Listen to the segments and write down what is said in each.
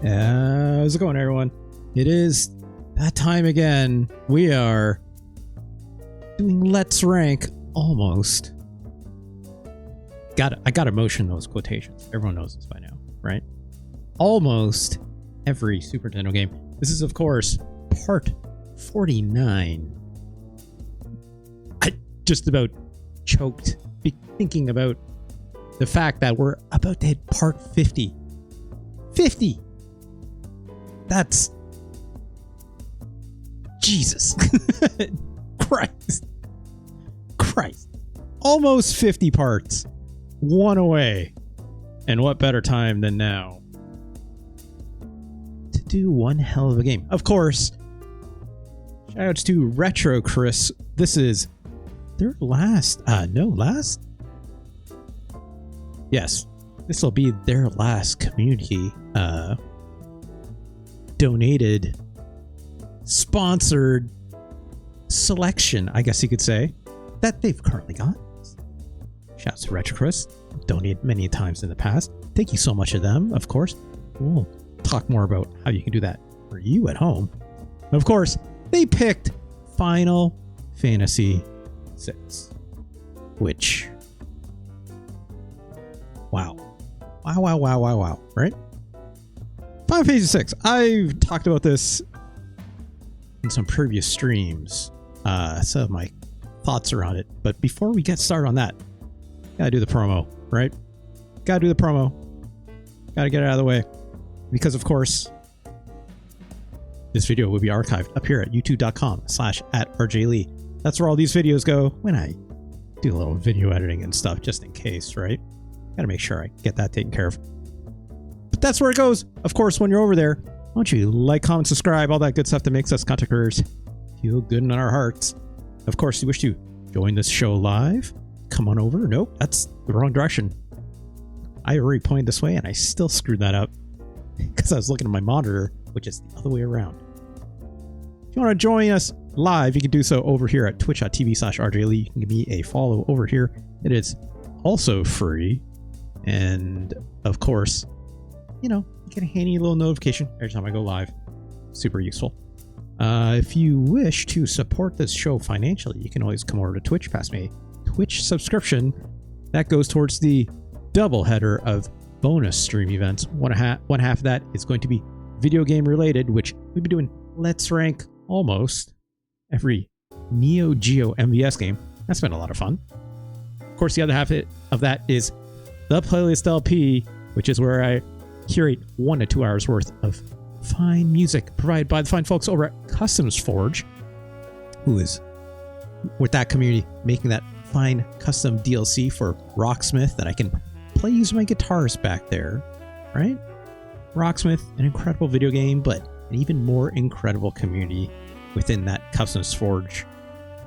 How's it going, everyone? It is that time again. We are doing Let's Rank almost. I got to motion those quotations. Everyone knows this by now, right? Almost every Super Nintendo game. This is, of course, part 49. I just about choked thinking about the fact that we're about to hit part 50. 50! That's... Jesus. Christ. Almost 50 parts. One away. And what better time than now to do one hell of a game. Of course, shoutouts to Retro Chris. This is their last... Yes. This will be their last community donated, sponsored selection, I guess you could say, that they've currently got. Shouts to Retro Chris. Donated many times in the past. Thank you so much to them, of course. We'll talk more about how you can do that for you at home. Of course, they picked Final Fantasy VI, which... Wow, right? Final Fantasy VI. I've talked about this in some previous streams. Some of my thoughts around it. But before we get started on that, gotta do the promo, right? Gotta do the promo. Gotta get it out of the way. Because, of course, this video will be archived up here at youtube.com/@rjlee. That's where all these videos go when I do a little video editing and stuff, just in case, right? Gotta make sure I get that taken care of. But that's where it goes. Of course, when you're over there, why don't you like, comment, subscribe, all that good stuff that makes us content creators feel good in our hearts. Of course, you wish to join this show live, come on over. Nope, that's the wrong direction. I already pointed this way and I still screwed that up because I was looking at my monitor, which is the other way around. If you want to join us live, you can do so over here at twitch.tv/rjlee. You can give me a follow over here. It is also free. And of course, you know, you get a handy little notification every time I go live. Super useful. If you wish to support this show financially, you can always come over to Twitch, pass me a Twitch subscription. That goes towards the double header of bonus stream events. One half of that is going to be video game related, which we've been doing Let's Rank almost every Neo Geo MVS game. That's been a lot of fun. Of course, the other half of that is the Playlist LP, which is where I curate 1 to 2 hours worth of fine music provided by the fine folks over at Customs Forge, who is with that community making that fine custom DLC for Rocksmith that I can play using my guitars back there, right? Rocksmith, an incredible video game, but an even more incredible community within that Customs Forge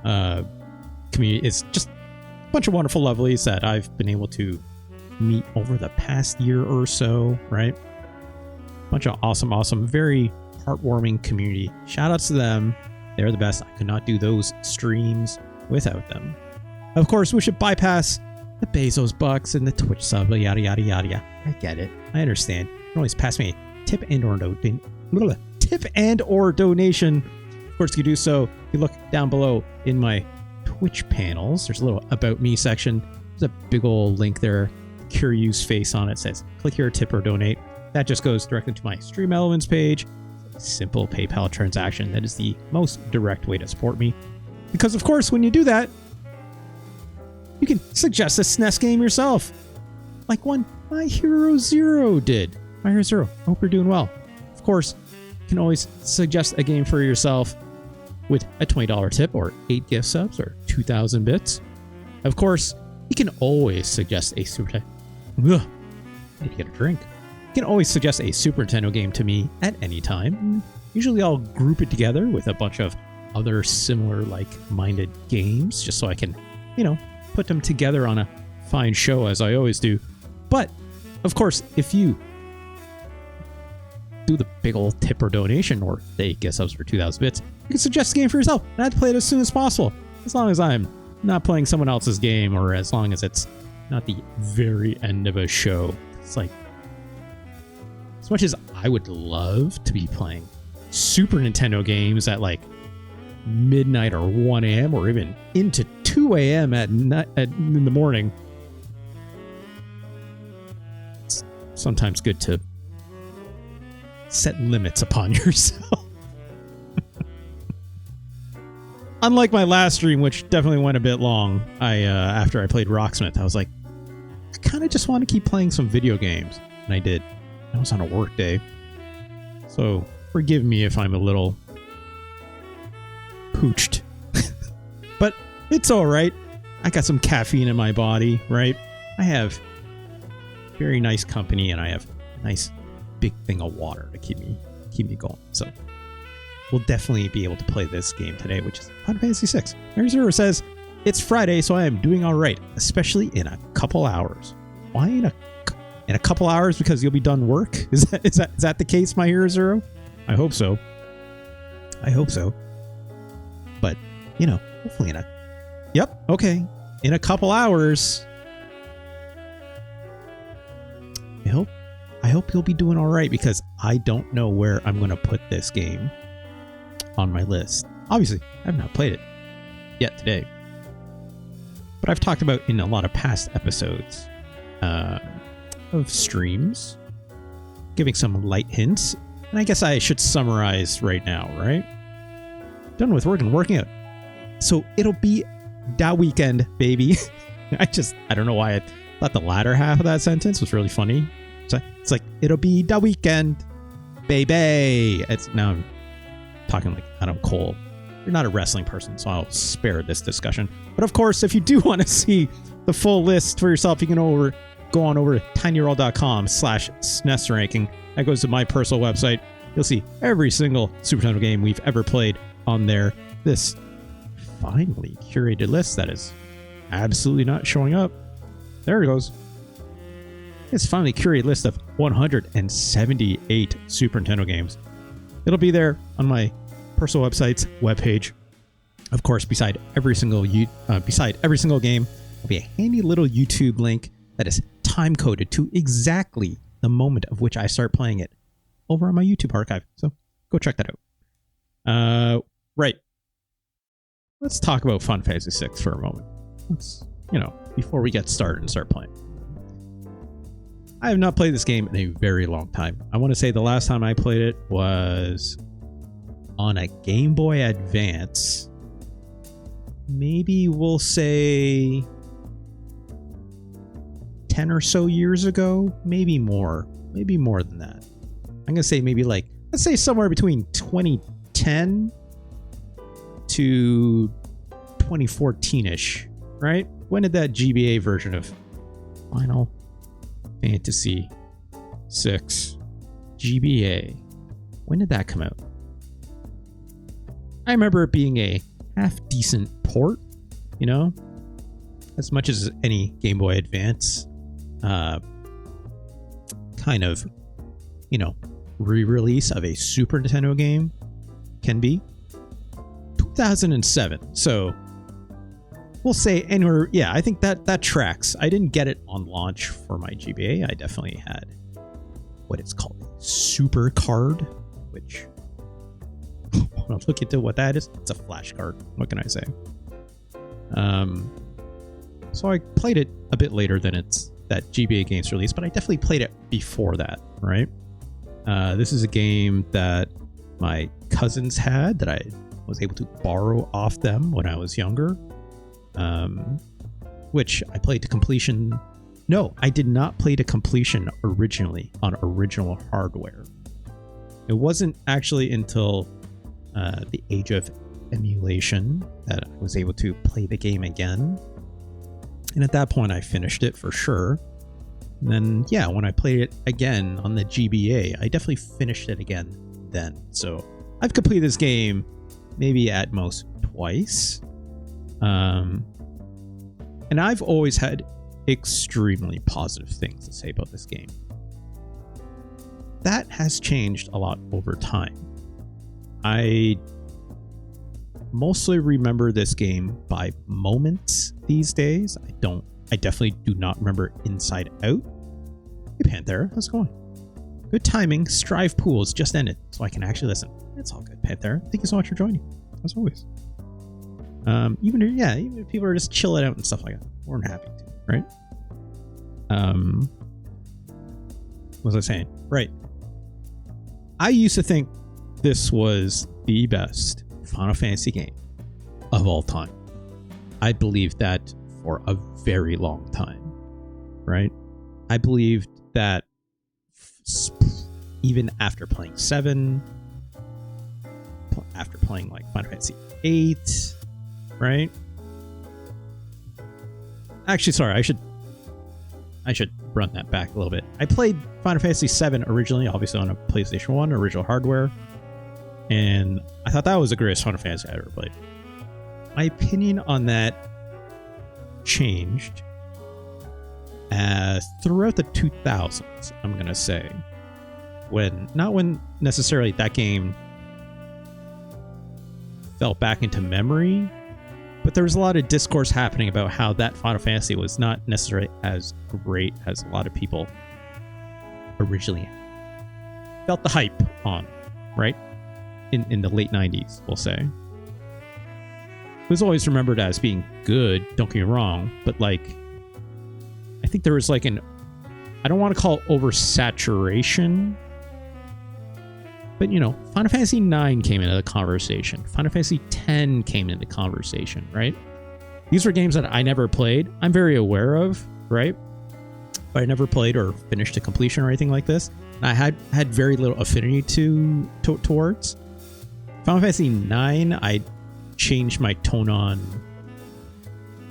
community. It's just a bunch of wonderful lovelies that I've been able to meet over the past year or so, right? Bunch of awesome, very heartwarming community. Shout outs to them. They're the best. I could not do those streams without them. Of course, we should bypass the Bezos bucks and the Twitch sub, yada yada yada. I get it. I understand. You can always pass me a tip and or donation. Of course, you can do so. If you look down below in my Twitch panels, there's a little About Me section. There's a big old link there. Curious face on it says click here, tip or donate. That just goes directly to my Stream Elements page. Simple PayPal transaction. That is the most direct way to support me, because of course when you do that, you can suggest a SNES game yourself, like one My Hero Zero did. My Hero Zero, hope you're doing well. Of course, you can always suggest a game for yourself with a $20 tip or 8 gift subs or 2,000 bits. Of course, you can always suggest a Super... Ugh, I need to get a drink. You can always suggest a Super Nintendo game to me at any time. Usually I'll group it together with a bunch of other similar like-minded games, just so I can, you know, put them together on a fine show as I always do. But, of course, if you do the big old tip or donation or they get subs for 2,000 bits, you can suggest a game for yourself and I have to play it as soon as possible. As long as I'm not playing someone else's game, or as long as it's not the very end of a show. It's as much as I would love to be playing Super Nintendo games at like midnight or 1 a.m. or even into 2 a.m. in the morning, it's sometimes good to set limits upon yourself. Unlike my last stream, which definitely went a bit long, after I played Rocksmith, I was like, I kind of just want to keep playing some video games. And I did. I was on a work day. So forgive me if I'm a little pooched. But it's all right. I got some caffeine in my body, right? I have very nice company, and I have a nice big thing of water to keep me going. So we'll definitely be able to play this game today, which is Final Fantasy VI. Mary Zero says, it's Friday, so I am doing all right, especially in a couple hours. Why in a couple hours? Because you'll be done work? Is that the case, my Hero Zero? I hope so. But, hopefully Yep, okay. In a couple hours. I hope you'll be doing all right, because I don't know where I'm going to put this game on my list. Obviously, I have not played it yet today. But I've talked about in a lot of past episodes of streams, giving some light hints. And I guess I should summarize right now, right? Done with work and working out. So it'll be that weekend, baby. I don't know why I thought the latter half of that sentence was really funny. So it's like, it'll be the weekend, baby. Now I'm talking like Adam Cole. You're not a wrestling person, so I'll spare this discussion. But of course, if you do want to see the full list for yourself, you can go on over to tinyurl.com/SNES ranking. That goes to my personal website. You'll see every single Super Nintendo game we've ever played on there. This finely curated list that is absolutely not showing up. There it goes. It's finally curated list of 178 Super Nintendo games. It'll be there on my personal website's webpage. Of course, beside every single game, there'll be a handy little YouTube link that is time coded to exactly the moment of which I start playing it over on my YouTube archive. So go check that out. Right. Let's talk about Final Fantasy VI for a moment. Before we get started and start playing. I have not played this game in a very long time. I want to say the last time I played it was on a Game Boy Advance. Maybe we'll say 10 or so years ago. Maybe more than that. I'm going to say maybe let's say somewhere between 2010 to 2014-ish, right? When did that GBA version of Final Fantasy VI GBA, when did that come out? I remember it being a half-decent port, as much as any Game Boy Advance kind of, re-release of a Super Nintendo game can be. 2007, so we'll say anywhere. Yeah, I think that tracks. I didn't get it on launch for my GBA. I definitely had what it's called a Super Card, which when I look into what that is, it's a flash card. What can I say? So I played it a bit later than that GBA game's release, but I definitely played it before that, right? This is a game that my cousins had that I was able to borrow off them when I was younger. Which I played to completion. No, I did not play to completion originally on original hardware. It wasn't actually until the age of emulation that I was able to play the game again. And at that point, I finished it for sure. And then, yeah, when I played it again on the GBA, I definitely finished it again then. So I've completed this game maybe at most twice. And I've always had extremely positive things to say about this game. That has changed a lot over time. I mostly remember this game by moments these days. I definitely do not remember Inside Out. Hey Panthera, how's it going? Good timing. Strive pools just ended, so I can actually listen. It's all good, Panther. Thank you so much for joining, as always. Even if people are just chilling out and stuff like that, we're happy to, right? What was I saying? Right. I used to think this was the best Final Fantasy game of all time. I believed that for a very long time, right? I believed that even after playing 7, after playing like Final Fantasy 8, right? Actually, sorry, I should run that back a little bit. I played Final Fantasy 7 originally, obviously on a PlayStation 1, original hardware, and I thought that was the greatest Final Fantasy I ever played. My opinion on that changed throughout the 2000s, I'm gonna say. Not when necessarily that game fell back into memory, but there was a lot of discourse happening about how that Final Fantasy was not necessarily as great as a lot of people originally felt the hype on, right? In the late 90s, we'll say. It was always remembered as being good, don't get me wrong, but like, I think there was like I don't want to call it oversaturation, but you know, Final Fantasy IX came into the conversation. Final Fantasy X came into the conversation, right? These were games that I never played. I'm very aware of, right? But I never played or finished to completion or anything like this. And I had very little affinity towards. Final Fantasy IX, I changed my tone on.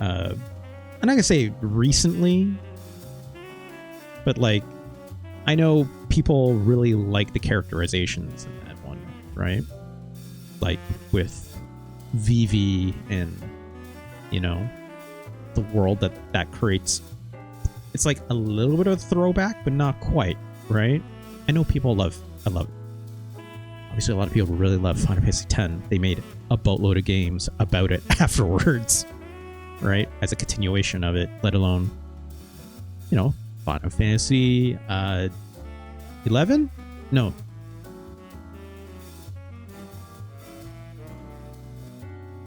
I'm not gonna say recently, but like, I know people really like the characterizations in that one, right? Like with Vivi and, you know, the world that creates. It's like a little bit of a throwback, but not quite, right? I know people I love it. Obviously, a lot of people really love Final Fantasy X. They made a boatload of games about it afterwards, right? As a continuation of it, let alone, you know, Final Fantasy 11? No.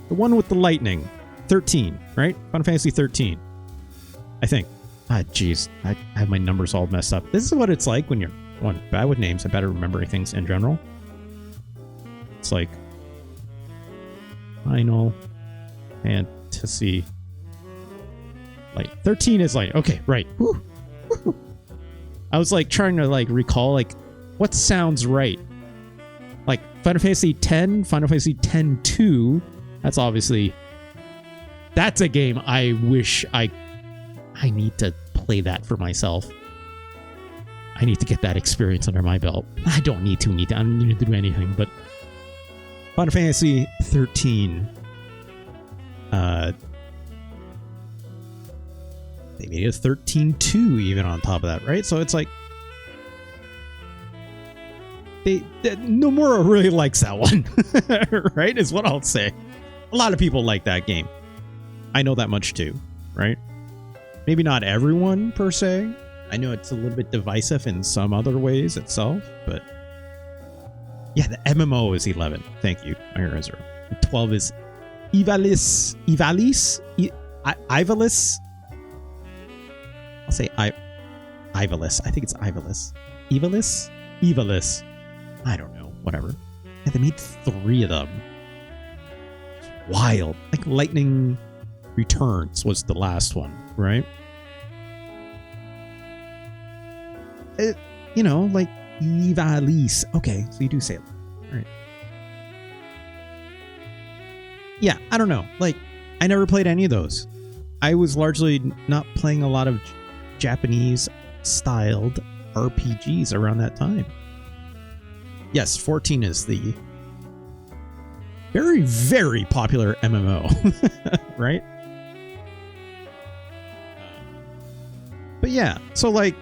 The one with the lightning. 13, right? Final Fantasy 13. I think. Jeez. I have my numbers all messed up. This is what it's like when you're bad with names and bad at remembering things in general. It's like Final Fantasy. Like 13 is like, okay, right. Woo. I was like trying to like recall like what sounds right. Like Final Fantasy X, Final Fantasy X-2. That's a game I wish I need to play that for myself. I need to get that experience under my belt. I don't need to do anything, but Final Fantasy 13. They made it 13-2 even on top of that, right? So it's like Nomura really likes that one, right? Is what I'll say. A lot of people like that game. I know that much too, right? Maybe not everyone per se. I know it's a little bit divisive in some other ways itself, but yeah, the MMO is 11. Thank you, Ezra. 12 is Ivalice. I'll say Ivalice. I think it's Ivalice. Ivalice. I don't know. Whatever. Yeah, they made 3 of them. It's wild. Like Lightning Returns was the last one, right? You know, like Ivalice. Okay, so you do say it. All right. Yeah, I don't know. Like, I never played any of those. I was largely not playing a lot of Japanese-styled RPGs around that time. Yes, 14 is the very, very popular MMO, right? But yeah, so like,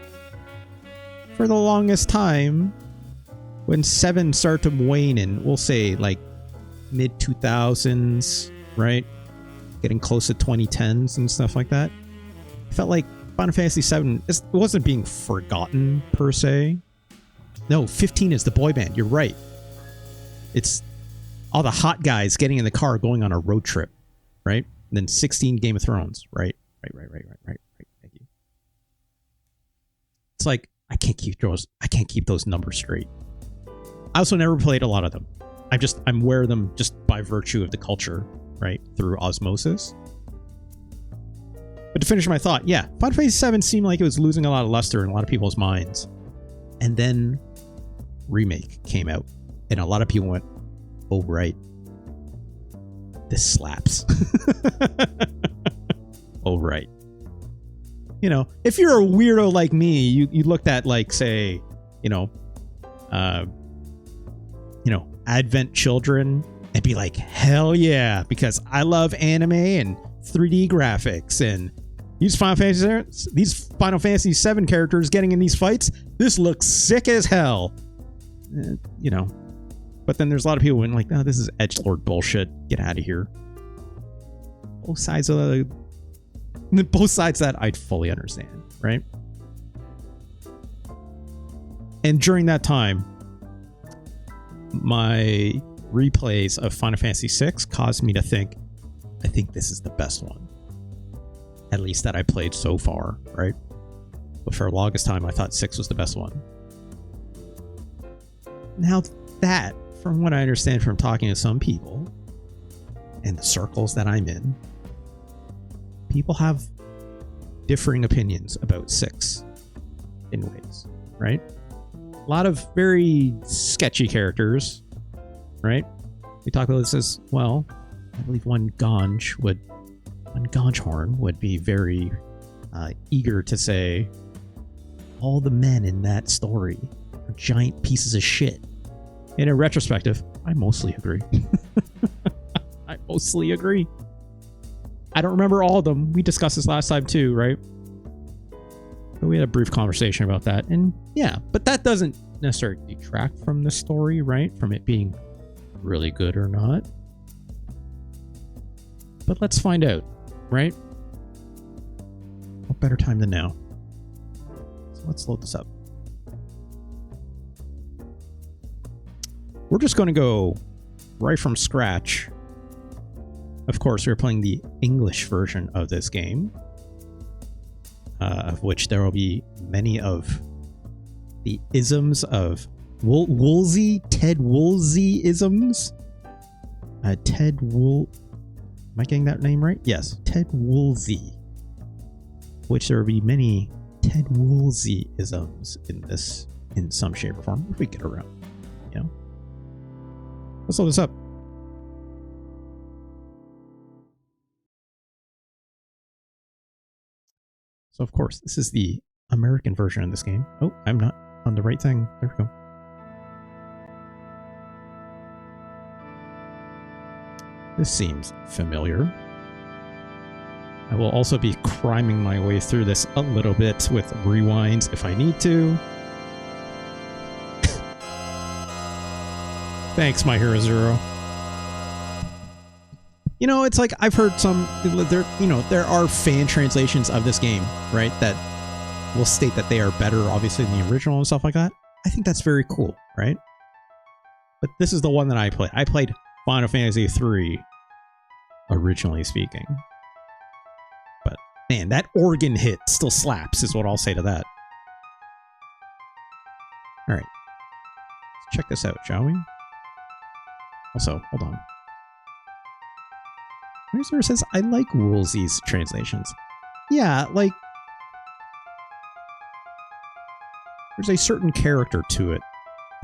for the longest time, when 7 started to wane in, we'll say like mid-2000s, right? Getting close to 2010s and stuff like that. I felt like Final Fantasy 7, it wasn't being forgotten per se. No, 15 is the boy band. You're right. It's all the hot guys getting in the car going on a road trip, right? And then 16 Game of Thrones, right? Right. Thank you. It's like I can't keep those numbers straight. I also never played a lot of them. I'm aware of them just by virtue of the culture, right? Through osmosis. But to finish my thought, yeah, Final Fantasy VII seemed like it was losing a lot of luster in a lot of people's minds. And then Remake came out, and a lot of people went, oh, right. This slaps. Oh, right. You know, if you're a weirdo like me, you looked at, like, say, Advent Children and be like, hell yeah, because I love anime and 3D graphics and these Final Fantasy VII characters getting in these fights, this looks sick as hell. But then there's a lot of people who are like, oh, this is edgelord bullshit. Get out of here. Both sides that I'd fully understand, right? And during that time, my replays of Final Fantasy VI caused me to think, I think this is the best one. At least that I played so far, right? But for the longest time, I thought 6 was the best one. Now that, from what I understand from talking to some people and the circles that I'm in, people have differing opinions about 6 in ways, right? A lot of very sketchy characters, right? We talk about this as, well, I believe one Ganjhorn would be very eager to say all the men in that story are giant pieces of shit. In a retrospective, I mostly agree. I don't remember all of them. We discussed this last time too, right? But we had a brief conversation about that. And yeah, but that doesn't necessarily detract from the story, right? From it being really good or not. But let's find out, right? What better time than now? So let's load this up. We're just going to go right from scratch. Of course, we're playing the English version of this game, of which there will be many of the isms of Ted Woolsey isms. Am I getting that name right? Yes, Ted Woolsey. Which there will be many Ted Woolsey isms in some shape or form if we get around. Let's load this up. So of course, this is the American version of this game. Oh, I'm not on the right thing. There we go. This seems familiar. I will also be criming my way through this a little bit with rewinds if I need to. Thanks, My Hero Zero. It's like I've heard there are fan translations of this game, right? That will state that they are better, obviously, than the original and stuff like that. I think that's very cool, right? But this is the one that I played. I played Final Fantasy III, originally speaking. But man, that organ hit still slaps, is what I'll say to that. All right, let's check this out, shall we? Also, hold on. Razor says, I like Woolsey's translations. Yeah, like, there's a certain character to it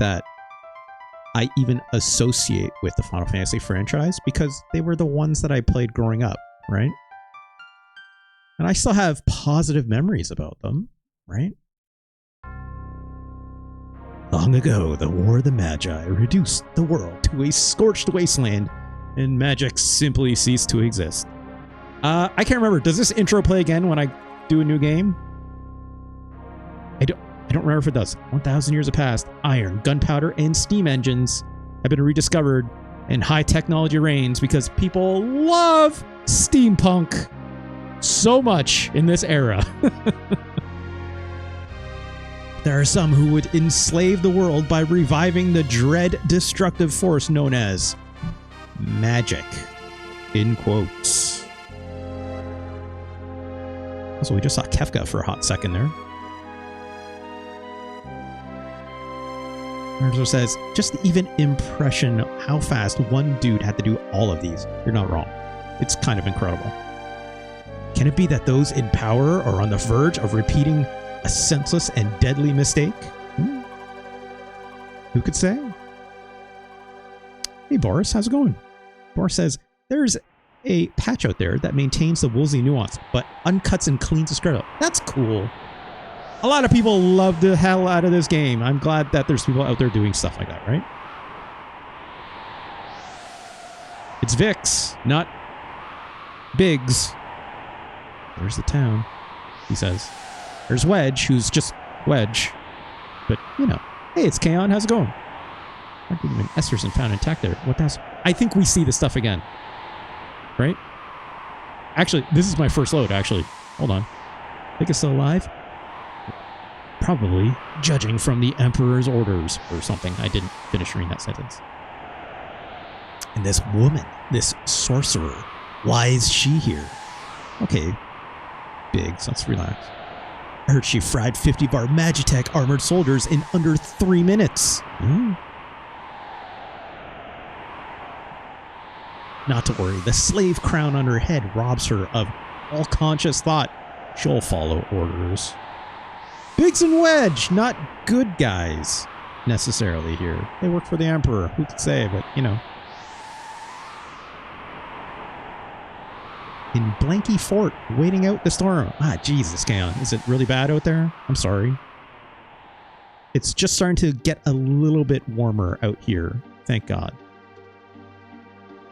that I even associate with the Final Fantasy franchise because they were the ones that I played growing up, right? And I still have positive memories about them, right? Long ago, the War of the Magi reduced the world to a scorched wasteland, and magic simply ceased to exist. I can't remember. Does this intro play again when I do a new game? I don't remember if it does. 1,000 years have passed. Iron, gunpowder, and steam engines have been rediscovered, and high technology reigns because people love steampunk so much in this era. there are some who would enslave the world by reviving the dread destructive force known as magic. In quotes. So we just saw Kefka for a hot second there. Ultros says, just the even impression of how fast one dude had to do all of these. You're not wrong. It's kind of incredible. Can it be that those in power are on the verge of repeating a senseless and deadly mistake? Who could say? Hey Boris, how's it going? Boris says, there's a patch out there that maintains the Woolsey nuance, but uncuts and cleans the script up. That's cool. A lot of people love the hell out of this game. I'm glad that there's people out there doing stuff like that, right? It's Vix, not Biggs. There's the town, he says. There's Wedge, who's just Wedge. But, you know. Hey, it's Kaon. How's it going? I didn't even Esterson found intact there. What the hell? I think we see this stuff again. Right? Actually, this is my first load, actually. Hold on. Think it's still alive? Probably, judging from the Emperor's orders or something. I didn't finish reading that sentence. And this woman, this sorcerer, why is she here? Okay, Biggs, let's relax. I heard she fried 50 of our Magitech armored soldiers in under 3 minutes. Not to worry, the slave crown on her head robs her of all conscious thought. She'll follow orders. Biggs and Wedge, not good guys, necessarily here. They work for the Emperor, who could say, but, you know. In Blanky Fort, waiting out the storm. Ah, Jesus, Kaon. Is it really bad out there? I'm sorry. It's just starting to get a little bit warmer out here, thank God.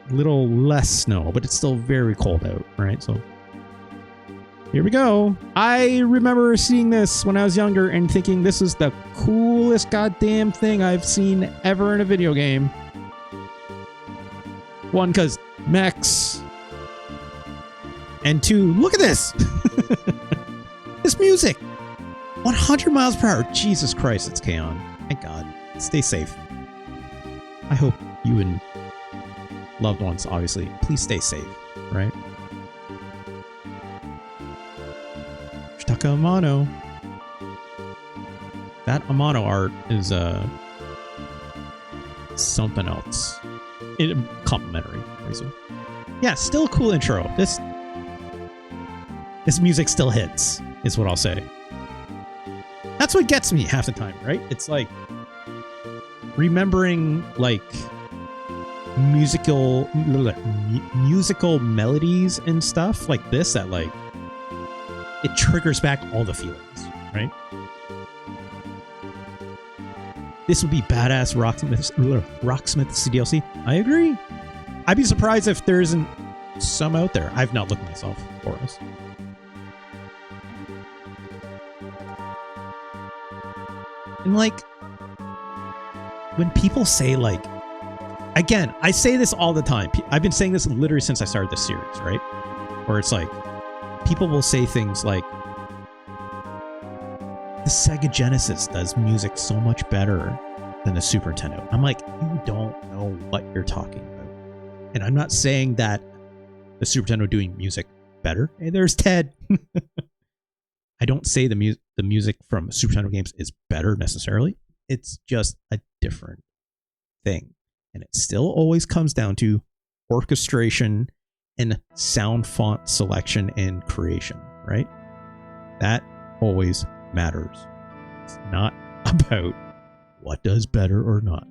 A little less snow, but it's still very cold out, right? So here we go. I remember seeing this when I was younger and thinking this is the coolest goddamn thing I've seen ever in a video game. One, because mechs. And two, look at this. This music. 100 miles per hour. Jesus Christ, it's Kaon. Thank God. Stay safe. I hope you and loved ones, obviously, please stay safe, right? Shitaka Amano. That Amano art is something else. Complimentary, obviously. Yeah, still a cool intro. This music still hits, is what I'll say. That's what gets me half the time, right? It's like remembering like musical melodies and stuff like this that like it triggers back all the feelings, right? This would be badass Rocksmith CDLC. I agree. I'd be surprised if there isn't some out there. I've not looked myself for us. And like when people say like, again, I say this all the time. I've been saying this literally since I started this series, right? Where it's like, people will say things like, the Sega Genesis does music so much better than the Super Nintendo. I'm like, you don't know what you're talking about. And I'm not saying that the Super Nintendo doing music better. Hey, there's Ted. I don't say the music from Super Nintendo games is better necessarily. It's just a different thing. And it still always comes down to orchestration and sound font selection and creation, right? That always matters. It's not about what does better or not.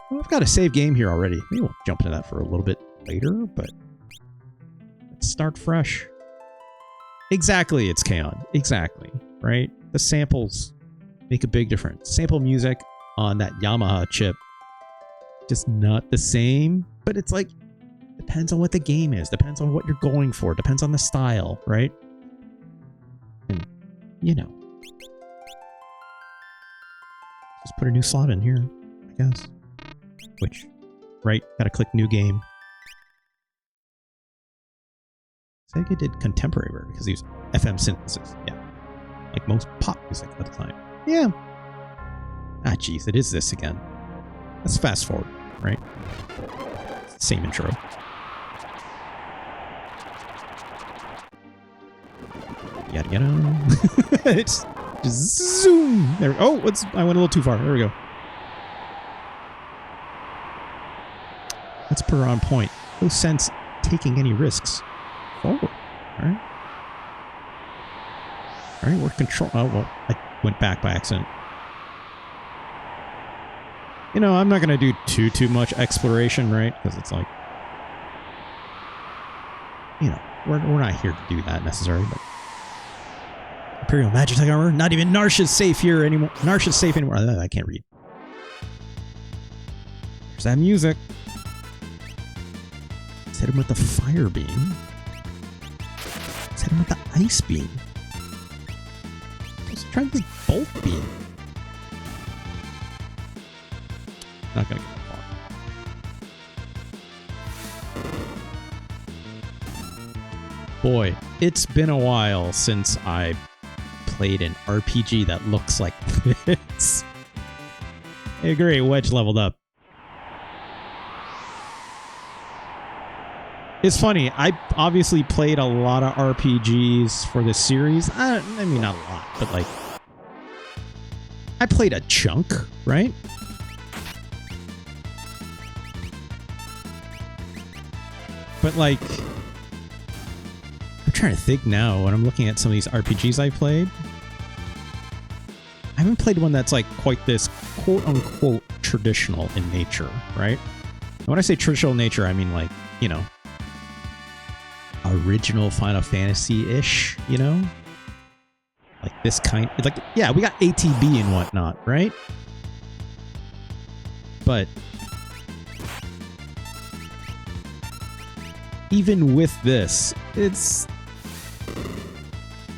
Well, I've got a save game here already. Maybe we'll jump into that for a little bit later, but let's start fresh. Exactly, it's Kaon. Exactly, right? The samples make a big difference. Sample music on that Yamaha chip, just not the same, but it's like, depends on what the game is, depends on what you're going for, depends on the style, right? And, you know. Just put a new slot in here, I guess. Which, right? Gotta click new game. Sega did contemporary rare because he used FM synthesis. Yeah. Like most pop music at the time. Yeah. Ah, jeez, it is this again. Let's fast forward, right? Same intro. Yada yada. It's just zoom. There. Oh, I went a little too far. There we go. Let's put her on point. No sense taking any risks. Forward. All right. All right, we're control. Oh well, I went back by accident. You know, I'm not gonna do too much exploration, right? Because it's like, you know, we're not here to do that necessarily. But Imperial Magitech armor, not even Narsha's safe here anymore. Narsha's safe anymore. I can't read. There's that music. Let's hit him with the fire beam. Let's hit him with the ice beam. Let's try this bolt beam. Not gonna get that far. Boy, it's been a while since I played an RPG that looks like this. I agree, Wedge leveled up. It's funny, I obviously played a lot of RPGs for this series. I mean, not a lot, but like, I played a chunk, right? But like, I'm trying to think now when I'm looking at some of these RPGs I played. I haven't played one that's like quite this quote-unquote traditional in nature, right? And when I say traditional nature, I mean like, you know, original Final Fantasy-ish, you know? Like this kind, like, yeah, we got ATB and whatnot, right? But even with this,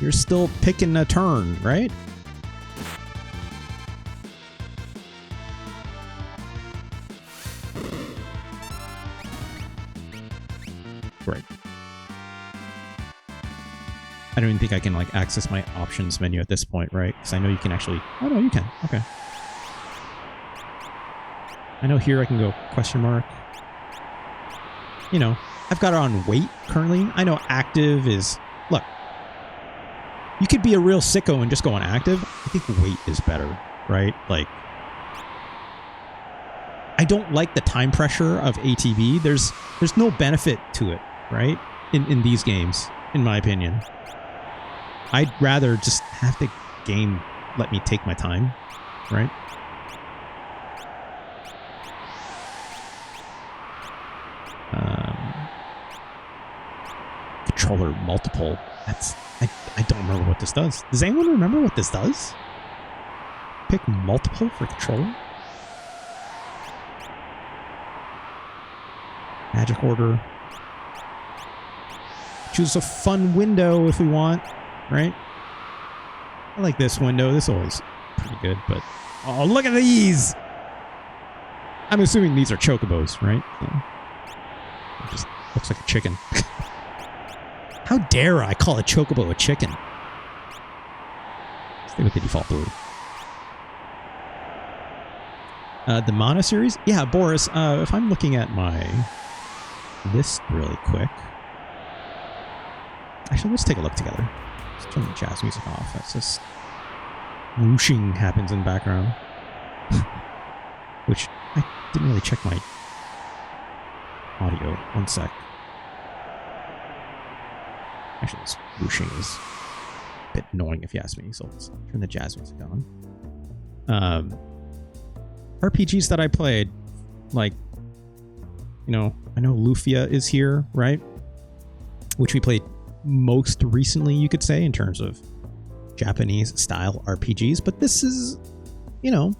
you're still picking a turn, right? Right. I don't even think I can like access my options menu at this point, right? Because I know you can actually... Oh no, you can. Okay. I know here I can go question mark. You know, I've got it on wait currently. I know active is... Look. You could be a real sicko and just go on active. I think wait is better, right? Like... I don't like the time pressure of ATB. There's no benefit to it, right? In these games, in my opinion. I'd rather just have the game let me take my time, right? Controller multiple. That's I don't remember what this does. Does anyone remember what this does? Pick multiple for controller? Magic order. Choose a fun window if we want, right? I like this window. This is always pretty good, but... Oh, look at these! I'm assuming these are chocobos, right? It just looks like a chicken. How dare I call a chocobo a chicken? Stay with the default blue. The Mana series? Yeah, Boris, if I'm looking at my list really quick... Actually, let's take a look together. Let's turn the jazz music off. That's just... whooshing happens in the background. Which, I didn't really check my audio. One sec. Actually, this whooshing is a bit annoying if you ask me, so let's turn the jazz music on. RPGs that I played, like, you know, I know Lufia is here, right? Which we played most recently, you could say, in terms of Japanese style RPGs, but this is, you know,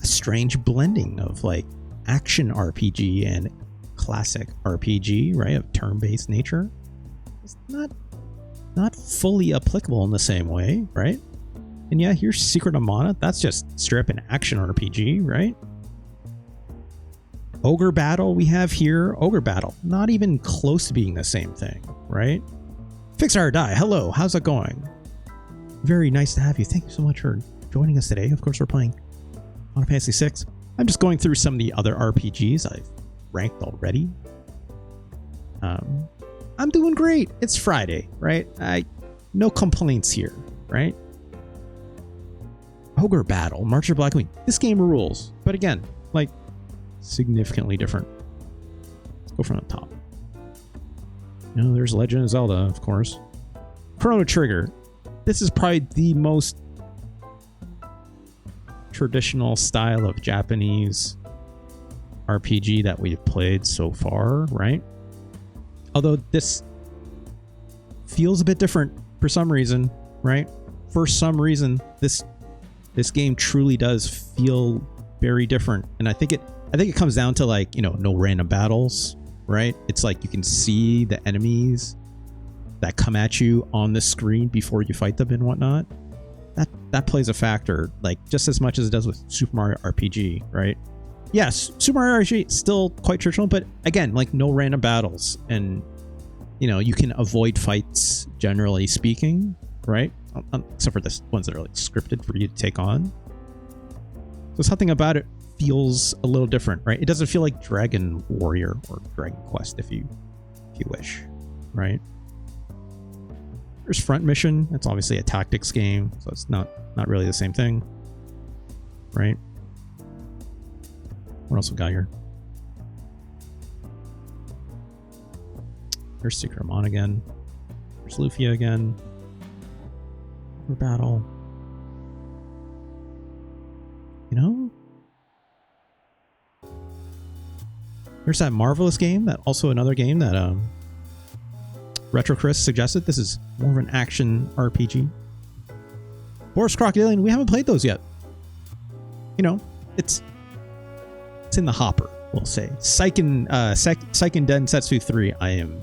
a strange blending of like action RPG and classic RPG, right? Of turn-based nature. It's not fully applicable in the same way, right? And yeah, here's Secret of Mana. That's just straight up an action RPG, right? Ogre Battle we have here. Ogre Battle, not even close to being the same thing, right? Fix or Die. Hello, how's it going? very nice to have you. Thank you so much for joining us today. Of course, we're playing Final Fantasy VI. I'm just going through some of the other RPGs I've ranked already. I'm doing great. It's Friday, right? No complaints here, right? Ogre Battle, March of Black Queen. This game rules, but again, like significantly different. Let's go from the top. You know, there's Legend of Zelda, of course. Chrono Trigger. This is probably the most traditional style of Japanese RPG that we've played so far, right? Although this feels a bit different for some reason, right? For some reason, this game truly does feel very different, and I think it comes down to, like, you know, no random battles, right? It's like you can see the enemies that come at you on the screen before you fight them and whatnot. That plays a factor, like, just as much as it does with Super Mario RPG, right? Yes, Super Mario RPG is still quite traditional, but again, like, no random battles, and you know, you can avoid fights generally speaking, right? Except for the ones that are like scripted for you to take on. So something about it feels a little different, right? It doesn't feel like Dragon Warrior or Dragon Quest, if you wish, right? There's Front Mission. It's obviously a tactics game, so it's not really the same thing, right? What else we got here? There's Secret of Mana again. There's Lufia again. For battle. You know? There's that Marvelous game, that also another game that Retro Chris suggested. This is more of an action RPG. Boris Crocodilian, we haven't played those yet. You know, it's in the hopper, we'll say. Seiken Densetsu 3, I am...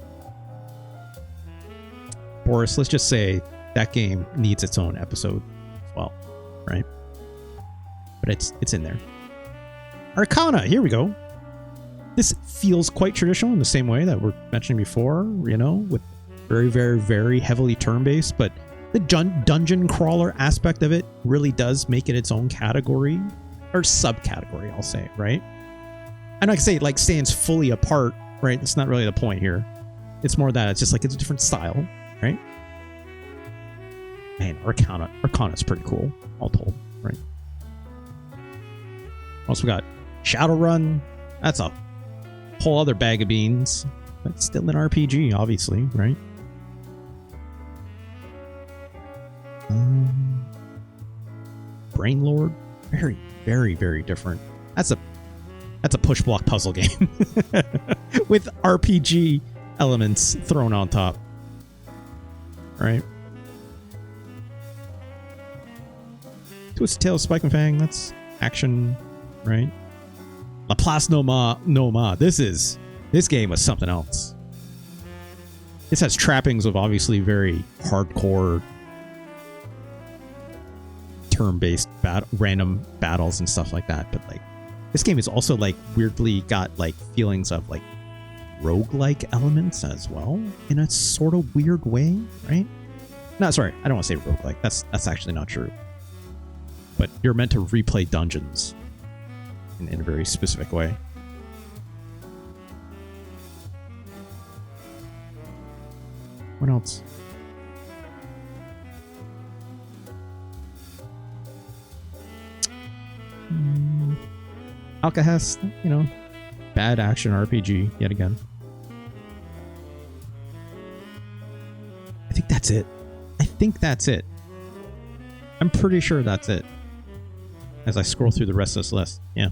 Boris, let's just say that game needs its own episode as well, right? But it's in there. Arcana, here we go. This feels quite traditional in the same way that we're mentioning before, you know, with very, very, very heavily turn-based, but the dungeon crawler aspect of it really does make it its own category, or subcategory, I'll say, right? And like I say, it like stands fully apart, right? That's not really the point here. It's more that it's just like it's a different style, right? Man, Arcana's pretty cool, all told, right? Also, we got Shadowrun. That's a whole other bag of beans, but still an RPG, obviously, right? Brainlord, very, very, very different. That's a push block puzzle game with RPG elements thrown on top, right? Twisted Tale of Spike and Fang, that's action, right? Laplace no Ma. This game was something else. This has trappings of obviously very hardcore turn-based random battles and stuff like that, but like this game is also like weirdly got like feelings of like roguelike elements as well in a sort of weird way, right? No, sorry, I don't want to say roguelike. That's actually not true. But you're meant to replay dungeons in a very specific way. What else? Alcahest, you know, bad action RPG yet again. I think that's it. I'm pretty sure that's it. As I scroll through the rest of this list, yeah.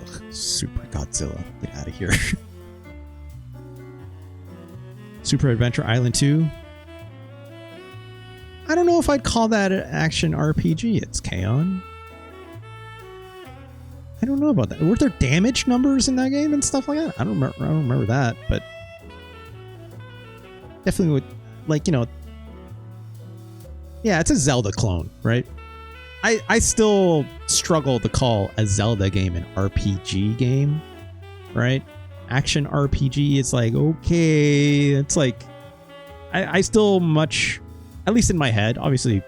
Ugh, Super Godzilla, get out of here. Super Adventure Island 2. I don't know if I'd call that an action RPG. It's K-On! I don't know about that. Were there damage numbers in that game and stuff like that? I don't remember that, but definitely would, like, you know, yeah, it's a Zelda clone, right? I still struggle to call a Zelda game an RPG game, right? Action RPG is like, okay, it's like I still much At least in my head. Obviously,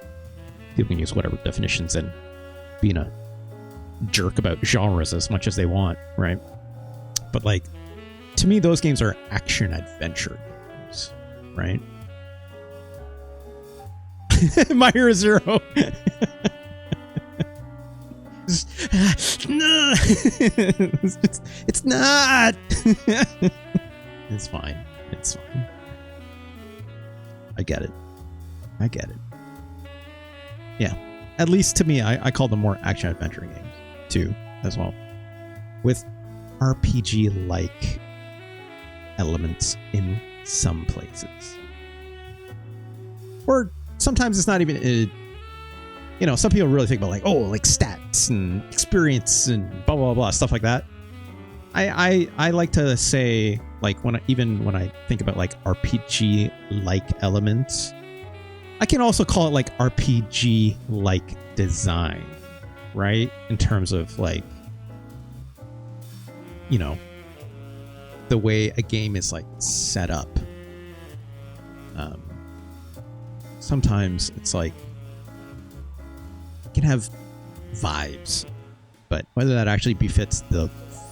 people can use whatever definitions and being a jerk about genres as much as they want, right? But like, to me, those games are action adventure games, right? My Hero Zero. It's not. It's fine. It's fine. I get it. I get it. Yeah. At least to me, I call them more action adventure games too, as well, with RPG-like elements in some places. Or sometimes it's not even. Some people really think about like stats and experience and blah blah blah stuff like that. I like to say, like, when I think about like RPG like elements, I can also call it like RPG like design, right? In terms of like, the way a game is like set up. Sometimes it's like, can have vibes, but whether that actually befits the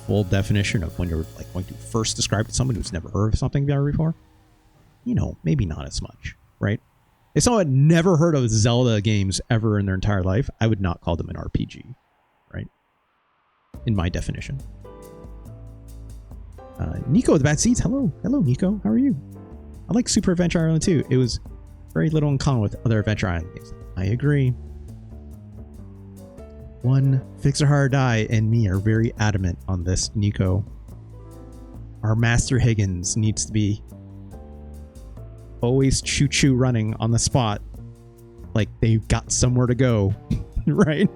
full definition of when you're like going to first describe it to someone who's never heard of something before, maybe not as much, right? If someone had never heard of Zelda games ever in their entire life, I would not call them an RPG, right? In my definition. Nico with the Bad Seeds, hello Nico, how are you? I like Super Adventure Island too. It was very little in common with other Adventure Island games. I agree. One Fix or Hard Die and me are very adamant on this, Nico. Our Master Higgins needs to be always choo-choo running on the spot, like they've got somewhere to go, right?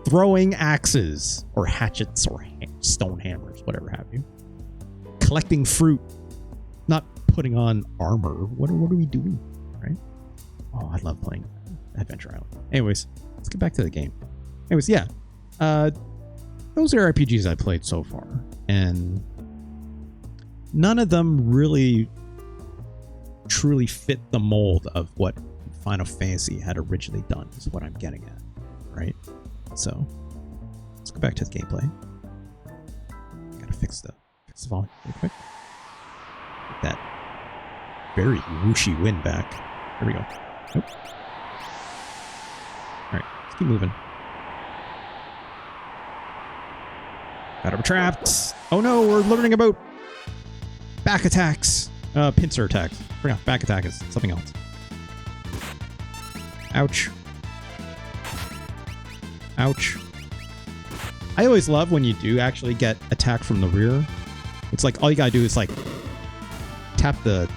Throwing axes or hatchets or stone hammers, whatever have you. Collecting fruit, not putting on armor. What are we doing, right? Oh, I love playing Adventure Island. Anyways, let's get back to the game. Anyways, yeah. Those are RPGs I played so far, and none of them really truly fit the mold of what Final Fantasy had originally done, is what I'm getting at, right? So let's go back to the gameplay. Gotta fix the volume real quick. Get that very whooshy wind back. There we go. Nope. Alright, let's keep moving. Got him trapped. Oh no, we're learning about back attacks. Pincer attacks. Forgot, back attack is something else. Ouch. Ouch. I always love when you do actually get attacked from the rear. It's like all you gotta do is like tap the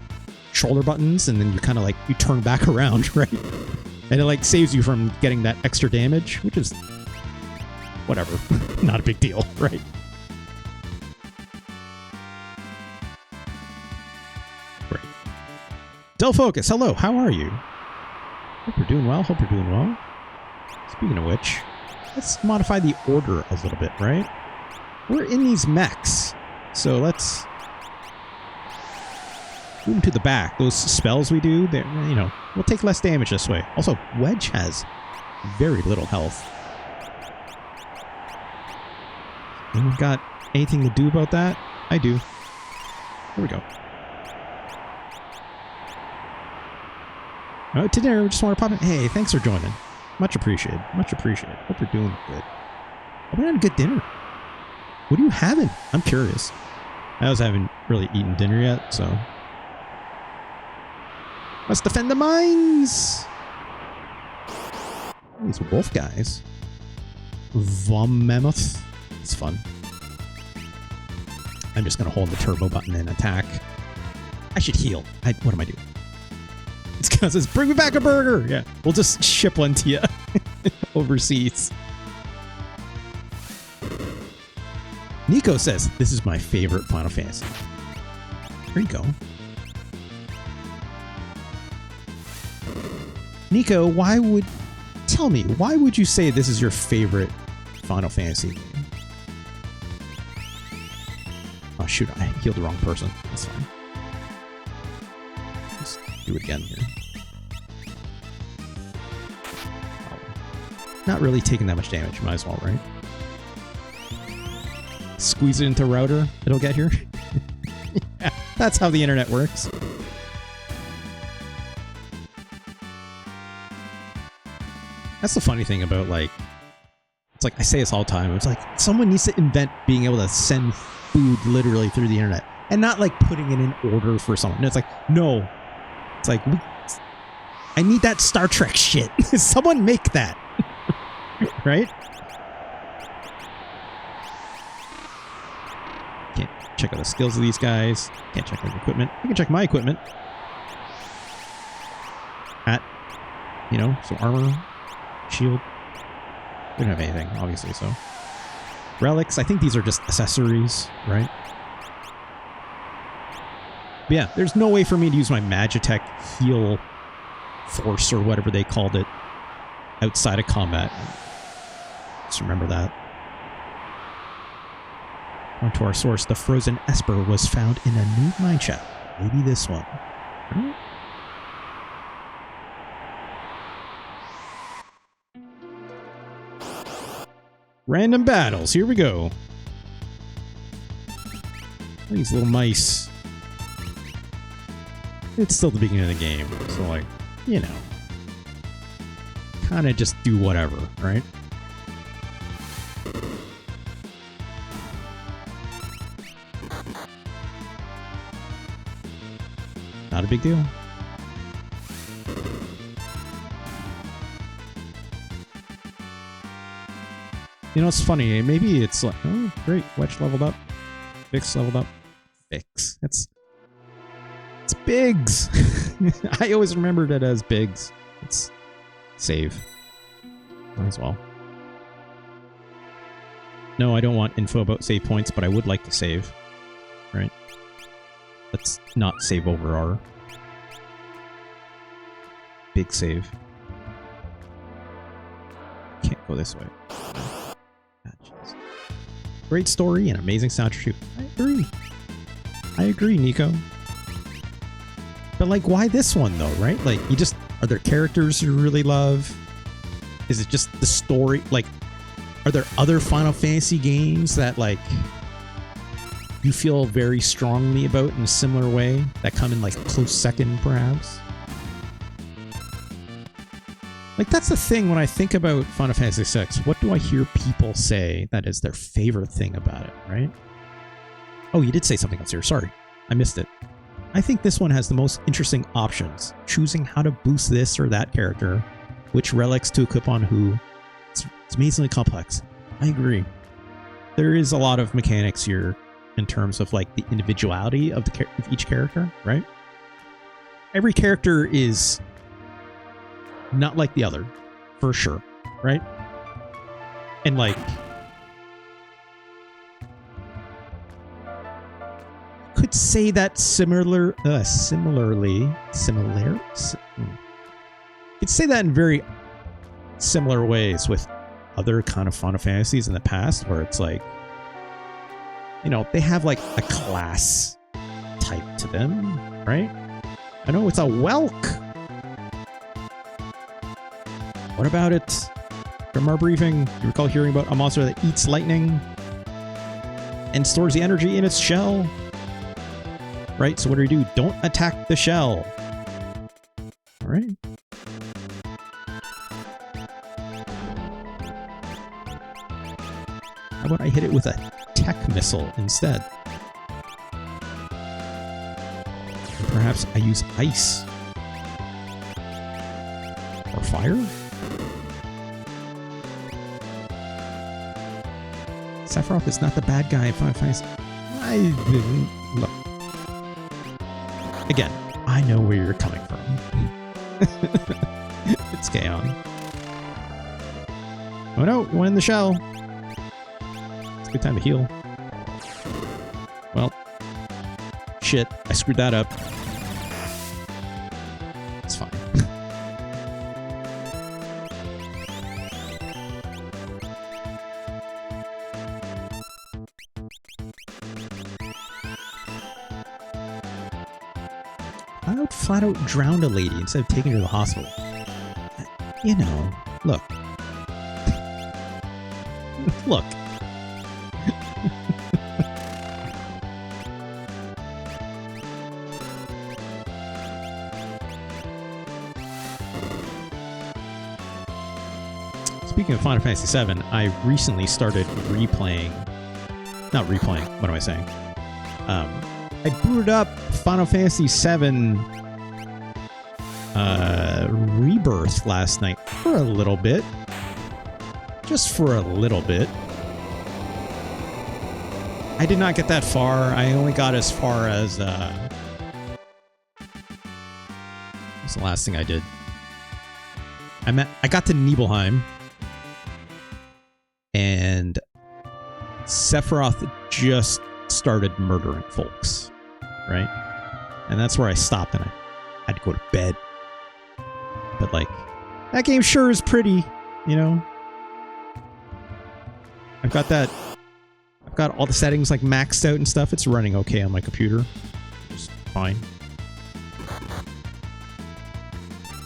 shoulder buttons and then you kind of like, you turn back around, right? And it like saves you from getting that extra damage, which is whatever. Not a big deal, right? Great. Del Focus, hello, how are you? Hope you're doing well, hope you're doing well. Speaking of which, let's modify the order a little bit, right? We're in these mechs, so let's move them to the back. Those spells we do, we'll take less damage this way. Also, Wedge has very little health. Anyone got anything to do about that? I do. Here we go. Oh, today we just want to pop in. Hey, thanks for joining. Much appreciated. Much appreciated. Hope you're doing good. Hope you're having a good dinner. What are you having? I'm curious. I also haven't really eaten dinner yet, so. Let's defend the mines! These wolf guys. Vom Mammoth. It's fun. I'm just going to hold the turbo button and attack. I should heal. What am I doing? It's because it says, bring me back a burger! Yeah, we'll just ship one to you overseas. Nico says, this is my favorite Final Fantasy. There you go. Nico, tell me, why would you say this is your favorite Final Fantasy game? Oh shoot, I healed the wrong person. That's fine. Let's do it again here. not really taking that much damage. Might as well, right? Squeeze it into router. It'll get here. Yeah, that's how the internet works. That's the funny thing about, like, it's like I say this all the time. It's like someone needs to invent being able to send food literally through the internet and not like putting it in order for someone. No, it's like, no. It's like, I need that Star Trek shit. Someone make that. Right? Can't check out the skills of these guys. Can't check their equipment. I can check my equipment. You know, some armor, shield. We don't have anything, obviously, so. Relics, I think these are just accessories, right? But yeah, there's no way for me to use my Magitech heal force or whatever they called it outside of combat. Just remember that. On to our source, the frozen Esper was found in a new mine shaft. Maybe this one. Right? Random battles. Here we go. These little mice. It's still the beginning of the game, so like, you know, kind of just do whatever, right? Not a big deal. You know, it's funny. Maybe it's like, oh, great. Wedge leveled up. Fix leveled up. Fix. It's Biggs. I always remembered it as Biggs. It's save. Might as well. No, I don't want info about save points, but I would like to save. Right? Let's not save over our big save. Can't go this way. Great story and amazing soundtrack. I agree, Nico. But like, why this one though, right? Like, you just, are there characters you really love? Is it just the story? Like, are there other Final Fantasy games that like you feel very strongly about in a similar way that come in like a close second, perhaps? Like, that's the thing when I think about Final Fantasy VI. What do I hear people say that is their favorite thing about it, right? Oh, you did say something else here. Sorry. I missed it. I think this one has the most interesting options. Choosing how to boost this or that character, which relics to equip on who. It's amazingly complex. I agree. There is a lot of mechanics here in terms of like the individuality of of each character, right? Every character is not like the other, for sure, right? And like, could say that similarly, could say that in very similar ways with other kind of Final Fantasies in the past, where it's like, you know, they have like a class type to them, right? I know it's a Welk. What about it? From our briefing, you recall hearing about a monster that eats lightning and stores the energy in its shell. Right? So what do? Don't attack the shell. Alright. How about I hit it with a tech missile instead? And perhaps I use ice. Or fire? Sephiroth is not the bad guy in Final Fantasy. I didn't look. Again, I know where you're coming from. It's Kaon. Oh no, you went in the shell. It's a good time to heal. Well, shit, I screwed that up. It's fine. I would flat out drown a lady instead of taking her to the hospital. You know, look. Look. Speaking of Final Fantasy VII, I recently started replaying. Not replaying. What am I saying? I booted up Final Fantasy VII Rebirth last night for a little bit. Just for a little bit. I did not get that far. I only got as far as what's the last thing I did? I got to Nibelheim. And Sephiroth just started murdering folks, right? And that's where I stopped, and I had to go to bed. But like, that game sure is pretty, you know? I've got all the settings like maxed out and stuff. It's running okay on my computer. Just fine.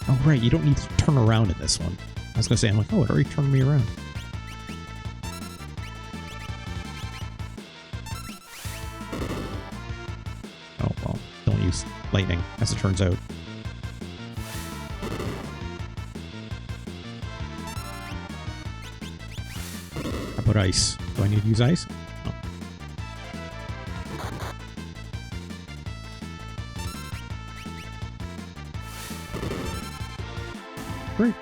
Oh right, you don't need to turn around in this one. I was gonna say, I'm like, oh, it already turned me around. Lightning, as it turns out. How about ice? Do I need to use ice? No. Great.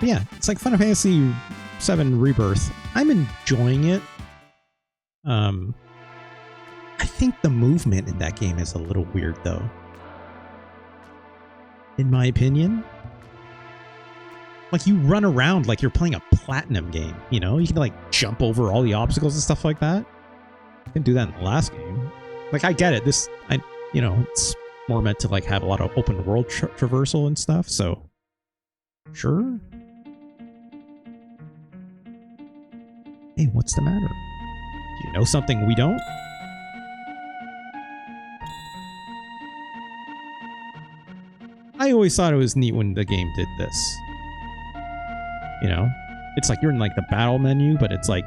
But yeah, it's like Final Fantasy VII Rebirth. I'm enjoying it. I think the movement in that game is a little weird, though. In my opinion. Like, you run around like you're playing a platinum game, you know? You can, like, jump over all the obstacles and stuff like that. I didn't do that in the last game. Like, I get it. You know, it's more meant to, like, have a lot of open world traversal and stuff, so... Sure. Hey, what's the matter? Do you know something we don't? I always thought it was neat when the game did this. You know? It's like you're in like the battle menu, but it's like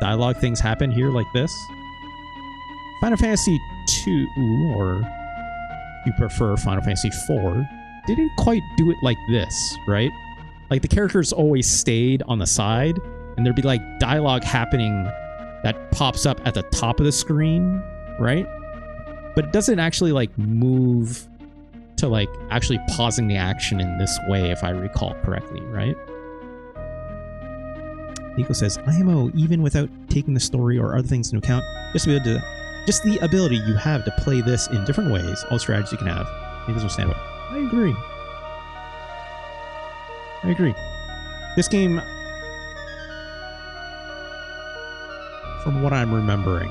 dialogue things happen here like this. Final Fantasy 2, or if you prefer Final Fantasy 4, didn't quite do it like this, right? Like the characters always stayed on the side, and there'd be like dialogue happening that pops up at the top of the screen, right? But it doesn't actually like move to like actually pausing the action in this way, if I recall correctly, right? Nico says, IMO, even without taking the story or other things into account, just the ability you have to play this in different ways, all strategies you can have. He doesn't stand up. I agree. I agree. This game, from what I'm remembering,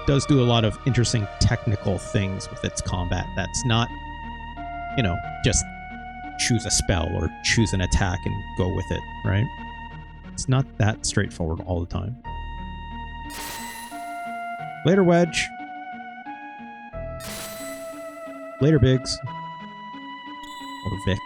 does do a lot of interesting technical things with its combat. That's not, you know, just choose a spell or choose an attack and go with it, right? It's not that straightforward all the time. Later, Wedge. Later, Biggs. Or Vix.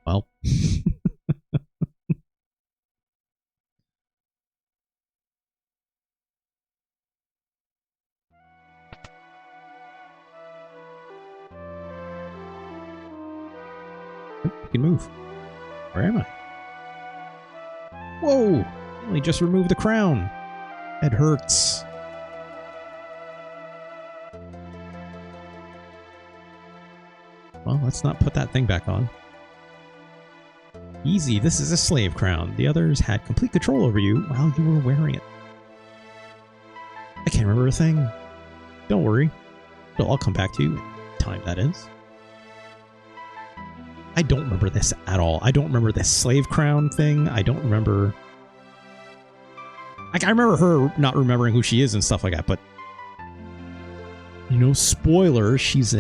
Well. You can move. Where am I? Whoa! I only just removed the crown. It hurts. Well, let's not put that thing back on. Easy, this is a slave crown. The others had complete control over you while you were wearing it. I can't remember a thing. Don't worry. It'll all come back to you in time, that is. I don't remember this at all. I don't remember this slave crown thing. I don't remember... Like, I remember her not remembering who she is and stuff like that, but... You know, spoiler, she's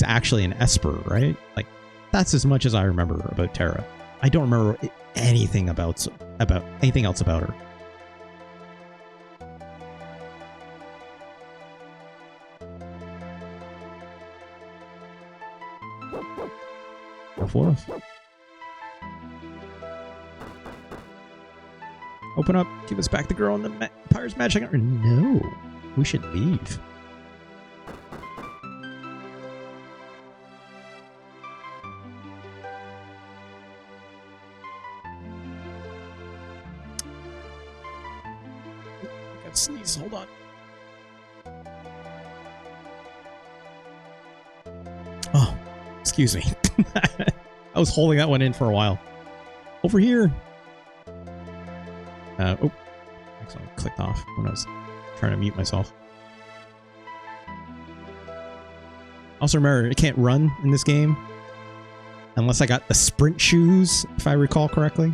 actually an Esper, right? Like, that's as much as I remember about Terra. I don't remember anything about anything else about her. Woof woof. Open up. Give us back the girl and the Empire's magic. No. We should leave. I got sneeze. Hold on. Oh, excuse me. I was holding that one in for a while. Over here. Oh, actually clicked off when I was trying to mute myself. Also remember, I can't run in this game unless I got the sprint shoes, if I recall correctly.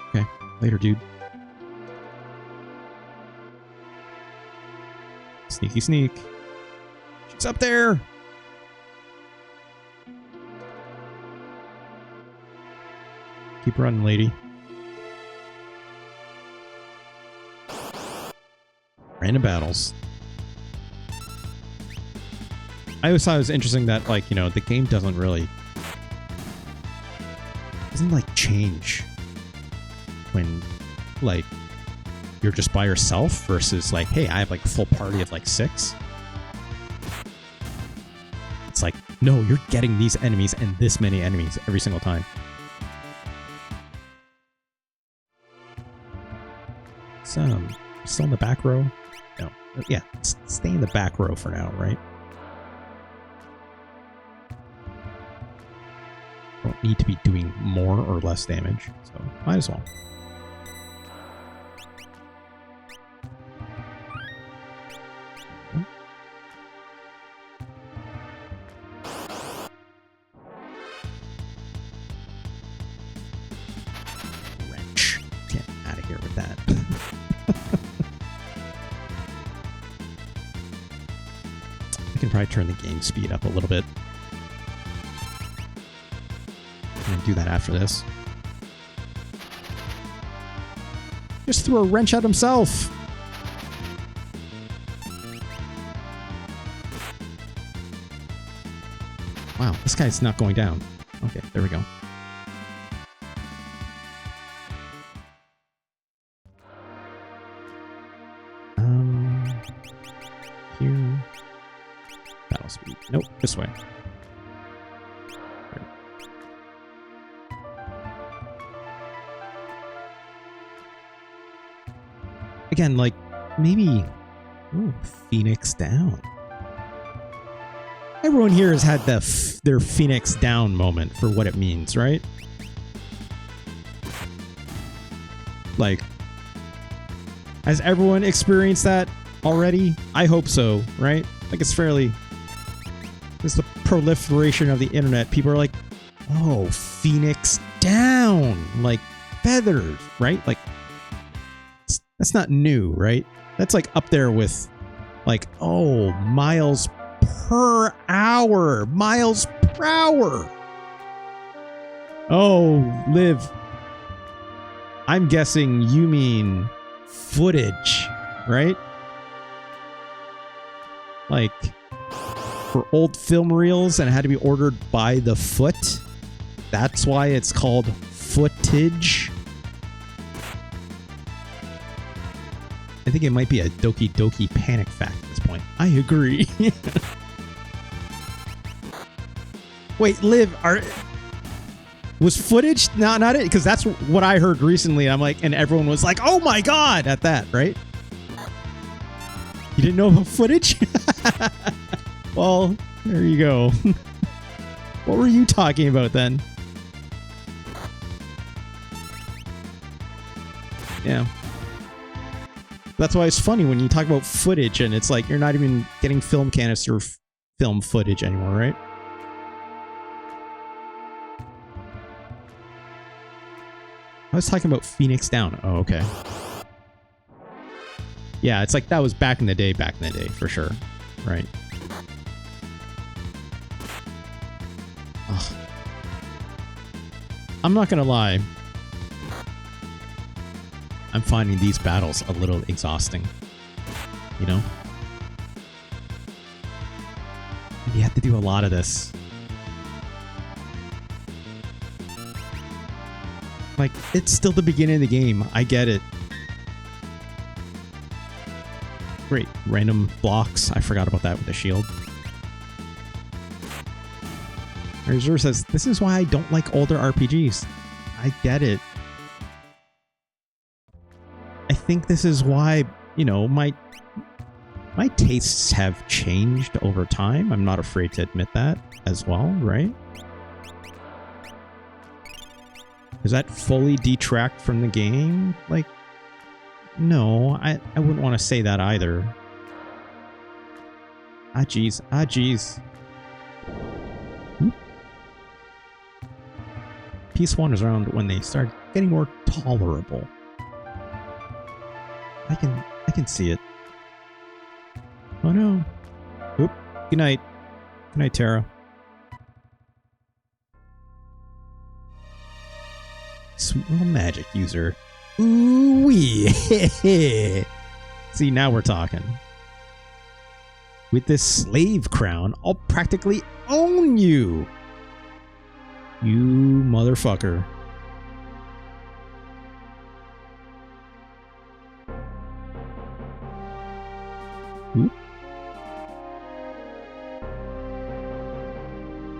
Okay, later, dude. Sneaky sneak. She's up there! Keep running, lady. Random battles. I always thought it was interesting that, like, you know, the game doesn't like change when, like, you're just by yourself versus, like, hey, I have like a full party of like 6. It's like, no, you're getting these enemies and this many enemies every single time. Still in the back row? No. Yeah, stay in the back row for now, right? Don't need to be doing more or less damage, so might as well. Wrench. Get out of here with that. I can probably turn the game speed up a little bit. I'm gonna do that after this. Just threw a wrench at himself. Wow, this guy's not going down. Okay, there we go. Here. Battle speed. Nope, this way. Right. Again, like, maybe... Ooh, Phoenix down. Everyone here has had their Phoenix down moment for what it means, right? Like, has everyone experienced that already? I hope so, right? Like, it's fairly... It's the proliferation of the internet. People are like, oh, Phoenix down! Like, feathers, right? Like, that's not new, right? That's like up there with, like, oh, miles per hour. Miles per hour. Oh, Liv. I'm guessing you mean footage, right? Like, for old film reels and it had to be ordered by the foot. That's why it's called footage. I think it might be a Doki Doki Panic fact at this point. I agree. Wait, Liv, was footage not it? Because that's what I heard recently. I'm like, and everyone was like, "Oh my god!" at that, right? You didn't know about footage? Well, there you go. What were you talking about then? Yeah. That's why it's funny when you talk about footage and it's like you're not even getting film canister film footage anymore, right? I was talking about Phoenix Down. Oh, okay. Yeah, it's like that was back in the day, for sure. Right. Ugh. I'm not gonna lie. I'm finding these battles a little exhausting. You know? You have to do a lot of this. Like, it's still the beginning of the game. I get it. Great. Random blocks. I forgot about that with the shield. Reserve says, this is why I don't like older RPGs. I get it. I think this is why, you know, my tastes have changed over time. I'm not afraid to admit that as well, right? Does that fully detract from the game? Like, no, I wouldn't want to say that either. Ah, jeez. Ah, jeez. Piece 1 is around when they start getting more tolerable. I can see it. Oh no. Oop. Good night. Good night, Terra. Sweet little magic user. Ooh wee. See, now we're talking. With this slave crown, I'll practically own you. You motherfucker. Oop.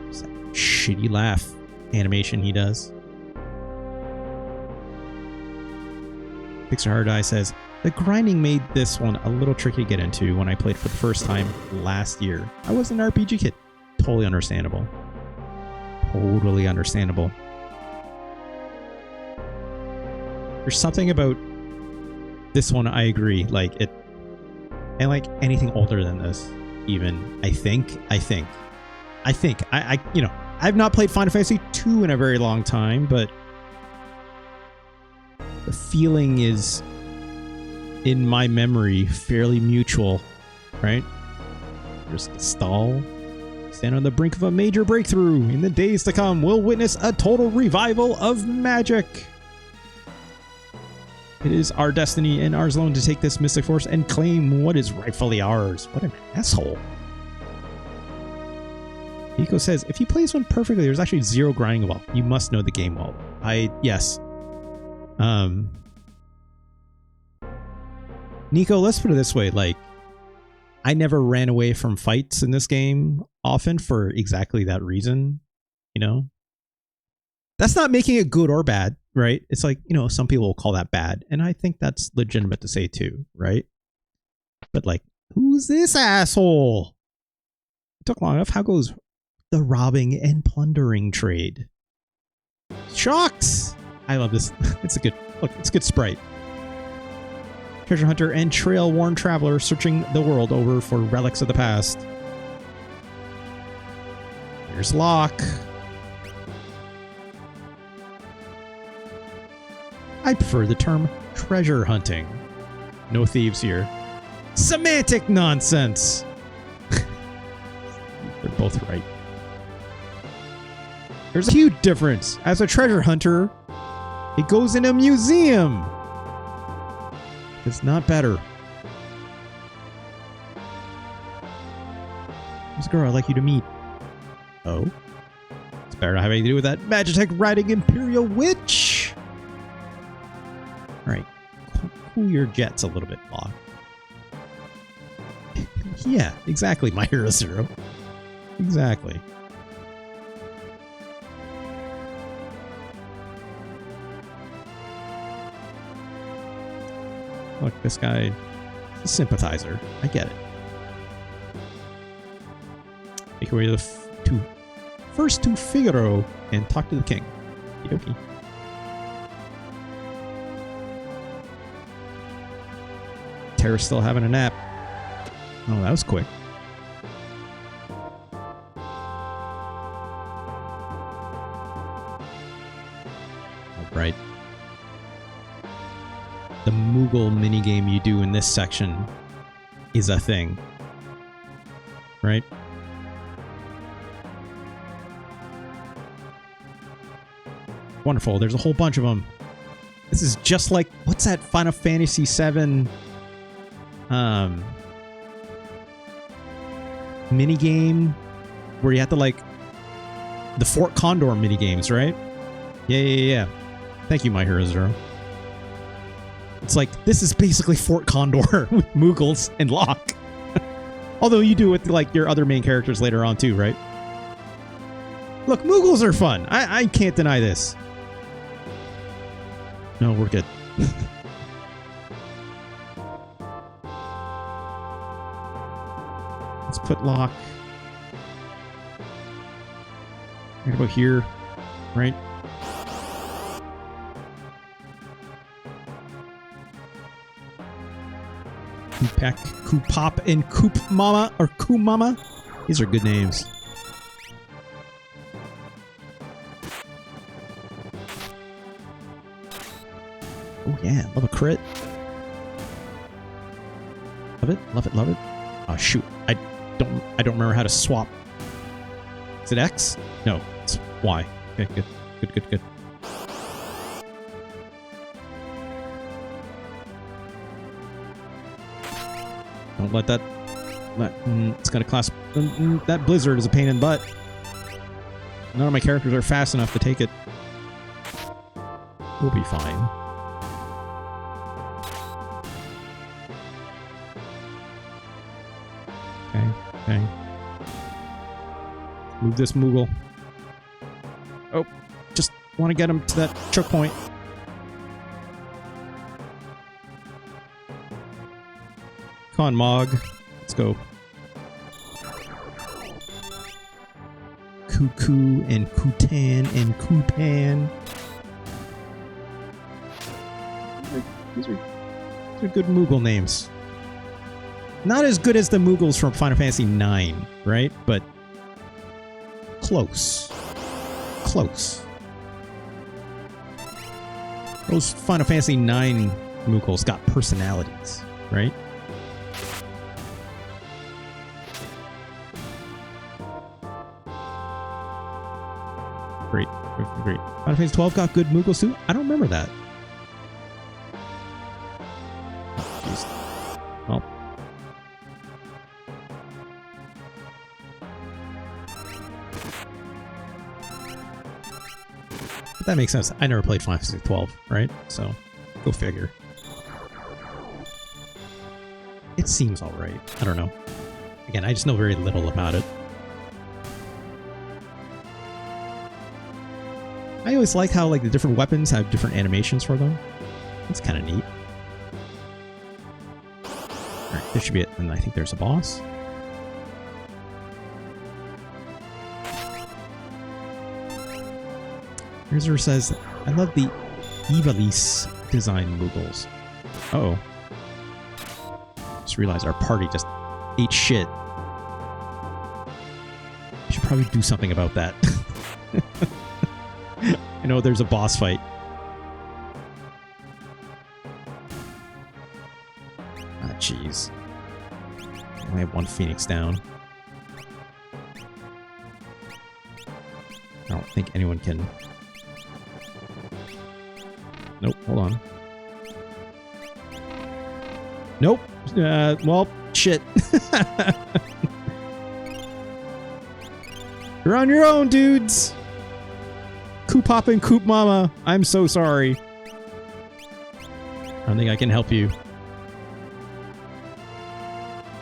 It's that shitty laugh animation he does. Pixar Hard Eye says, the grinding made this one a little tricky to get into when I played for the first time last year. I was an RPG kid. Totally understandable. Totally understandable. There's something about this one I agree. Like it, and like anything older than this, even I think, you know, I've not played Final Fantasy 2 in a very long time, but the feeling is, in my memory, fairly mutual, right? There's the stall. Stand on the brink of a major breakthrough. In the days to come, we'll witness a total revival of magic. It is our destiny and ours alone to take this mystic force and claim what is rightfully ours. What an asshole. Hiko says, if you play this one perfectly, there's actually zero grinding well. You must know the game well. Yes. Nico, let's put it this way, like, I never ran away from fights in this game often for exactly that reason, you know? That's not making it good or bad, right? It's like, you know, some people will call that bad, and I think that's legitimate to say too, right? But like, who's this asshole? It took long enough. How goes the robbing and plundering trade? Shocks! I love this. It's a good, look, it's a good sprite. Treasure hunter and trail-worn traveler searching the world over for relics of the past. Here's Locke. I prefer the term treasure hunting. No thieves here. Semantic nonsense! They're both right. There's a huge difference. As a treasure hunter, it goes in a museum. It's not better. There's a girl I'd like you to meet. Oh? It's better not have anything to do with that Magitech riding Imperial Witch! Alright. Cool your jets a little bit, Locke. Yeah, exactly, my Hero Zero. Exactly. Look, this guy is a sympathizer. I get it. Make your way first to Figaro and talk to the king. Okie dokie. Terra's still having a nap. Oh, that was quick. All right. The Moogle minigame you do in this section is a thing. Right? Wonderful. There's a whole bunch of them. This is just like, what's that Final Fantasy VII minigame where you have to like the Fort Condor mini games, right? Yeah. Thank you, My Hero Zero. It's like this is basically Fort Condor with Moogles and Locke. Although you do it with like your other main characters later on too, right? Look, Moogles are fun. I can't deny this. No, we're good. Let's put Locke right about here, right? Koopek, Koopop, and Koop Mama, or Koo Mama. These are good names. Oh yeah, love a crit. Love it, love it, love it. Oh shoot, I don't remember how to swap. Is it X? No, it's Y. Okay, good. Don't let that. It's got a class. That blizzard is a pain in the butt. None of my characters are fast enough to take it. We'll be fine. Okay. Move this Moogle. Oh, just want to get him to that choke point. Come on, Mog. Let's go. Cuckoo and Kutan and Kupan. These are good Moogle names. Not as good as the Moogles from Final Fantasy IX, right? But close. Close. Those Final Fantasy IX Moogles got personalities, right? Great. Final Fantasy 12 got good Moogles too? I don't remember that. Oh, jeez. Well. But that makes sense. I never played Final Fantasy 12, right? So, go figure. It seems alright. I don't know. Again, I just know very little about it. I always like how like the different weapons have different animations for them. That's kind of neat. Alright, this should be it. And I think there's a boss. Rizzer says, I love the Ivalice design Moogles. Uh-oh. Just realized our party just ate shit. I should probably do something about that. I know there's a boss fight. Ah, jeez. I only have one Phoenix down. I don't think anyone can... Nope, hold on. Nope. Well, shit. You're on your own, dudes. Coop Pop and Coop Mama, I'm so sorry. I don't think I can help you.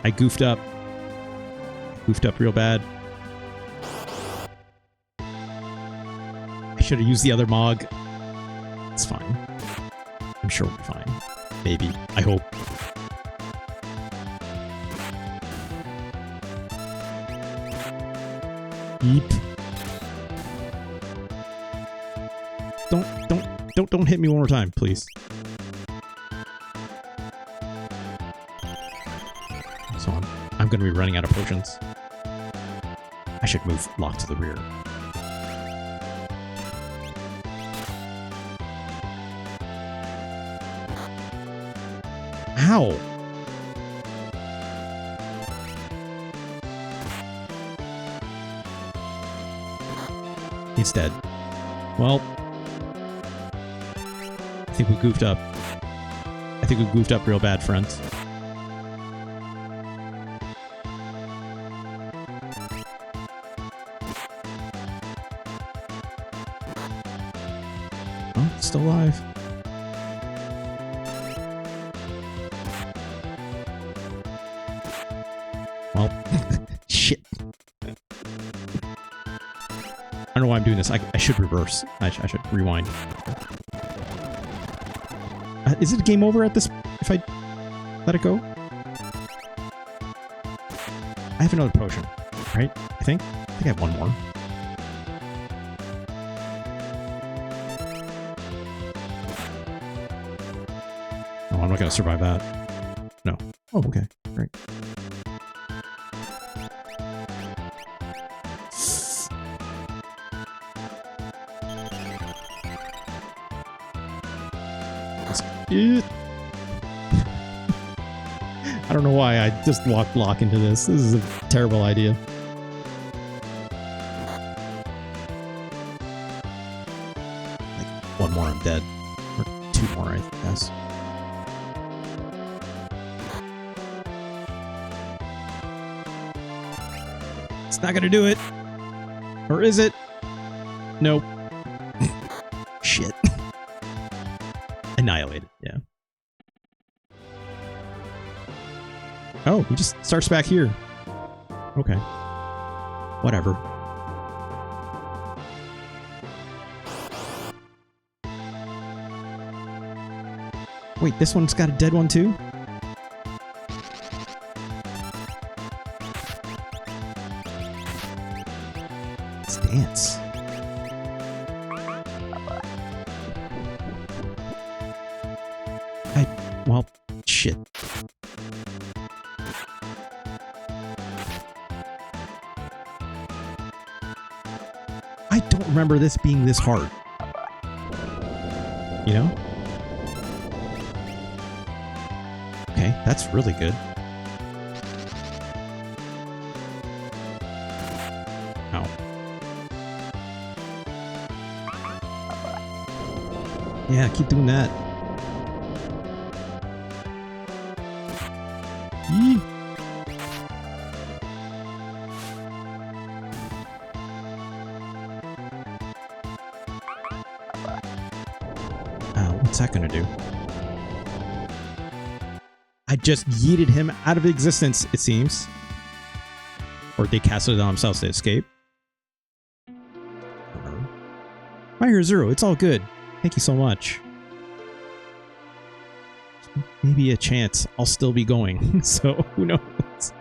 I goofed up. Goofed up real bad. I should have used the other Mog. It's fine. I'm sure we'll be fine. Maybe. I hope. Beep. Don't hit me one more time, please. So I'm going to be running out of potions. I should move Locke to the rear. Ow! He's dead. Well, I think we goofed up. I think we goofed up real bad, friends. Still alive. Well, shit. I don't know why I'm doing this. I should reverse. I should rewind. Is it game over at this... if I let it go? I have another potion, right? I think I have one more. Oh, I'm not going to survive that. No. Oh, okay. Great. I don't know why I just locked Locke into this. This is a terrible idea. Like, one more, I'm dead. Or two more, I guess. It's not gonna do it. Or is it? Nope. Shit. Annihilated, yeah. Oh, he just starts back here. Okay. Whatever. Wait, this one's got a dead one too? Let's dance. Well, shit. I don't remember this being this hard. You know? Okay, that's really good. Ow. Yeah, keep doing that. Yee. What's that gonna do? I just yeeted him out of existence, it seems. Or they casted it on themselves to escape. My Hero Zero, it's all good. Thank you so much. Maybe a chance I'll still be going, so who knows?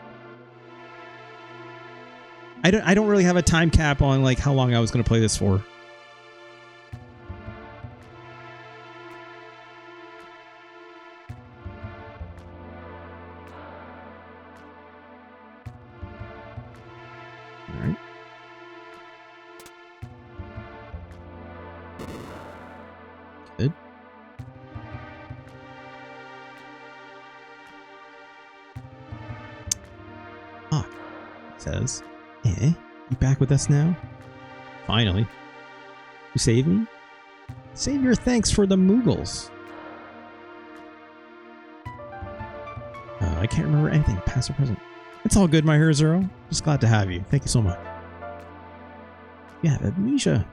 I don't really have a time cap on like how long I was going to play this for. All right. Good. Says, eh, you back with us now? Finally. You saved me? Save your thanks for the Moogles. I can't remember anything, past or present. It's all good, my Hero Zero. Just glad to have you. Thank you so much. You have amnesia.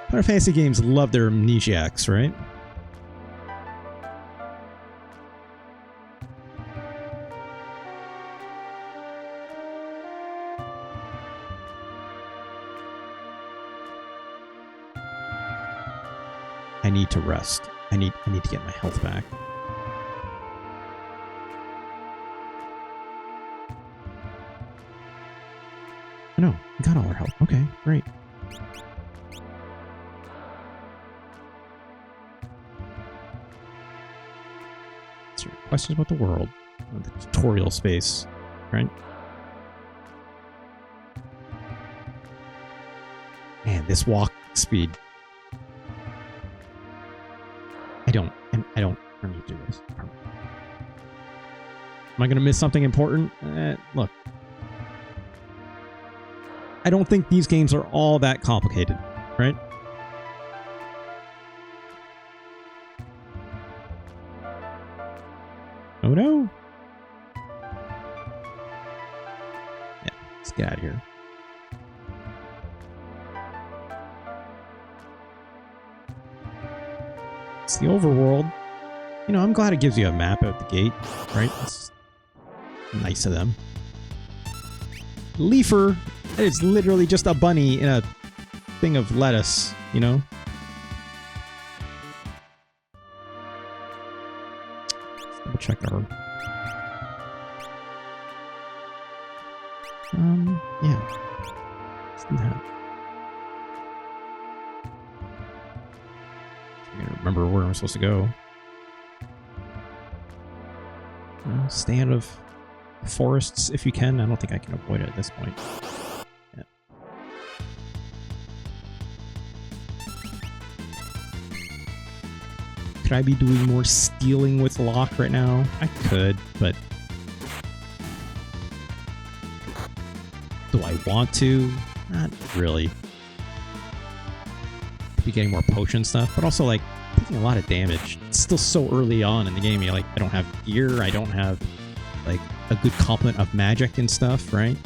Final Fantasy games love their amnesiacs, right? I need to rest. I need to get my health back. Oh, no, we got all our health. Okay, great. So, questions about the world, the tutorial space, right? Man, this walk speed. I don't need to do this. Am I going to miss something important? Look. I don't think these games are all that complicated, right? Oh no. Yeah, let's get out of here. It's the overworld. You know, I'm glad it gives you a map out the gate, right? It's nice of them. Leafer is literally just a bunny in a thing of lettuce, you know? Let's double check our... yeah. Let's do that. I gotta remember where I'm supposed to go. Stay out of forests if you can. I don't think I can avoid it at this point. Yeah. Could I be doing more stealing with Locke right now? I could, but... do I want to? Not really. Could be getting more potion stuff, but also, like, taking a lot of damage. It's still so early on in the game. You're like, I don't have gear, I don't have, like, a good complement of magic and stuff, right?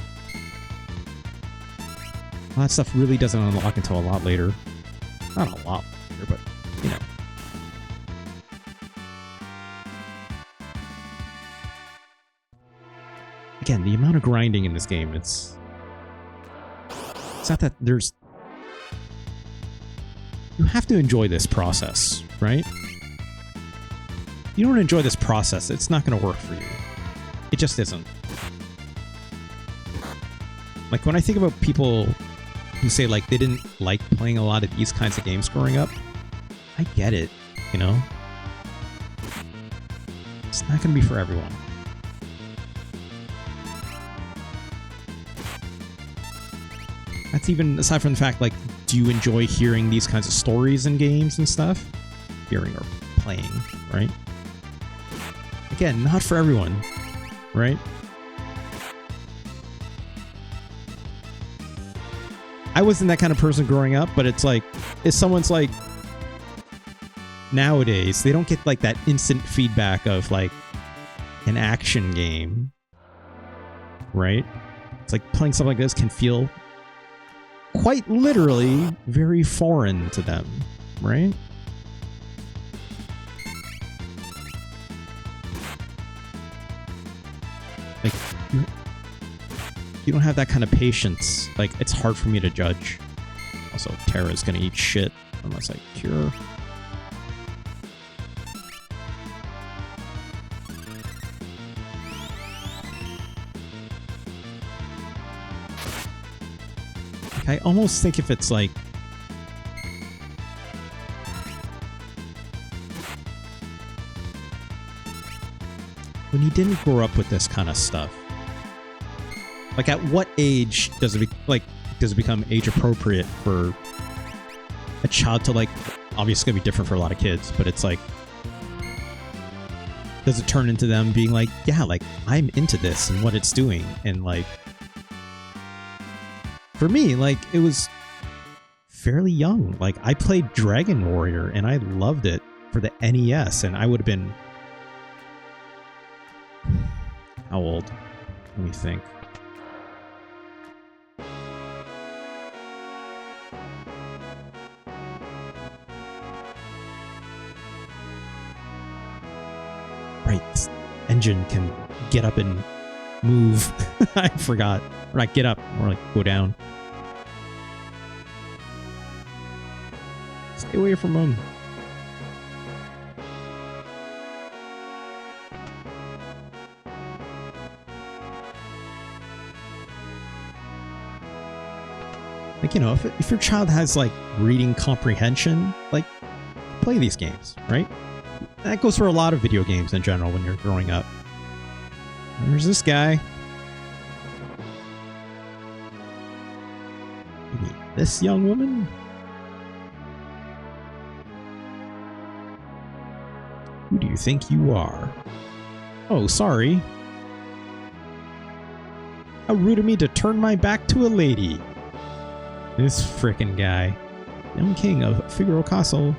All that stuff really doesn't unlock until a lot later. Not a lot later, but, you know. Again, the amount of grinding in this game, it's not that there's... you have to enjoy this process, right? If you don't enjoy this process, it's not going to work for you. It just isn't. Like, when I think about people who say, like, they didn't like playing a lot of these kinds of games growing up, I get it, you know? It's not going to be for everyone. That's even aside from the fact, like, do you enjoy hearing these kinds of stories in games and stuff? Hearing or playing, right? Again, not for everyone, right? I wasn't that kind of person growing up, but it's like, if someone's like, nowadays, they don't get like that instant feedback of like an action game, right? It's like playing something like this can feel quite literally very foreign to them, right? Like, you don't have that kind of patience. Like, it's hard for me to judge. Also, Terra's gonna eat shit unless I cure. I almost think if it's like... when you didn't grow up with this kind of stuff, like at what age does it become age appropriate for a child to, like, obviously it's gonna be different for a lot of kids, but it's like, does it turn into them being like, yeah, like, I'm into this and what it's doing, and like, for me, like, it was fairly young. Like, I played Dragon Warrior and I loved it for the NES, and I would have been... how old? Let me think. Right, this engine can get up and move. I forgot. Or not get up, or like go down. Stay away from them. Like, you know, if your child has like reading comprehension, like, play these games, right? That goes for a lot of video games in general when you're growing up. There's this guy. Maybe this young woman? Who do you think you are? Oh, sorry. How rude of me to turn my back to a lady. This frickin' guy. Young king of Figaro Castle.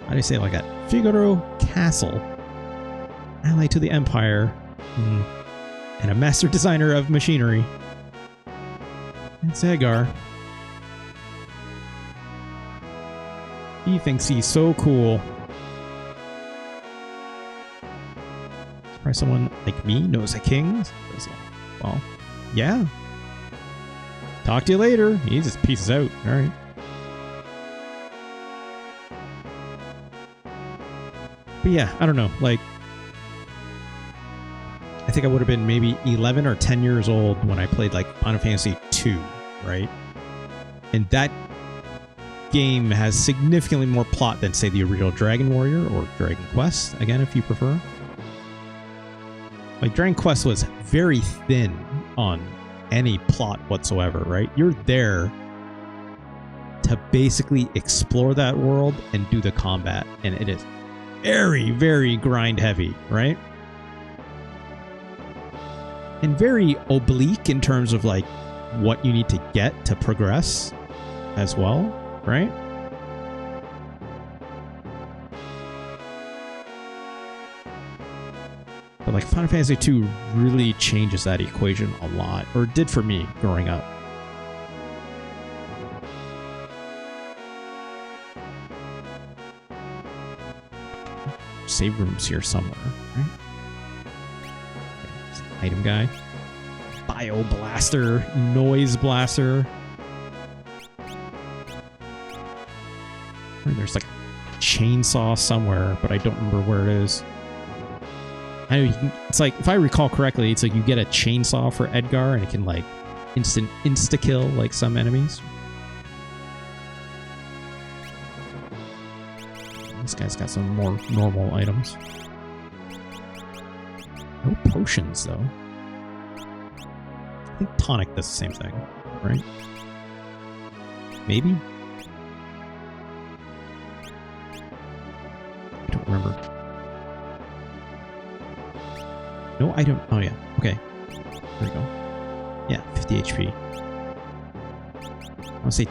How do you say it like that? Figaro Castle. Ally to the Empire. And a master designer of machinery. It's Edgar. He thinks he's so cool. Surprise someone like me knows a king. Well, yeah. Talk to you later. He just pieces out. All right. But yeah, I don't know. Like, I think I would have been maybe 11 or 10 years old when I played like Final Fantasy II, right? And that game has significantly more plot than, say, the original Dragon Warrior or Dragon Quest, again, if you prefer. Like, Dragon Quest was very thin on any plot whatsoever, right? You're there to basically explore that world and do the combat, and it is very, very grind heavy, right? And very oblique in terms of like what you need to get to progress as well, right? But like Final Fantasy II really changes that equation a lot, or it did for me growing up. Save rooms here somewhere, right? Okay, item guy. Bio blaster, noise blaster. There's like a chainsaw somewhere, but I don't remember where it is. I know you can, it's like, if I recall correctly, it's like you get a chainsaw for Edgar and it can like insta-kill like some enemies. This guy's got some more normal items. No potions though. I think tonic does the same thing, right? Maybe? I don't remember. No, I don't. Oh, yeah. Okay. There we go. Yeah, 50 HP. I want to say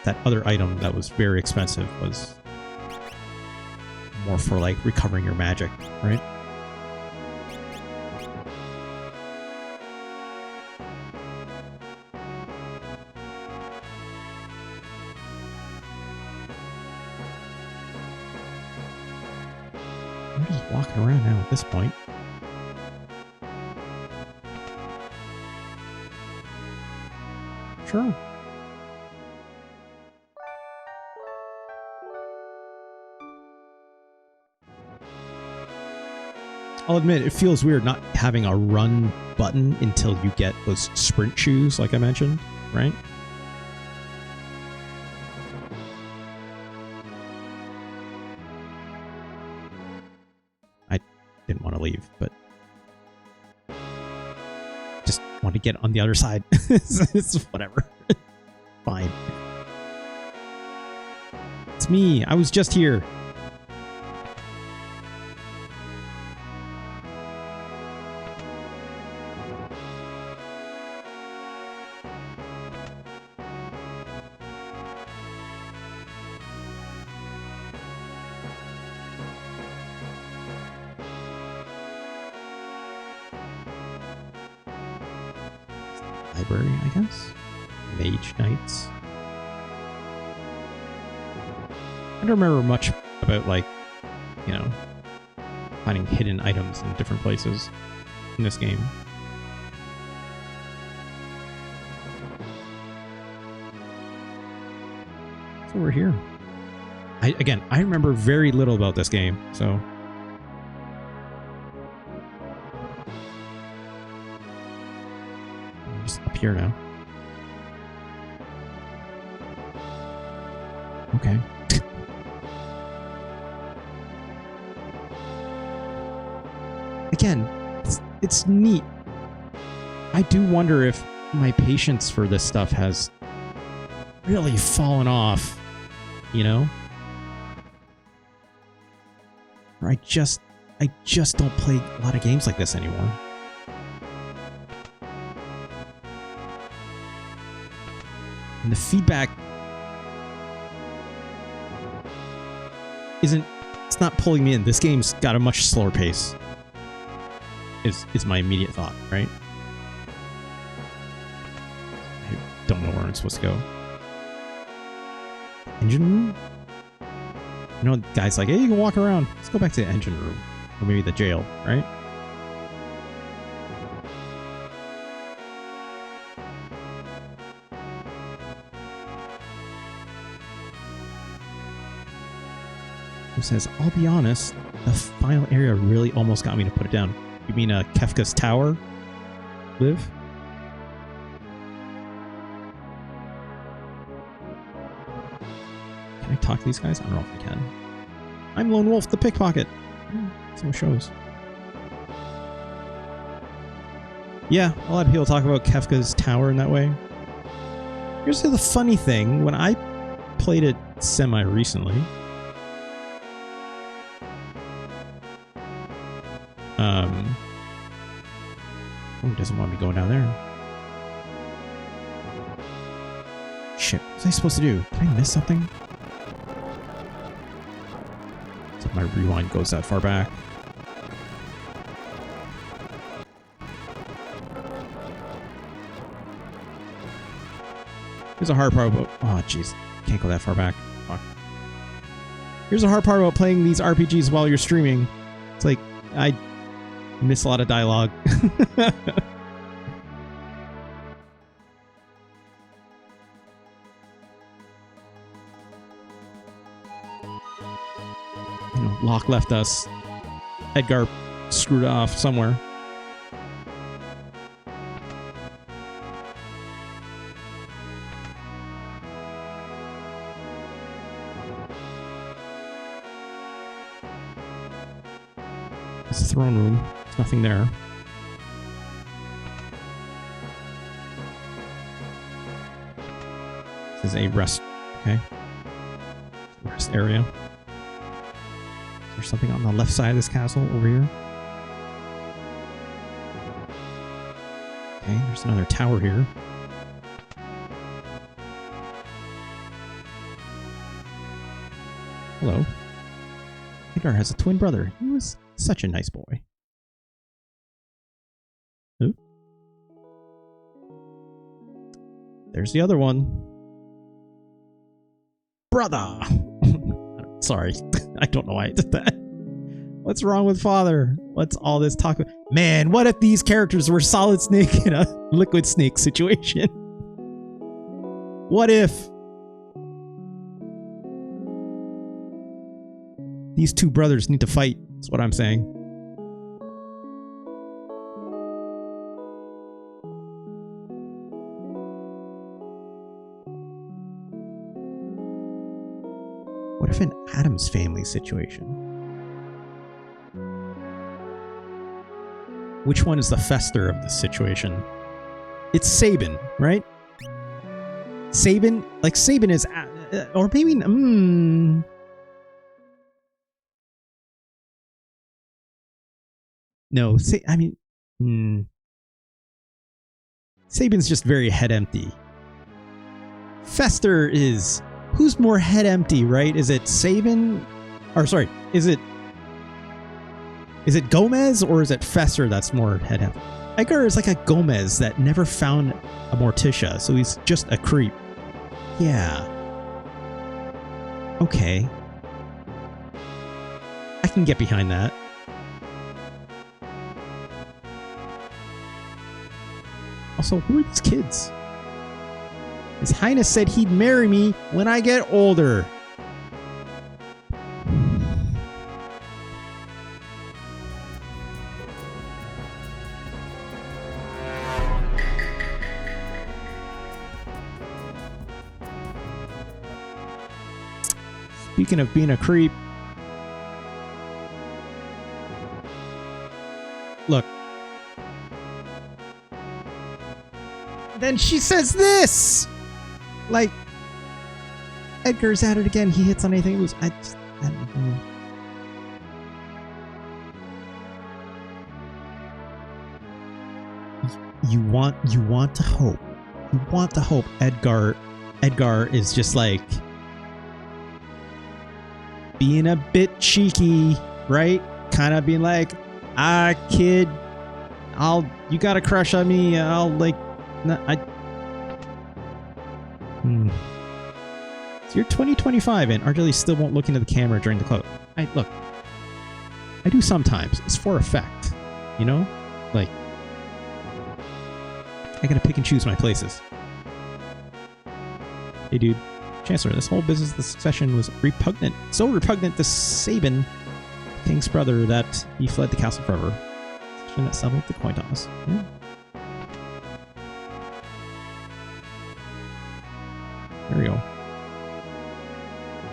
that other item that was very expensive was more for, like, recovering your magic, right? Walking around now at this point. Sure. I'll admit, it feels weird not having a run button until you get those sprint shoes, like I mentioned, right? Didn't want to leave, but just want to get on the other side. It's whatever. Fine. It's me. I was just here. Library, I guess. Mage Knights. I don't remember much about, like, you know, finding hidden items in different places in this game. So we're here. Again, I remember very little about this game, so... Up here now. Okay. Again, it's neat. I do wonder if my patience for this stuff has really fallen off, you know? Or I just don't play a lot of games like this anymore. And the feedback it's not pulling me in. This game's got a much slower pace. Is my immediate thought, right? I don't know where I'm supposed to go. Engine room? You know, guys like, hey, you can walk around. Let's go back to the engine room. Or maybe the jail, right? Who says, I'll be honest, the final area really almost got me to put it down. You mean Kefka's Tower? Live? Can I talk to these guys? I don't know if I can. I'm Lone Wolf the Pickpocket. Some shows. Yeah, a lot of people talk about Kefka's Tower in that way. Here's the funny thing. When I played it semi-recently, oh, doesn't want me going down there. Shit, what was I supposed to do? Did I miss something? So my rewind goes that far back. Here's a hard part about... Oh, jeez. Can't go that far back. Fuck. Here's a hard part about playing these RPGs while you're streaming. It's like, I miss a lot of dialogue. You know, Locke left us. Edgar screwed off somewhere. It's the throne room. There's nothing there. This is a rest. Okay. Rest area. Is there something on the left side of this castle over here? Okay, there's another tower here. Hello. Edgar has a twin brother. He was such a nice boy. Ooh. There's the other one. Brother! Sorry. I don't know why I did that. What's wrong with father? What's all this talk about? Man, what if these characters were Solid Snake in a Liquid Snake situation? What if these two brothers need to fight? That's what I'm saying. What if an Addams Family situation? Which one is the Fester of this situation? It's Sabin, right? Sabin? Like, Sabin is... or maybe... No, I mean... Sabin's just very head empty. Fester is... Who's more head empty, right? Is it Sabin? Or sorry, is it Gomez or is it Fester that's more head empty? Edgar is like a Gomez that never found a Morticia, so he's just a creep. Yeah. Okay. I can get behind that. Also, who are these kids? His Highness said he'd marry me when I get older. Speaking of being a creep, look. Then she says this! Like, Edgar's at it again. He hits on anything. It was, I don't know. You want to hope. You want to hope Edgar is just like being a bit cheeky, right? Kind of being like, kid, you got a crush on me. So you're 2025 and Argely still won't look into the camera during the close. Look. I do sometimes. It's for effect, you know? Like, I gotta pick and choose my places. Hey, dude. Chancellor, this whole business of the succession was repugnant. So repugnant to Sabin, King's brother, that he fled the castle forever. Succession that settled the coin toss. Yeah. There we go.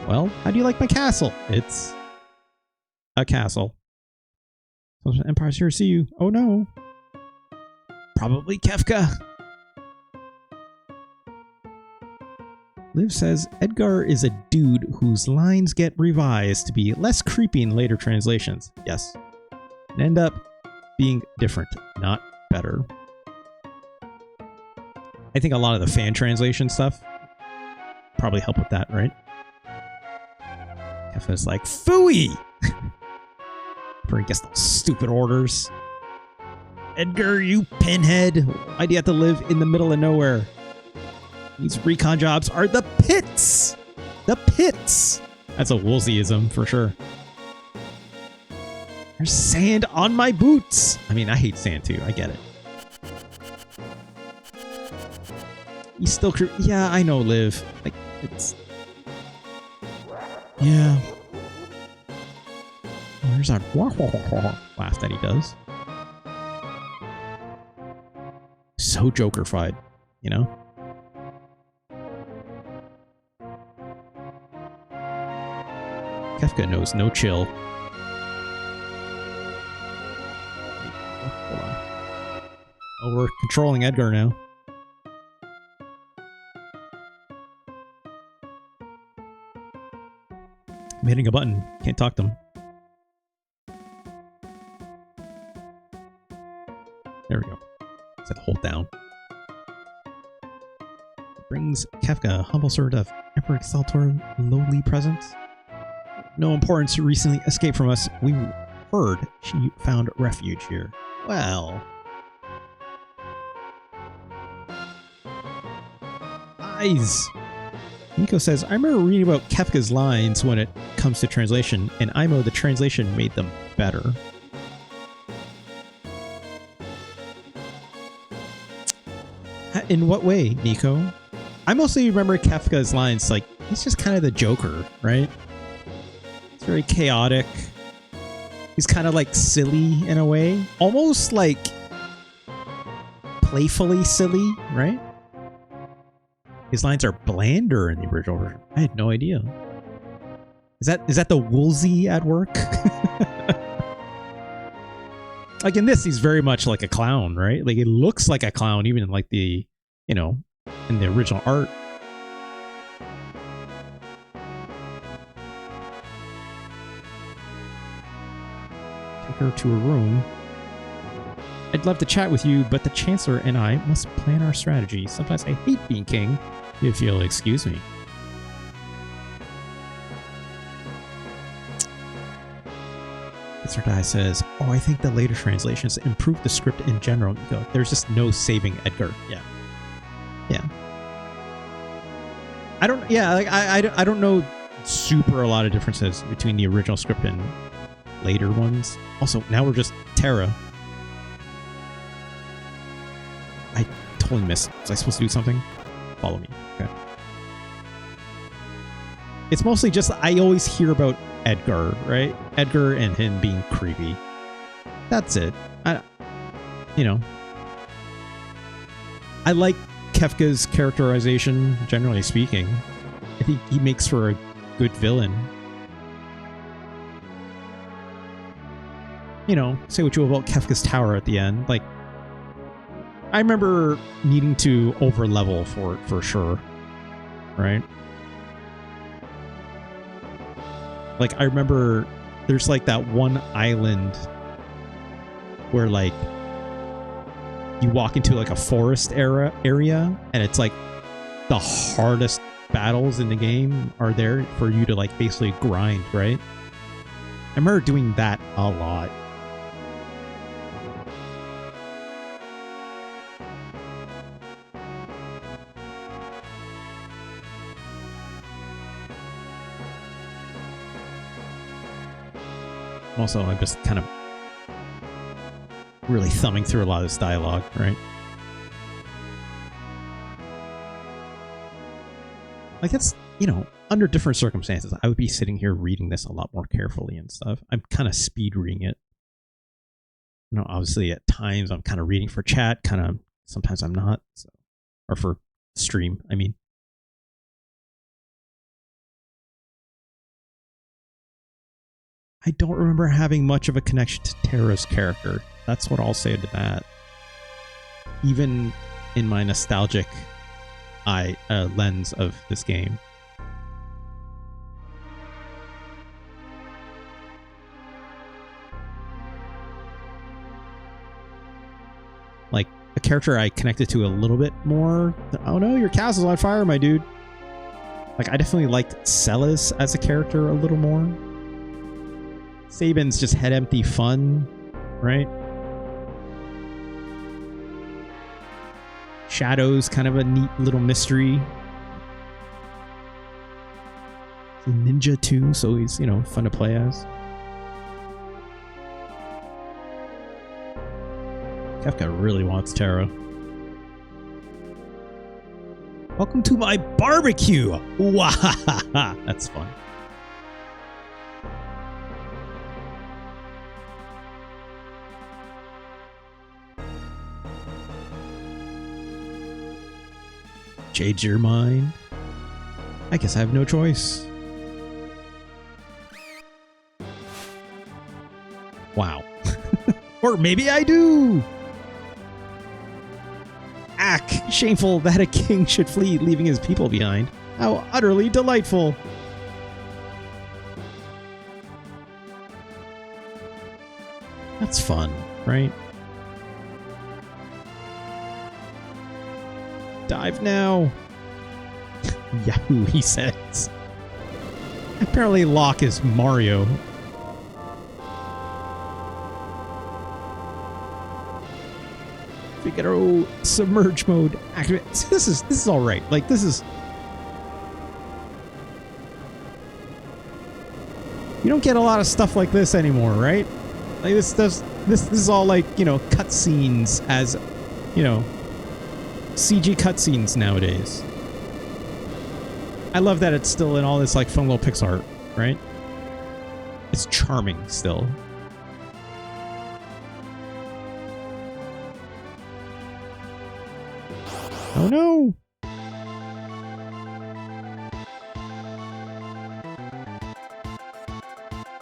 Well, how do you like my castle? It's a castle. Empire's here to see you. Oh no. Probably Kefka. Liv says Edgar is a dude whose lines get revised to be less creepy in later translations. Yes. And end up being different, not better. I think a lot of the fan translation stuff probably help with that, right? Kefka's like, phooey! Before he gets those stupid orders. Edgar, you pinhead! Why do you have to live in the middle of nowhere? These recon jobs are the pits! The pits! That's a Woolseyism for sure. There's sand on my boots! I mean, I hate sand too, I get it. He's still crew. Yeah, I know, Liv. Like, it's. Yeah. Oh, there's that laugh that he does. So Joker-fied, you know? Kefka knows no chill. Hold on. Oh, we're controlling Edgar now. I'm hitting a button. Can't talk to him. There we go. Said hold down. Brings Kefka, humble servant of Emperor Exceltor, lowly presence. No importance, recently escaped from us. We heard she found refuge here. Well. Eyes. Nico says, I remember reading about Kefka's lines when it comes to translation, and IMO, the translation made them better. In what way, Nico? I mostly remember Kefka's lines like, he's just kind of the Joker, right? It's very chaotic. He's kind of like silly in a way. Almost like playfully silly, right? His lines are blander in the original version. I had no idea. Is that the Woolsey at work? Like in this, he's very much like a clown, right? Like it looks like a clown, even in like the, you know, in the original art. Take her to her room. I'd love to chat with you, but the Chancellor and I must plan our strategy. Sometimes I hate being king, if you'll excuse me. Mr. says, oh, I think the later translations improved the script in general. You go, there's just no saving Edgar. Yeah. Yeah. I don't know super a lot of differences between the original script and later ones. Also, now we're just Terra. I totally missed. Was I supposed to do something? Follow me. Okay. It's mostly just I always hear about Edgar, right? Edgar and him being creepy. That's it. I like Kefka's characterization, generally speaking. I think he makes for a good villain. You know, say what you will about Kefka's tower at the end. Like, I remember needing to over-level for it, for sure. Right? Like, I remember there's like that one island where like you walk into like a forest area and it's like the hardest battles in the game are there for you to like basically grind, right? I remember doing that a lot. Also, I'm just kind of really thumbing through a lot of this dialogue, right? Like, it's, you know, under different circumstances, I would be sitting here reading this a lot more carefully and stuff. I'm kind of speed reading it. You know, obviously at times I'm kind of reading for chat, kind of, sometimes I'm not, so, or for stream, I mean. I don't remember having much of a connection to Terra's character. That's what I'll say to that. Even in my nostalgic lens of this game. Like, a character I connected to a little bit more. Oh no, your castle's on fire, my dude. Like, I definitely liked Celis as a character a little more. Sabin's just head empty fun, right? Shadow's kind of a neat little mystery. He's a ninja too, so he's, you know, fun to play as. Kefka really wants Terra. Welcome to my barbecue! Wahahaha! That's fun. Change your mind? I guess I have no choice. Wow. Or maybe I do! Ack! Shameful that a king should flee, leaving his people behind. How utterly delightful! That's fun, right? Dive now! Yahoo, he says. Apparently Locke is Mario. Figaro submerge mode activate. This is all right. Like, this is. You don't get a lot of stuff like this anymore, right? Like, this is all like, you know, cutscenes as, you know, CG cutscenes nowadays. I love that it's still in all this like fun little pixel art, right? It's charming still. Oh no!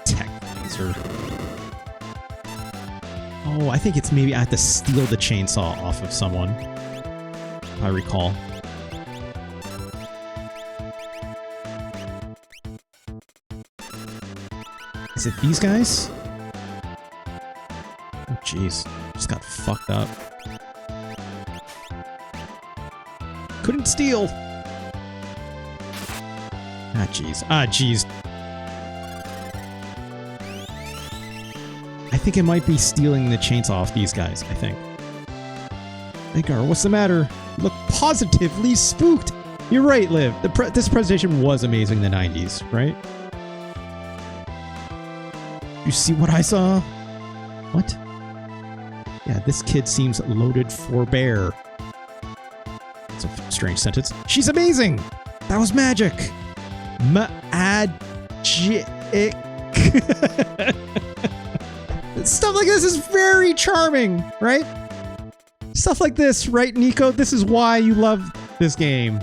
Tech laser. Oh, I think it's maybe I have to steal the chainsaw off of someone. I recall. Is it these guys? Oh jeez, just got fucked up. Couldn't steal. Ah jeez. Ah jeez. I think it might be stealing the chainsaw off these guys, I think. Edgar, what's the matter? You look positively spooked. You're right, Liv. This presentation was amazing in the 90s, right? You see what I saw? What? Yeah, this kid seems loaded for bear. That's a strange sentence. She's amazing! That was magic! Magic! Stuff like this is very charming, right? Stuff like this, right, Nico? This is why you love this game.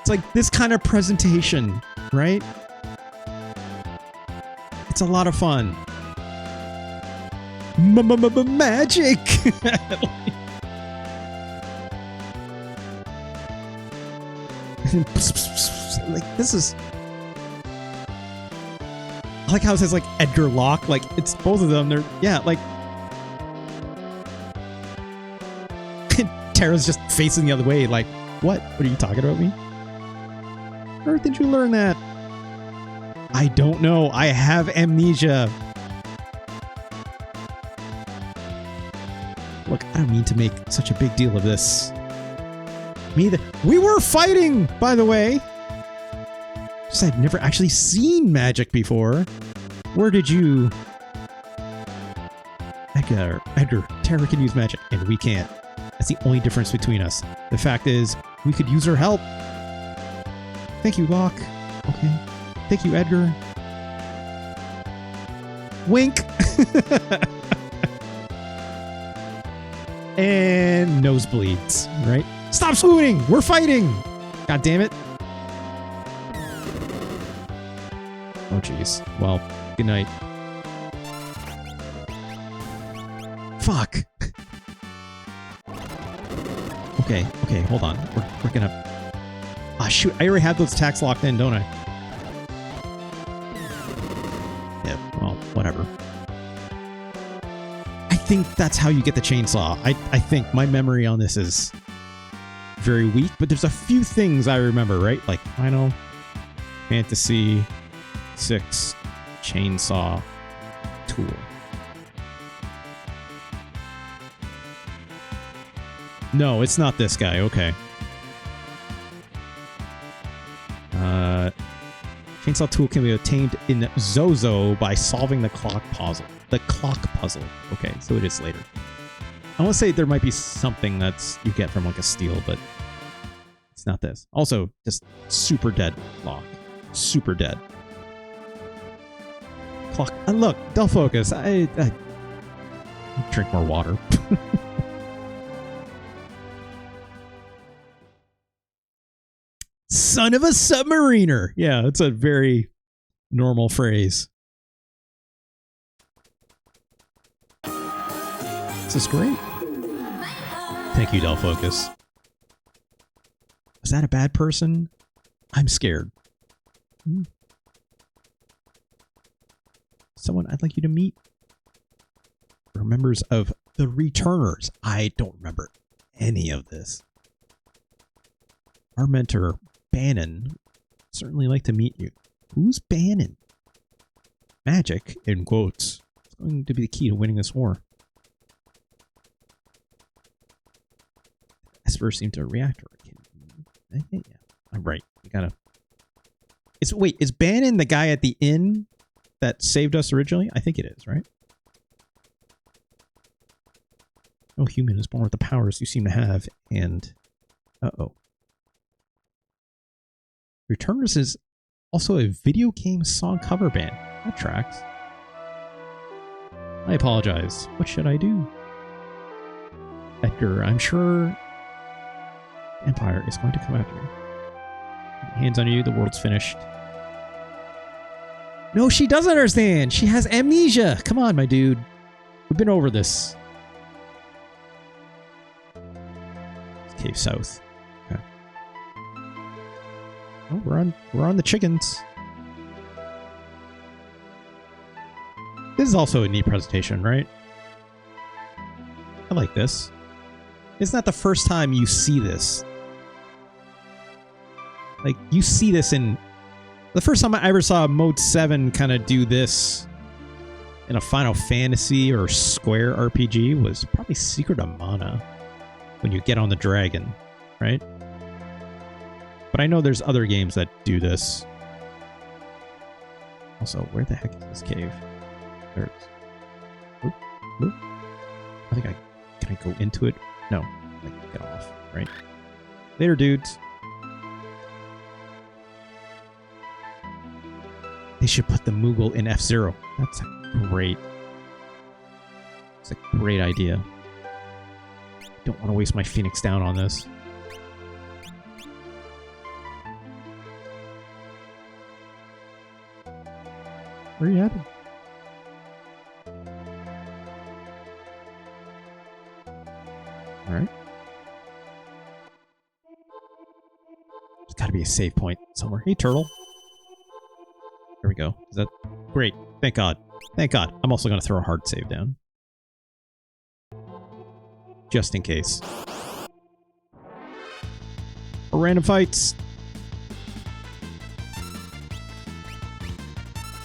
It's like this kind of presentation, right? It's a lot of fun. Magic! Like, this is... I like how it says, like, Edgar Locke. Like, it's both of them. They're... Yeah, like... Terra's just facing the other way, like, what? What are you talking about me? Where did you learn that? I don't know. I have amnesia. Look, I don't mean to make such a big deal of this. We were fighting, by the way. Just I'd never actually seen magic before. Where did you... Edgar, Terra can use magic, and we can't. That's the only difference between us. The fact is, we could use her help. Thank you, Locke. Okay. Thank you, Edgar. Wink! And nosebleeds, right? Stop swooning! We're fighting! God damn it. Oh, jeez. Well, good night. Fuck! Okay, hold on. We're gonna... Ah, shoot. I already have those attacks locked in, don't I? Yeah, well, whatever. I think that's how you get the chainsaw. I think my memory on this is very weak, but there's a few things I remember, right? Like Final Fantasy 6 chainsaw tool. No, it's not this guy. Okay. Chainsaw tool can be obtained in Zozo by solving the clock puzzle. The clock puzzle. Okay, so it is later. I want to say there might be something that's you get from like a steel, but it's not this. Also, just super dead Locke. Super dead. Clock. And look, don't focus. I drink more water. Son of a submariner. Yeah, that's a very normal phrase. This is great. Thank you, Delphocus. Was that a bad person? I'm scared. Someone I'd like you to meet. Members of the Returners. I don't remember any of this. Our mentor, Bannon, certainly like to meet you. Who's Bannon? Magic, in quotes, is going to be the key to winning this war. Espers seem to react. Yeah, I'm right. You gotta... Wait, is Bannon the guy at the inn that saved us originally? I think it is, right? No human is born with the powers you seem to have, and... Uh-oh. Returners is also a video game song cover band. That tracks. I apologize. What should I do? Edgar, I'm sure Empire is going to come after you. Hands on you, the world's finished. No, she doesn't understand. She has amnesia. Come on, my dude. We've been over this. It's cave south. Okay. Oh, we're on the chickens. This is also a neat presentation, right? I like this. It's not the first time you see this. Like, you see this in... The first time I ever saw Mode 7 kind of do this in a Final Fantasy or Square RPG was probably Secret of Mana. When you get on the dragon, right? But I know there's other games that do this. Also, where the heck is this cave? There it is. Oop, oop. I think can I go into it? No. Like, get off, right? Later, dudes. They should put the Moogle in F-Zero. That's a great... It's a great idea. Don't want to waste my Phoenix down on this. Where are you headed? Alright. There's gotta be a save point somewhere. Hey, turtle. There we go. Is that... Great. Thank God. Thank God. I'm also gonna throw a hard save down. Just in case. For random fights.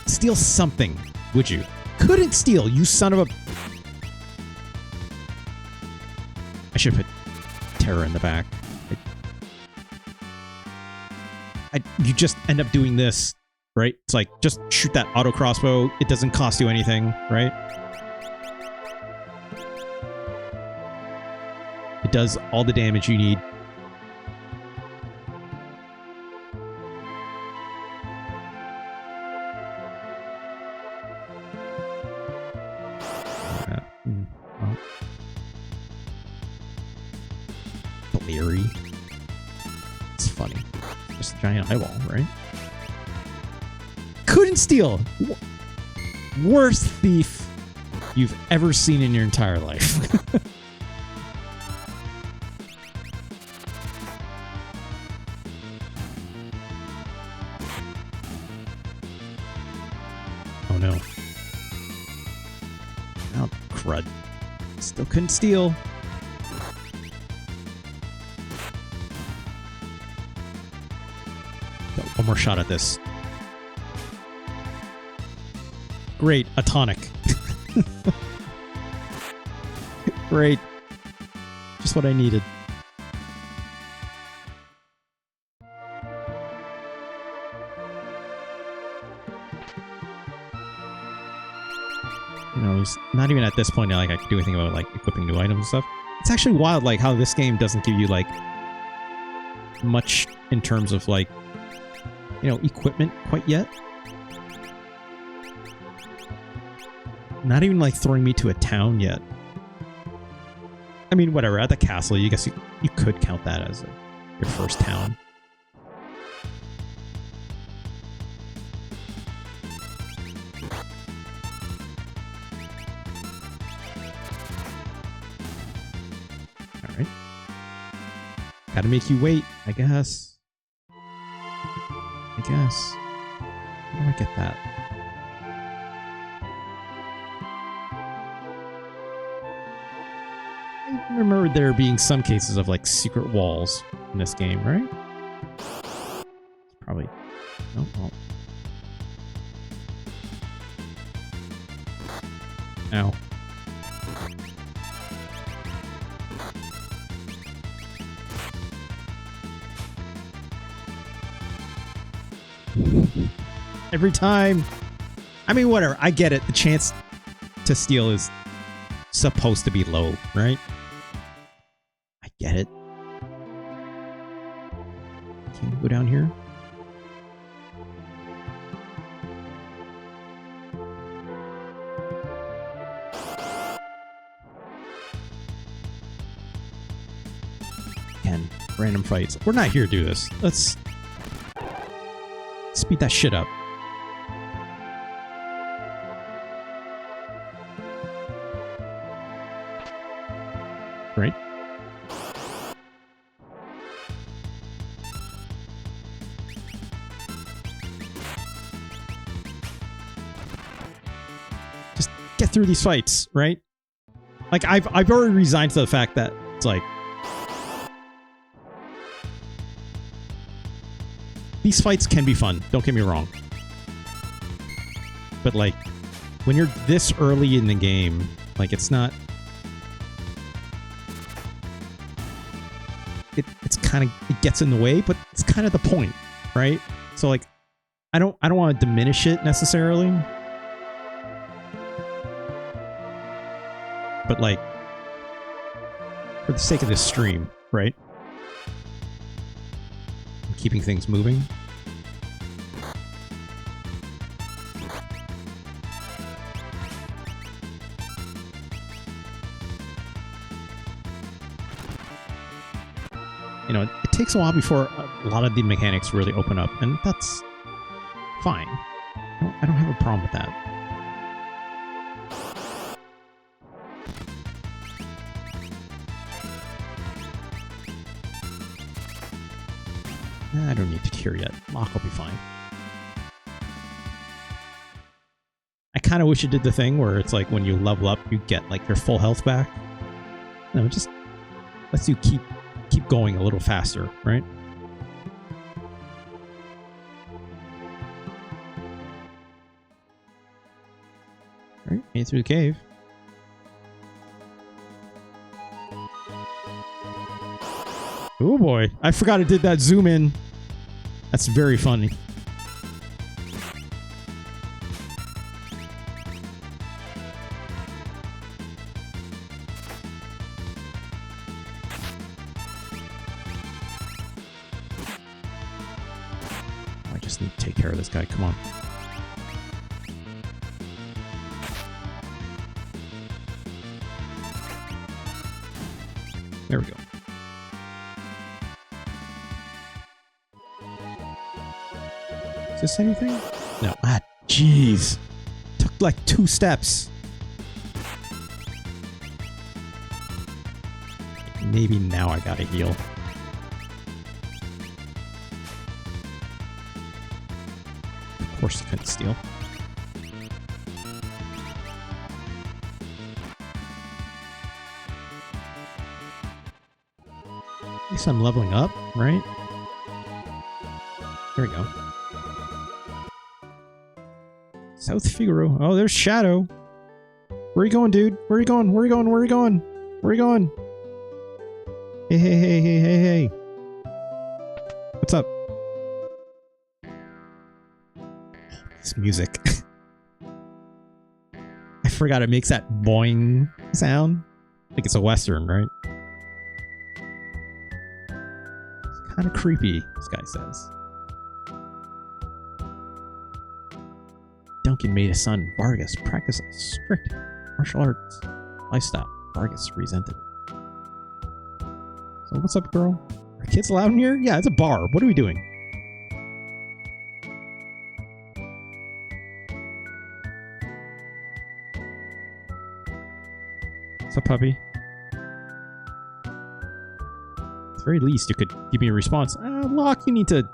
Steal something, would you? Couldn't steal, you son of a... I should put Terra in the back. You just end up doing this, right? It's like, just shoot that auto crossbow. It doesn't cost you anything, right? It does all the damage you need. Bleary. It's funny. Just a giant eyeball, right? Couldn't steal. Worst thief you've ever seen in your entire life. Oh no. Oh, crud. Still couldn't steal. Got one more shot at this. Great, a tonic. Great. Just what I needed. You know, it's not even at this point like I can do anything about like equipping new items and stuff. It's actually wild like how this game doesn't give you like much in terms of like, you know, equipment quite yet. Not even like throwing me to a town yet. I mean, whatever, at the castle, you guess you could count that as your first town. Alright. Gotta make you wait, I guess. How do I get that? I remember there being some cases of like secret walls in this game, right? Probably. No, well. Ow. Every time. I mean, whatever. I get it. The chance to steal is supposed to be low, right? I get it. Can you go down here? Again, random fights. We're not here to do this. Let's speed that shit up. Right? Just get through these fights, right? Like I've already resigned to the fact that it's like these fights can be fun, don't get me wrong. But like when you're this early in the game, like it's not it's kind of, it gets in the way, but it's kind of the point, right? So like I don't want to diminish it necessarily. But like for the sake of this stream, right? I'm keeping things moving. You know, it takes a while before a lot of the mechanics really open up, and that's fine. I don't have a problem with that. I don't need to cure yet. Locke will be fine. I kind of wish it did the thing where it's like when you level up, you get like your full health back. No, it just lets you keep going a little faster, right? All right, made it through the cave. Oh boy, I forgot it did that zoom in. That's very funny. just need to take care of this guy. Come on. There we go. Is this anything? No. Ah, jeez. Took like 2 steps. Maybe now I gotta heal. Of course, you couldn't steal. At least I'm leveling up, right? There we go. South Figaro. Oh, there's Shadow. Where are you going, dude? Where are you going? Where are you going? Where are you going? Where are you going? Hey, hey, hey, hey, hey, hey. What's up? This music. I forgot it makes that boing sound. I think it's a Western, right? It's kind of creepy, this guy says. Duncan made his son, Vargas, practice a strict martial arts lifestyle. Vargas resented it. So what's up, girl? Are kids allowed in here? Yeah, it's a bar. What are we doing? What's up, puppy? At the very least, you could give me a response. Locke, you need to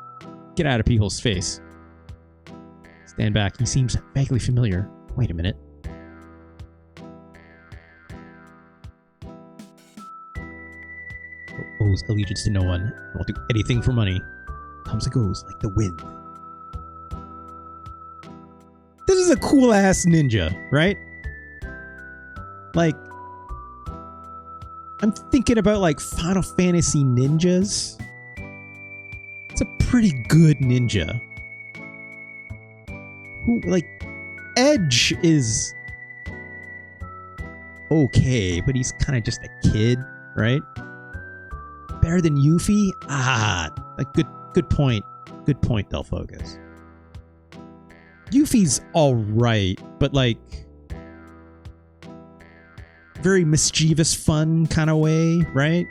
get out of people's face. Stand back. He seems vaguely familiar. Wait a minute. Owes allegiance to no one. And will do anything for money. Comes and goes like the wind. This is a cool ass ninja, right? Like, I'm thinking about like Final Fantasy ninjas. It's a pretty good ninja. Who, like, Edge is okay, but he's kind of just a kid, right? Better than Yuffie? Ah, like good point. Good point, Del Focus. Yuffie's alright, but like very mischievous, fun kind of way, right?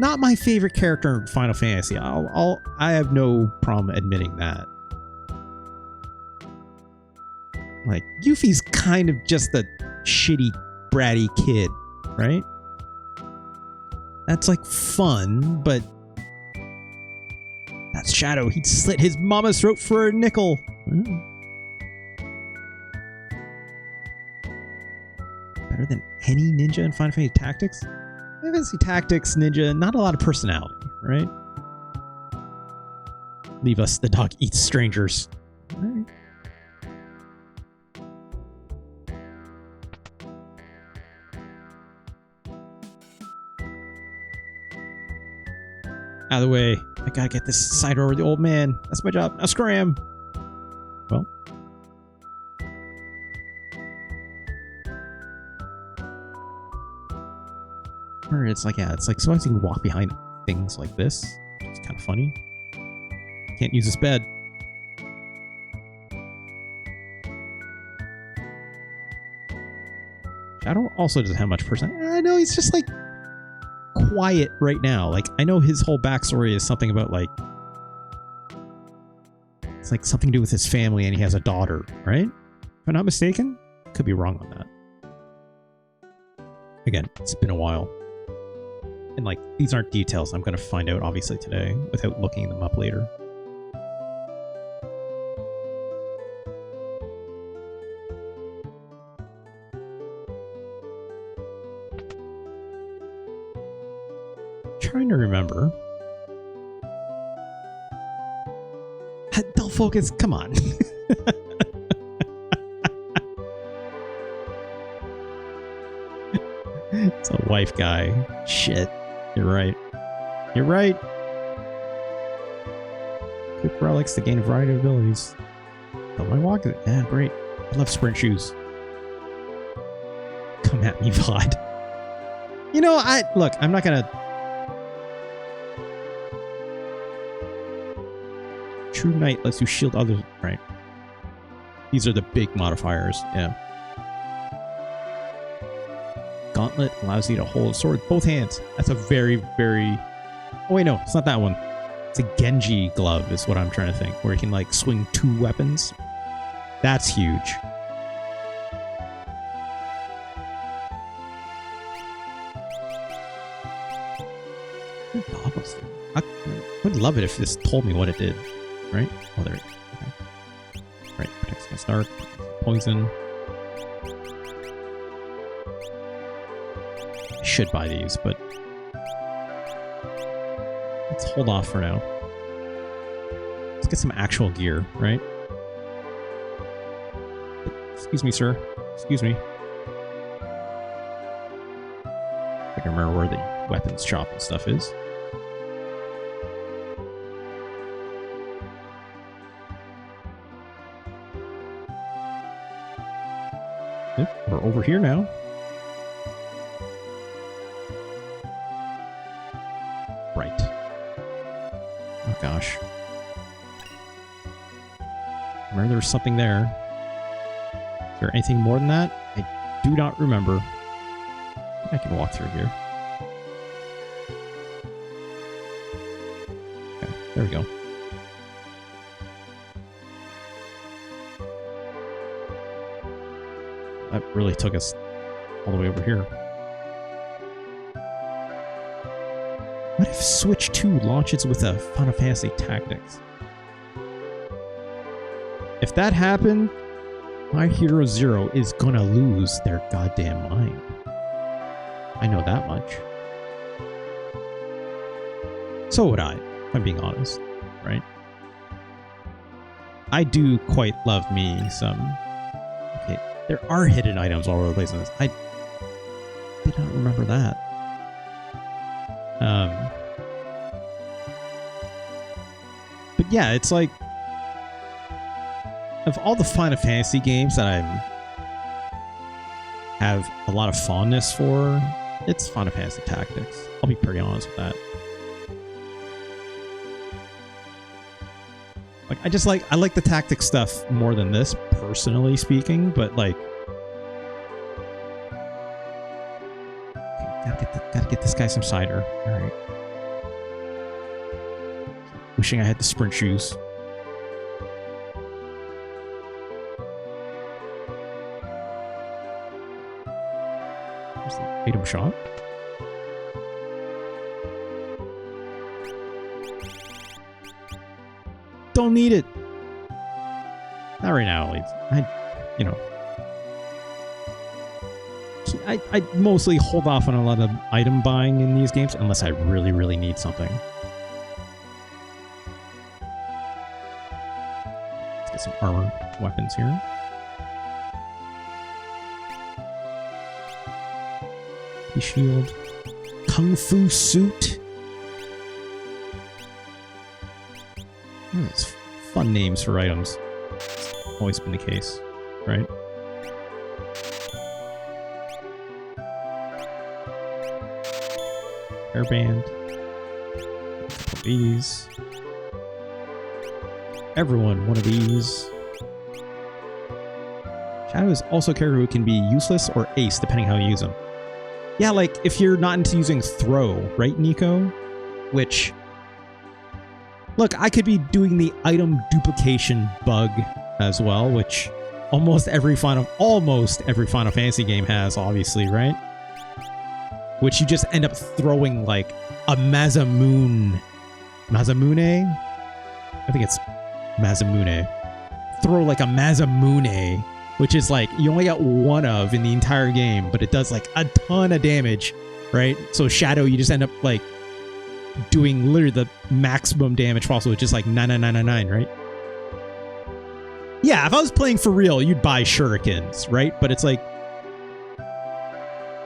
Not my favorite character in Final Fantasy. I have no problem admitting that. Like, Yuffie's kind of just a shitty, bratty kid, right? That's like fun, but that's Shadow. He'd slit his mama's throat for a nickel. Better than any ninja in Final Fantasy Tactics? Final Fantasy Tactics ninja, not a lot of personality, right? Leave us, the dog eats strangers. All right. Out of the way. I gotta get this side over the old man. That's my job. Now scram. Well. Or it's like, yeah, it's like sometimes you can walk behind things like this. It's kind of funny. Can't use this bed. Shadow also doesn't have much personality. I know he's just like quiet right now. Like, I know his whole backstory is something about like, it's like something to do with his family and he has a daughter, right? If I'm not mistaken. Could be wrong on that. Again, it's been a while. And like, these aren't details I'm going to find out obviously today without looking them up later. Trying to remember. Del Focus, come on. It's a wife guy. Shit. You're right. You're right. Quick relics to gain a variety of abilities. Don't mind walking it. Yeah, great. I love sprint shoes. Come at me, Vlad. You know, look, I'm not gonna True Knight lets you shield others. Right. These are the big modifiers. Yeah. Gauntlet allows you to hold a sword with both hands. That's a very, very... Oh, wait, no. It's not that one. It's a Genji glove is what I'm trying to think. Where you can, like, swing 2 weapons. That's huge. I would love it if this told me what it did. Right? Oh, there it is. Okay. Right. Protects against dark. Poison. I should buy these, but let's hold off for now. Let's get some actual gear, right? Excuse me, sir. Excuse me. I can remember where the weapons shop and stuff is. Yep, we're over here now. Right. Oh gosh. Remember there was something there. Is there anything more than that? I do not remember. I can walk through here. Okay, there we go. That really took us all the way over here. What if Switch 2 launches with a Final Fantasy Tactics? If that happened, My Hero Zero is gonna lose their goddamn mind. I know that much. So would I, if I'm being honest, right? I do quite love me some... Okay, there are hidden items all over the place in this. I did not remember that. But yeah, it's like... Of all the Final Fantasy games that I have a lot of fondness for, it's Final Fantasy Tactics. I'll be pretty honest with that. Like, I like the tactics stuff more than this, personally speaking, but like... Okay, gotta get this guy some cider. Alright. Wishing I had the sprint shoes. There's the item shop. Don't need it. Not right now, at least. You know. I mostly hold off on a lot of item buying in these games unless I really, really need something. Let's get some armor weapons here. Shield. Kung Fu suit. It's fun names for items. It's always been the case, right? Hairband. A couple of these. Everyone, one of these. Shadow is also a character who can be useless or ace, depending how you use them. Yeah, like, if you're not into using throw, right, Nico? Which... Look, I could be doing the item duplication bug as well, which almost every Final Fantasy game has, obviously, right? Which you just end up throwing, like, a Mazamune... Mazamune? I think it's Mazamune. Throw, like, a Mazamune, which is, like, you only got one of in the entire game, but it does, like, a ton of damage, right? So Shadow, you just end up, like, doing literally the maximum damage possible, which is, like, 9999, right? Yeah, if I was playing for real, you'd buy shurikens, right? But it's like...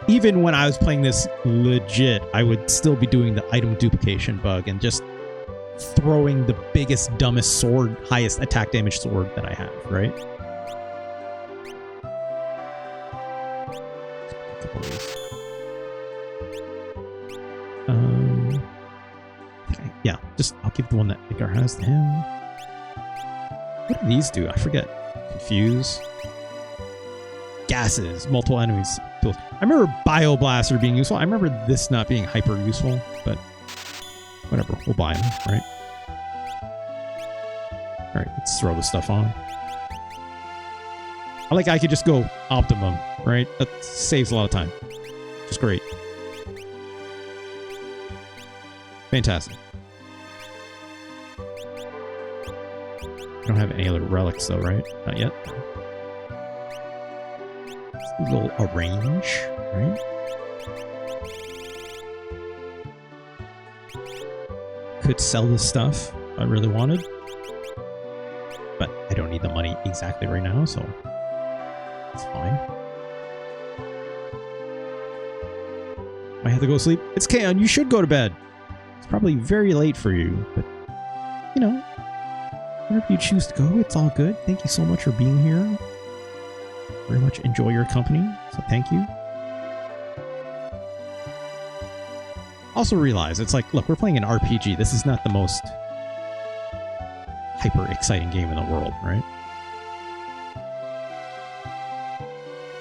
Even when I was playing this legit, I would still be doing the item duplication bug and just throwing the biggest, dumbest sword, highest attack damage sword that I have, right? Okay, yeah, just I'll give the one that Edgar has to him. What do these do? I forget. Confuse. Gases. Multiple enemies. Tools. I remember Bioblaster being useful. I remember this not being hyper useful, but whatever. We'll buy them, right? Alright, let's throw this stuff on. I could just go optimum, right? That saves a lot of time. Which is great. Fantastic. I don't have any other relics though, right? Not yet. We'll arrange, right? Could sell this stuff if I really wanted. But I don't need the money exactly right now, so it's fine. I have to go sleep. It's Kaon, you should go to bed. It's probably very late for you, but you know, whenever you choose to go, it's all good. Thank you so much for being here. Very much enjoy your company, so thank you. Also realize, it's like, look, we're playing an RPG. This is not the most hyper exciting game in the world, right?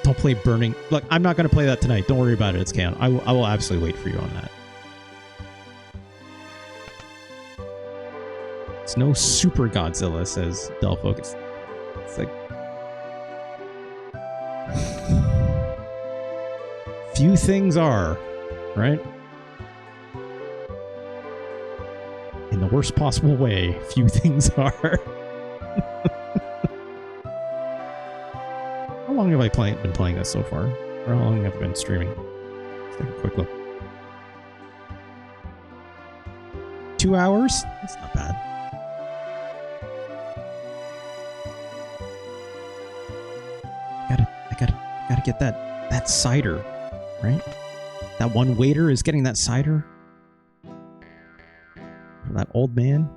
Don't play Burning. Look, I'm not going to play that tonight. Don't worry about it. It's canon. I will absolutely wait for you on that. It's no Super Godzilla, says Delphoc. It's like few things are, right? In the worst possible way, few things are. How long have I been playing this so far? Or how long have I been streaming? Let's take a quick look. 2 hours? That's not bad. I gotta get that cider, right? That one waiter is getting that cider for that old man.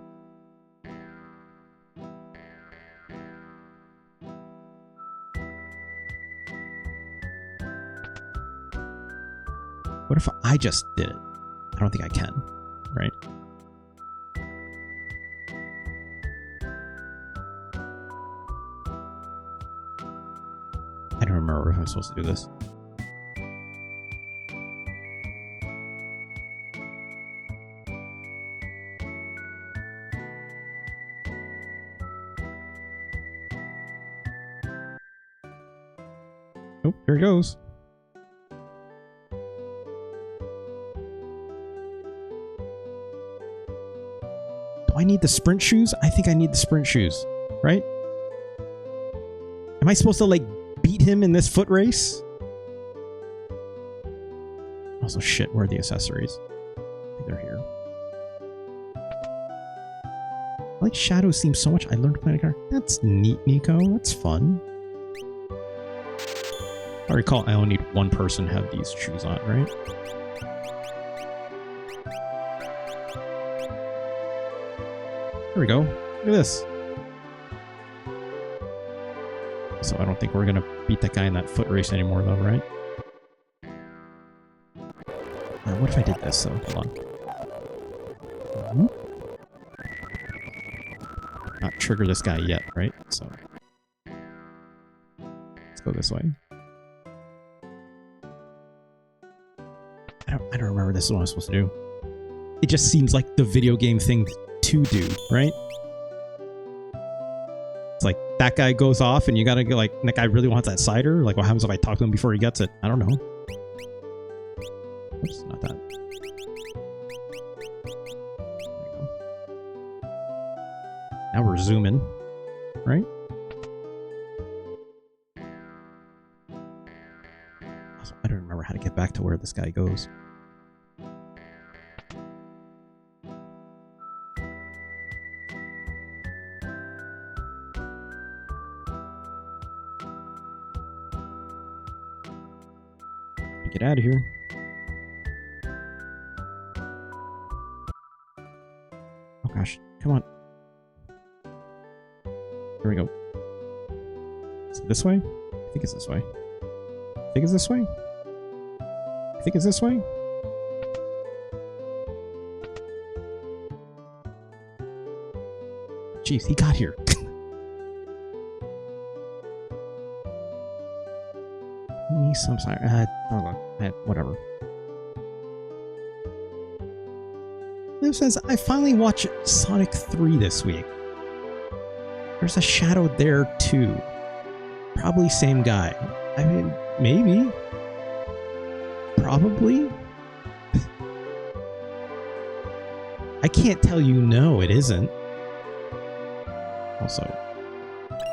What if I just did it? I don't think I can, right? I don't remember if I'm supposed to do this. Oh, here it goes. Do I need the sprint shoes? I think I need the sprint shoes, right? Am I supposed to, like, beat him in this foot race? Also, shit, where are the accessories? I think they're here. I like Shadow's theme so much. I learned to play a car. That's neat, Nico. That's fun. If I recall, I only need one person to have these shoes on, right? Here we go. Look at this. So I don't think we're gonna beat that guy in that foot race anymore, though, right? What if I did this, though? Hold on. Not trigger this guy yet, right? So let's go this way. I don't remember this is what I'm supposed to do. It just seems like the video game thing to do, right? It's like that guy goes off and you gotta go, like, that guy really wants that cider. Like, what happens if I talk to him before he gets it? I don't know. Oops, not that. There we go. Now we're zooming, right? Also, I don't remember how to get back to where this guy goes. Get out of here. Oh gosh, come on. Here we go. Is it this way? I think it's this way. I think it's this way. I think it's this way. Jeez, he got here. me some sorry. Whatever. Liv says, I finally watched Sonic 3 this week. There's a shadow there too. Probably same guy. I mean, maybe. Probably. I can't tell you no, it isn't. Also,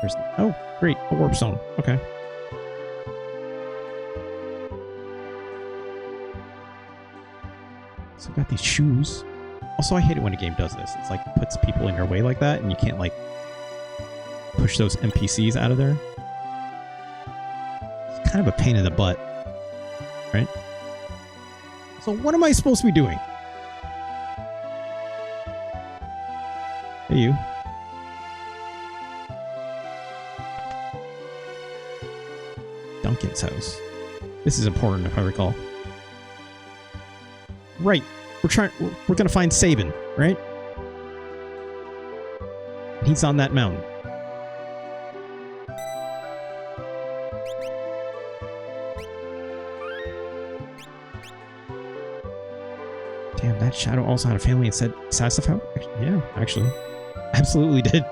there's... Oh, great. A warp zone. Okay. So I've got these shoes. Also, I hate it when a game does this. It's like it puts people in your way like that, and you can't, like, push those NPCs out of there. It's kind of a pain in the butt. Right? So what am I supposed to be doing? Hey, you. Duncan's house. This is important, if I recall. Right. We're gonna find Sabin, right? He's on that mountain. Damn, that shadow also had a family and said Sassafau? Yeah, actually. Absolutely did.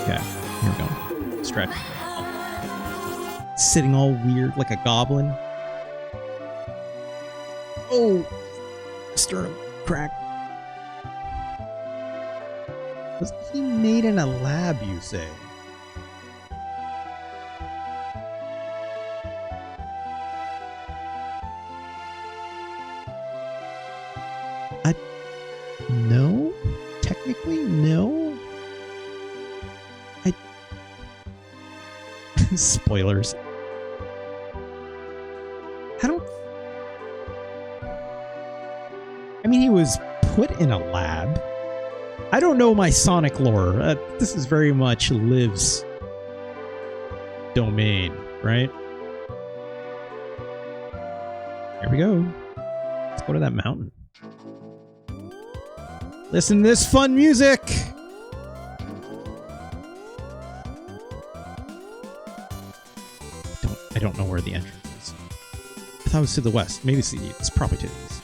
Okay, here we go. Stretch. Sitting all weird like a goblin. Oh! Sternum crack. Was he made in a lab, you say? No? Technically, no? Spoilers. I mean, he was put in a lab. I don't know my Sonic lore. This is very much Liv's domain, right? Here we go. Let's go to that mountain. Listen to this fun music! I don't know where the entrance is. I thought it was to the west. Maybe it's the east. It's probably to the east.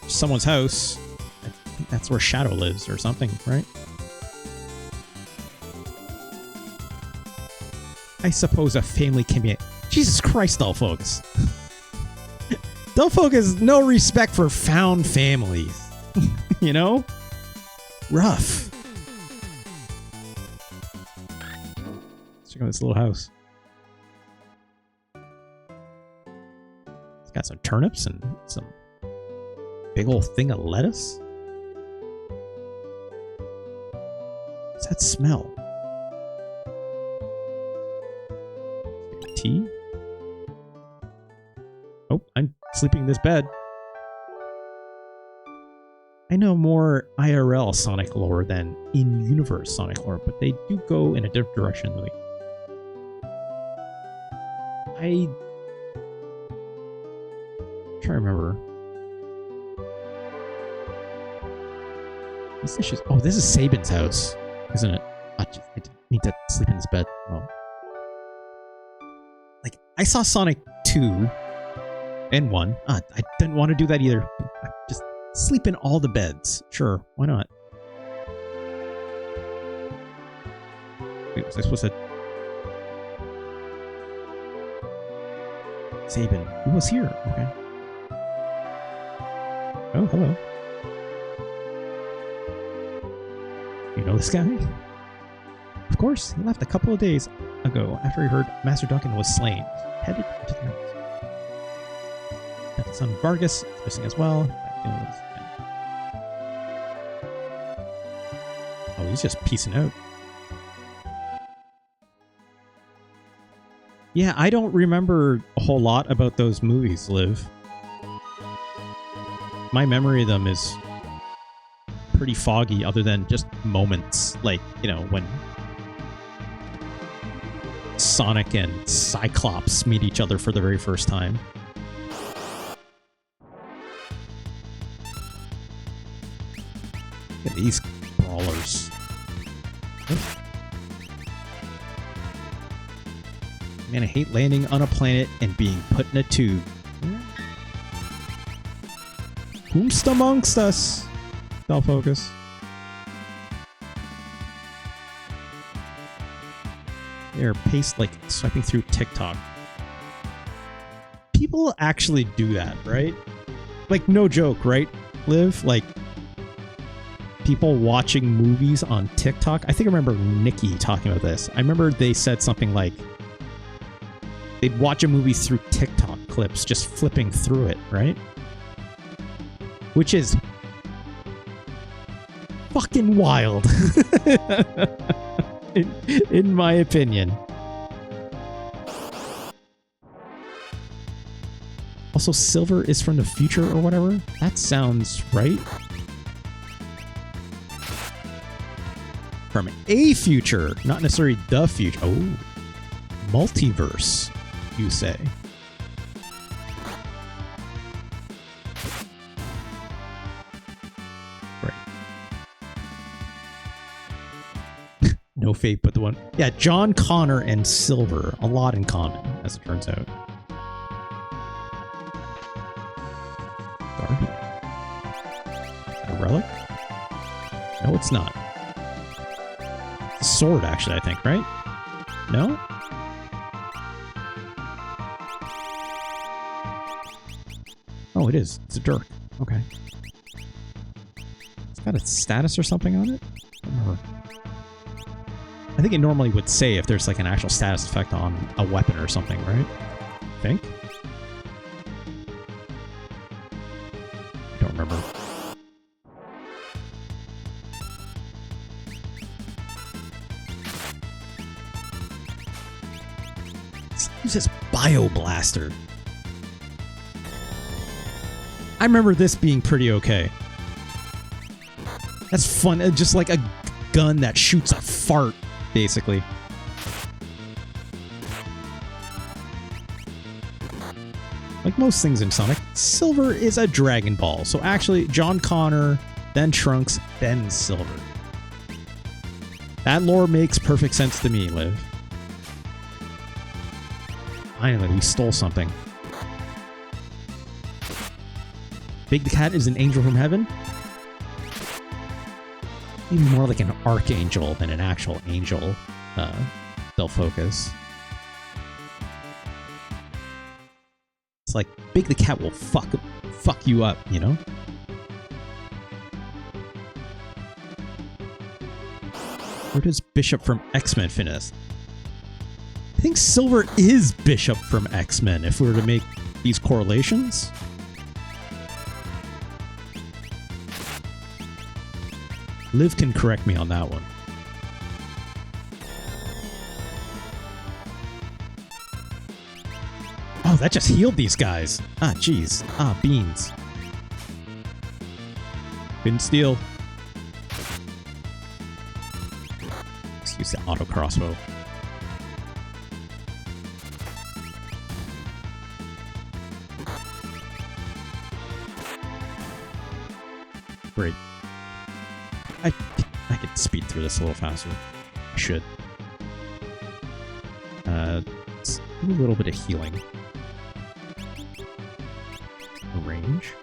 Someone's house. I think that's where Shadow lives or something, right? I suppose a family can be... Jesus Christ, Dullfocus. Dullfocus has no respect for found families. You know? Rough. Let's check out this little house. It's got some turnips and some big old thing of lettuce. What's that smell? Tea? Oh, I'm sleeping in this bed. I know more IRL Sonic lore than in-universe Sonic lore, but they do go in a different direction. Like, I'm trying to remember. These dishes. Oh, this is Sabin's house, isn't it? I need to sleep in this bed. Oh. Like, I saw Sonic 2 and 1. I didn't want to do that either. Just sleep in all the beds. Sure, why not? Wait, was I supposed to... Sabin. Who was here? Okay. Oh, hello. You know this guy? Of course, he left a couple of days ago after he heard Master Duncan was slain. Headed to the house. Got the son Vargas is missing as well. Oh, he's just peacing out. Yeah, I don't remember a whole lot about those movies, Liv. My memory of them is pretty foggy, other than just moments, like, you know, when Sonic and Cyclops meet each other for the very first time. Look at these brawlers. Man, I hate landing on a planet and being put in a tube. Whomst amongst us? Self focus. They're paced like swiping through TikTok. People actually do that, right? Like, no joke, right, Liv? Like, people watching movies on TikTok. I think I remember Nikki talking about this. I remember they said something like they'd watch a movie through TikTok clips, just flipping through it, right? Which is fucking wild, in my opinion. Also, silver is from the future or whatever? That sounds right. From a future, not necessarily the future. Oh, multiverse, you say. Right. No fate but the one. Yeah, John Connor and silver. A lot in common, as it turns out. Darby. Is that a relic? No, it's not. It's a sword, actually, I think, right? No? Oh, it is. It's a dirk. Okay. It's got a status or something on it? I think it normally would say if there's like an actual status effect on a weapon or something, right? I think. Don't remember. Who's this Bioblaster? I remember this being pretty okay. That's fun. Just like a gun that shoots a fart, basically. Like most things in Sonic, Silver is a Dragon Ball. So actually, John Connor, then Trunks, then Silver. That lore makes perfect sense to me, Liv. Finally, we stole something. Big the Cat is an angel from heaven? Maybe more like an archangel than an actual angel. Self-focus. It's like, Big the Cat will fuck you up, you know? Where does Bishop from X-Men fit us? I think Silver is Bishop from X-Men, if we were to make these correlations. Liv can correct me on that one. Oh, that just healed these guys. Ah, jeez. Ah, beans. Couldn't steal. Let's use the auto crossbow. Great. I could speed through this a little faster. I should. Let's do a little bit of healing. Range.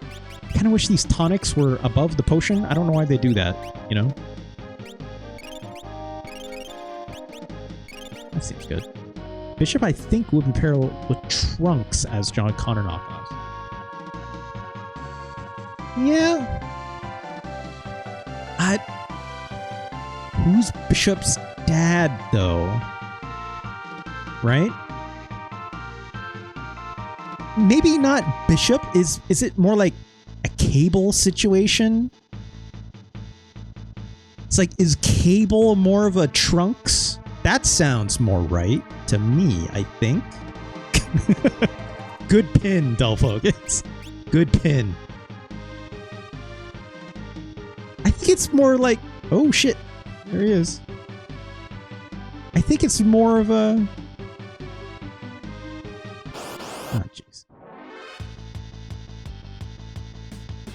I kind of wish these tonics were above the potion. I don't know why they do that, you know? That seems good. Bishop, I think, would be parallel with Trunks as John Connor knockoffs. Yeah. Who's Bishop's dad, though? Right? Maybe not Bishop. Is it more like a Cable situation? It's like, is Cable more of a Trunks? That sounds more right to me, I think. Good pin, Delphocus. Good pin. I think it's more like... Oh, shit. There he is. I think it's more of a... Oh, jeez.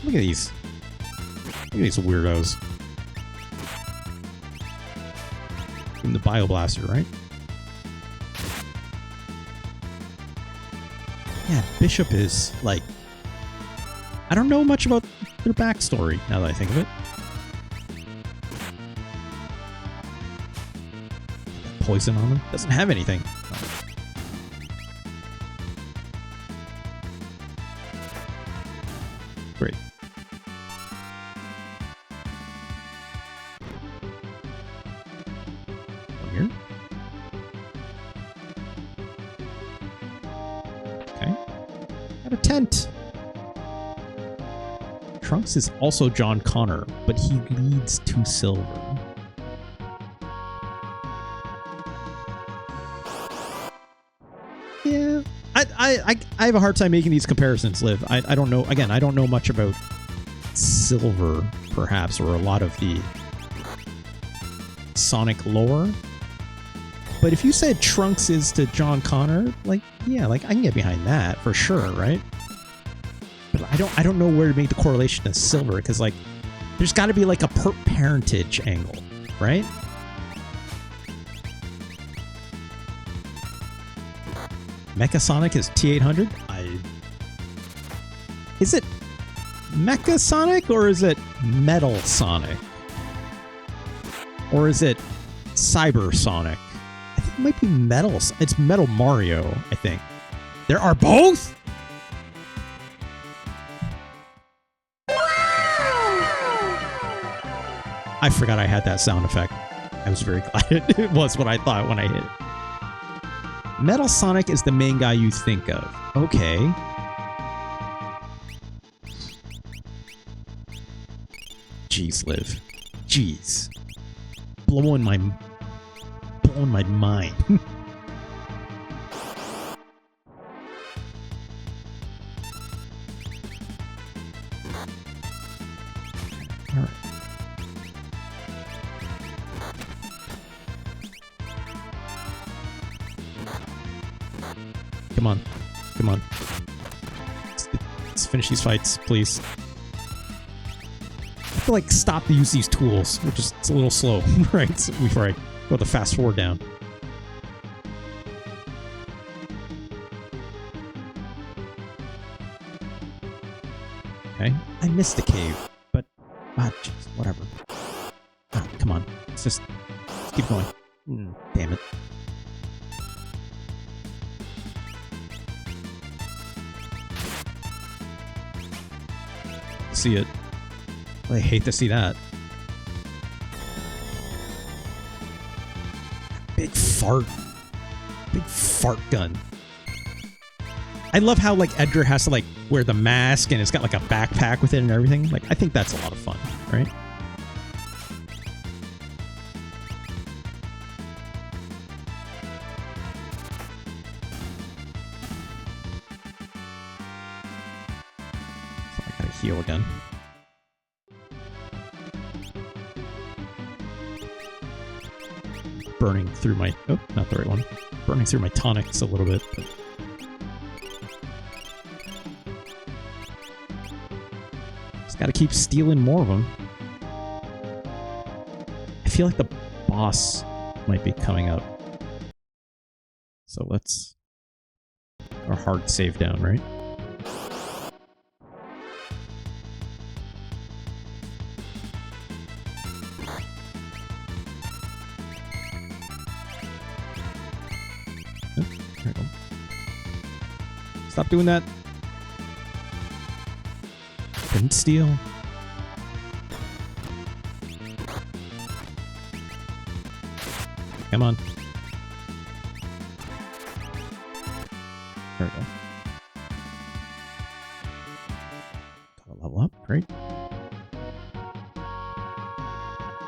Look at these. Look at these weirdos. from the Bioblaster, right? Yeah, Bishop is, like... I don't know much about their backstory, now that I think of it. Poison on him? Doesn't have anything. Great. One here. Okay. Got a tent. Trunks is also John Connor, but he leads to silver. Yeah, I have a hard time making these comparisons, Liv. I don't know. Again, I don't know much about Silver, perhaps, or a lot of the Sonic lore. But if you said Trunks is to John Connor, like, yeah, like I can get behind that for sure, right? But I don't know where to make the correlation to Silver, because like, there's got to be like a parentage angle, right? Mecha Sonic is T800? Is it Mecha Sonic or is it Metal Sonic? Or is it Cyber Sonic? I think it might be Metal. It's Metal Mario, I think. There are both? I forgot I had that sound effect. I was very glad it was what I thought when I hit it. Metal Sonic is the main guy you think of. Okay. Jeez, Liv. Jeez. Blowing my mind. All right. Come on. Come on. Let's finish these fights, please. I have to, like, stop to use these tools, which is it's a little slow, right? So before I go the fast forward down. Okay. I missed the cave, but... Ah, jeez, whatever. Ah, come on. Let's keep going. Damn it. See it. I hate to see that. Big fart. Big fart gun. I love how, like, Edgar has to, like, wear the mask and it's got, like, a backpack with it and everything. Like, I think that's a lot of fun, right? So I gotta heal again. Burning through my... Oh, not the right one. Burning through my tonics a little bit. But... just gotta keep stealing more of them. I feel like the boss might be coming up. So let's... our hard save down, right? Stop doing that. Couldn't steal. Come on. There we go. Gotta level up, great.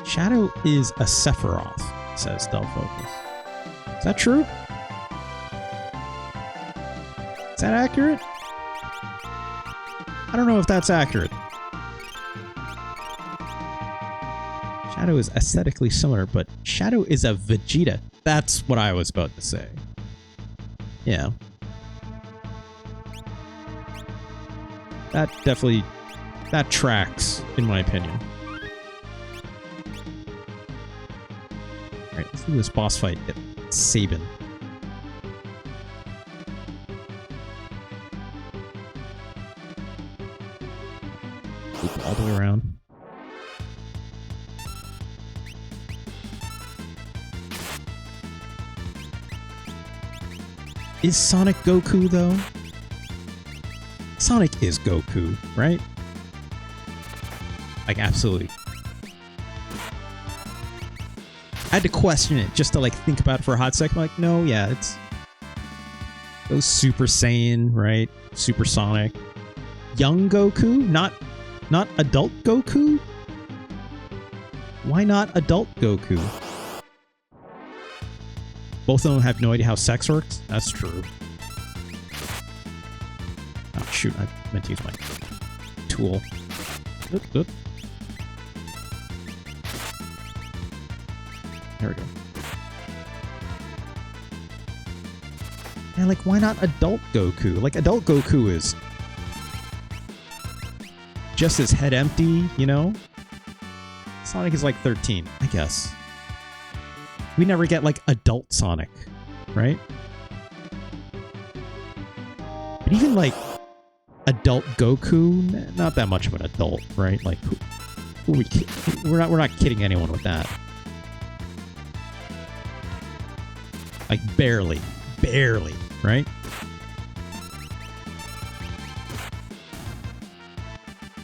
Shadow is a Sephiroth, says Stealth Focus. Is that true? Is that accurate? I don't know if that's accurate. Shadow is aesthetically similar, but Shadow is a Vegeta. That's what I was about to say. Yeah. That definitely... that tracks, in my opinion. Alright, let's do this boss fight at Sabin. Loop all the way around. Is Sonic Goku, though? Sonic is Goku, right? Like, absolutely. I had to question it just to, like, think about it for a hot second. I'm like, no, yeah, it's... Goes Super Saiyan, right? Super Sonic. Young Goku? Not adult Goku? Why not adult Goku? Both of them have no idea how sex works? That's true. Oh, shoot. I meant to use my tool. Oop, oop. There we go. Yeah, like, why not adult Goku? Like, adult Goku is just his head empty, you know? Sonic is like 13, I guess. We never get, like, adult Sonic, right? But even, like, adult Goku, not that much of an adult, right? Like, we're not kidding anyone with that. Like, barely, right?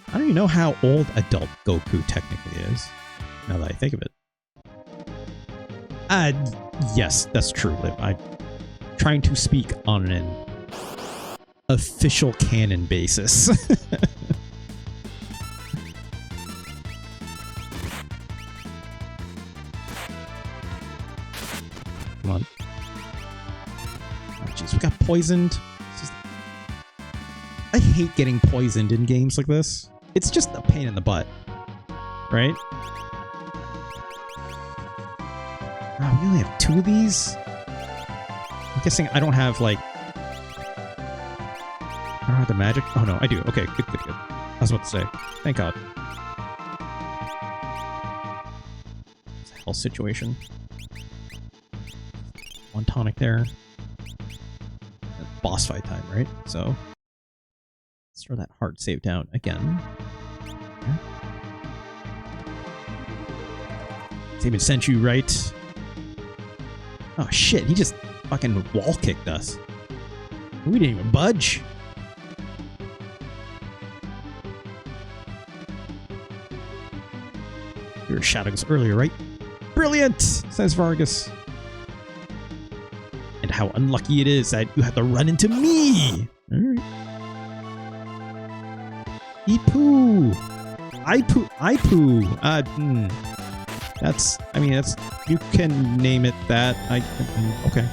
I don't even know how old adult Goku technically is, now that I think of it. Yes, that's true, Liv. I'm trying to speak on an official canon basis. Come on. Oh, jeez, we got poisoned. I hate getting poisoned in games like this. It's just a pain in the butt, right? Wow, we only have 2 of these? I'm guessing I don't have, like... I don't have the magic? Oh, no, I do. Okay, good. I was about to say. Thank God. It's a hell situation. One tonic there. Boss fight time, right? So... let's throw that hard save down again. Okay. Sabin sent you, right? Oh shit, he just fucking wall kicked us. We didn't even budge. You were shouting us earlier, right? Brilliant, says Vargas. And how unlucky it is that you have to run into me. Alright. Eat poo. I poo. That's, I mean, that's, you can name it that. Okay.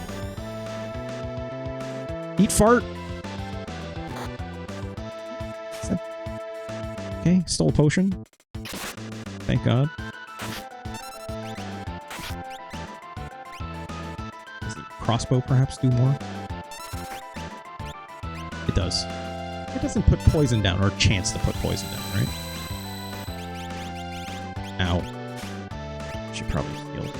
Eat fart. Okay, stole a potion. Thank God. Does the crossbow perhaps do more? It does. It doesn't put poison down, or a chance to put poison down, right? Ow. Should probably heal it.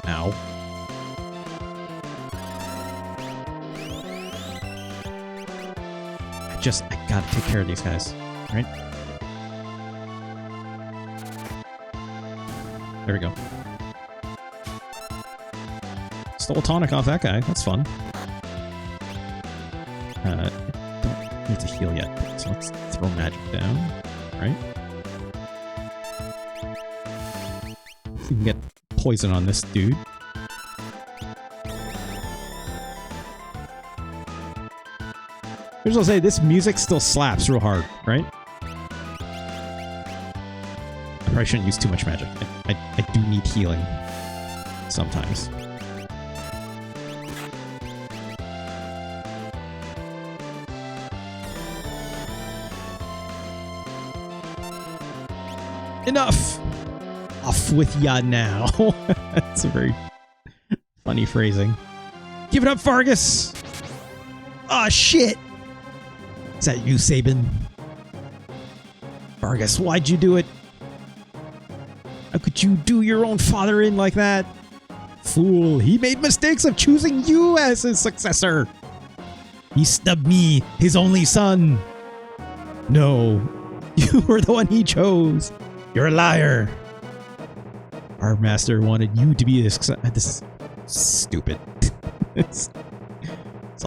Ow. I gotta take care of these guys, right? There we go. Stole a tonic off that guy. That's fun. Don't need to heal yet, so let's throw magic down, right? See if we can get poison on this dude. Here's what I'll say, this music still slaps real hard, right? I probably shouldn't use too much magic. I do need healing sometimes. Enough! Off with ya now. That's a very funny phrasing. Give it up, Vargas! Aw, shit! Is that you, Sabin? Vargas, why'd you do it? How could you do your own father in like that? Fool, he made mistakes of choosing you as his successor. He snubbed me, his only son. No, you were the one he chose. You're a liar. Our master wanted you to be his successor. This is stupid. It's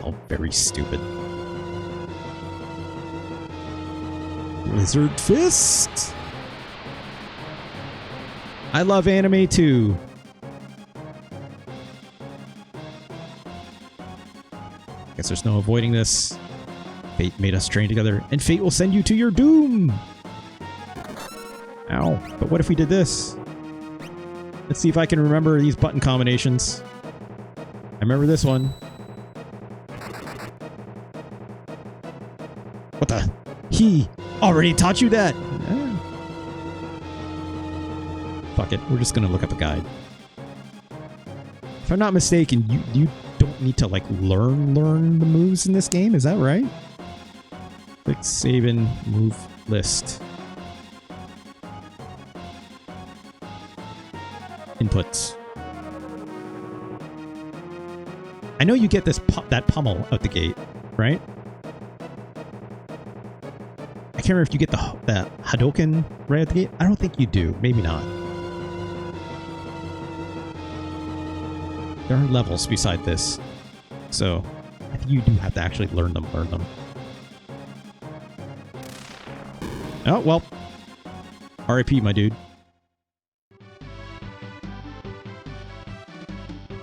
all very stupid. Lizard Fist. I love anime too. Guess there's no avoiding this. Fate made us train together, and fate will send you to your doom. Ow. But what if we did this? Let's see if I can remember these button combinations. I remember this one. What the? He already taught you that. Fuck it. We're just gonna look up a guide. If I'm not mistaken, you don't need to like learn the moves in this game. Is that right? Click Sabin move list. Inputs. I know you get this that pummel out the gate, right? I can't remember if you get the Hadouken right out the gate. I don't think you do. Maybe not. There are levels beside this, so I think you do have to actually learn them. Oh, well. R.I.P., my dude.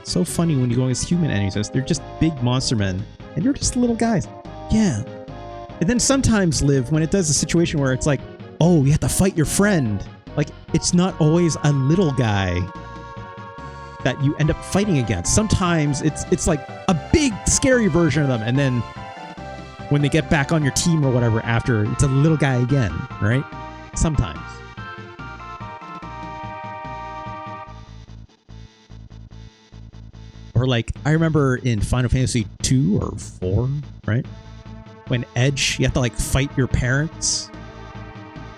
So funny when you go against human enemies. They're just big monster men, and you're just little guys. Yeah. And then sometimes, Liv, when it does a situation where it's like, oh, you have to fight your friend. Like, it's not always a little guy that you end up fighting against. Sometimes it's like a big, scary version of them, and then when they get back on your team or whatever after, it's a little guy again, right? Sometimes. Or like, I remember in Final Fantasy 2 or 4, right? When Edge, you have to like fight your parents.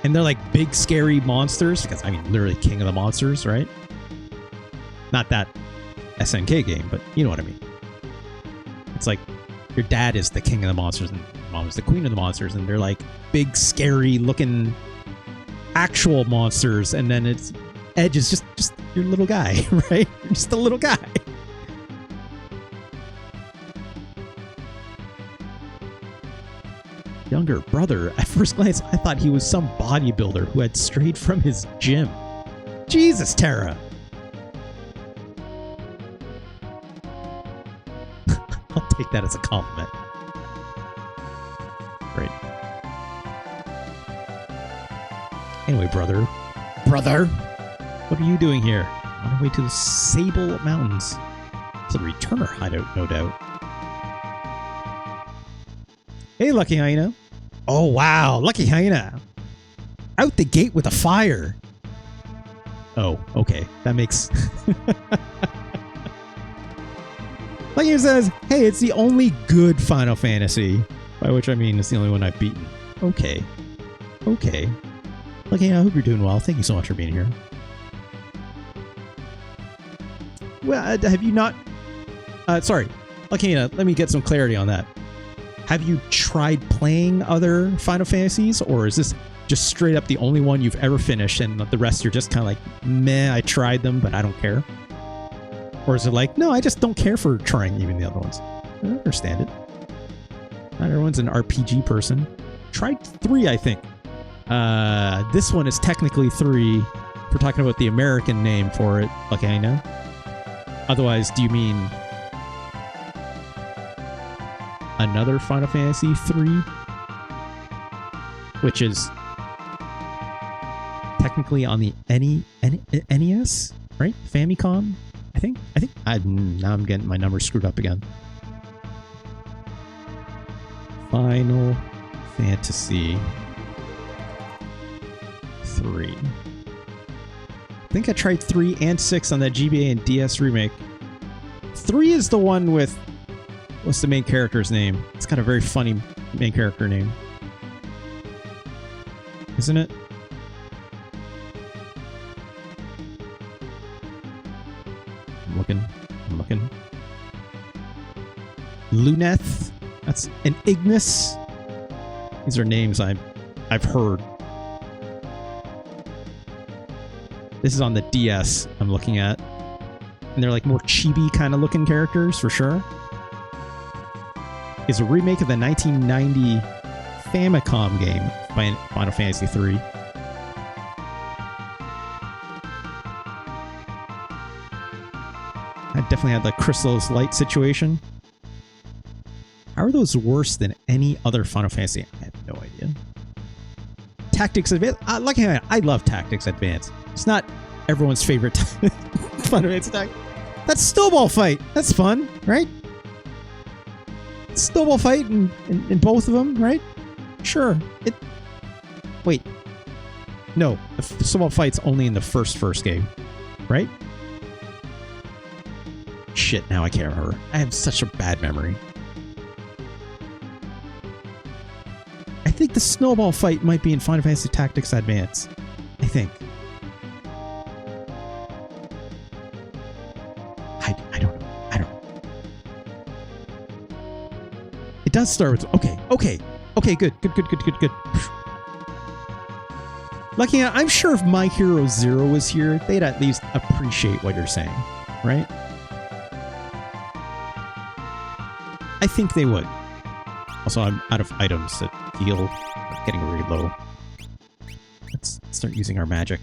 And they're like big, scary monsters. Because, I mean, literally king of the monsters, right? Not that SNK game, but you know what I mean. It's like your dad is the king of the monsters and mom is the queen of the monsters, and they're like big, scary looking actual monsters, and then it's Edge is just your little guy, right? You're just a little guy. Younger brother. At first glance, I thought he was some bodybuilder who had strayed from his gym. Jesus, Terra. I'll take that as a compliment. Great. Anyway, brother. What are you doing here? On our way to the Sable Mountains. It's a returner hideout, no doubt. Hey, Lucky Hyena. Oh, wow. Lucky Hyena. Out the gate with a fire. Oh, okay. That makes... Like he says, hey, it's the only good Final Fantasy. By which I mean it's the only one I've beaten. Okay. Okay. Lucky, I hope you're doing well. Thank you so much for being here. Well, have you not... sorry. Lucky, let me get some clarity on that. Have you tried playing other Final Fantasies? Or is this just straight up the only one you've ever finished and the rest you're just kind of like, meh, I tried them, but I don't care? Or is it like, no, I just don't care for trying even the other ones? I understand it. Not everyone's an RPG person. Tried 3, I think. This one is technically 3. If we're talking about the American name for it. Okay, I know. Otherwise, do you mean another Final Fantasy 3? Which is technically on the NES, right? Famicom? I think now I'm getting my numbers screwed up again. Final Fantasy 3. I think I tried 3 and 6 on that GBA and DS remake. 3 is the one with... What's the main character's name? It's got a very funny main character name. Isn't it? looking. I'm looking. Luneth. That's an Ignis. These are names I've heard. This is on the DS I'm looking at. And they're like more chibi kind of looking characters for sure. It's a remake of the 1990 Famicom game by Final Fantasy III. I definitely had the Chrysalis Light situation. How are those worse than any other Final Fantasy? I have no idea. Tactics Advance. Lucky I love Tactics Advance. It's not everyone's favorite Final Fantasy attack. That's Snowball Fight. That's fun, right? Snowball Fight in both of them, right? Sure. Wait. No, the Snowball Fight's only in the first game, right? Shit, now I can't remember. I have such a bad memory. I think the Snowball Fight might be in Final Fantasy Tactics Advance. I think. I don't know. I don't know. It does start with... Okay, good. Lucky, I'm sure if My Hero Zero was here, they'd at least appreciate what you're saying, right? I think they would. Also, I'm out of items that heal. I'm getting really low. Let's start using our magic.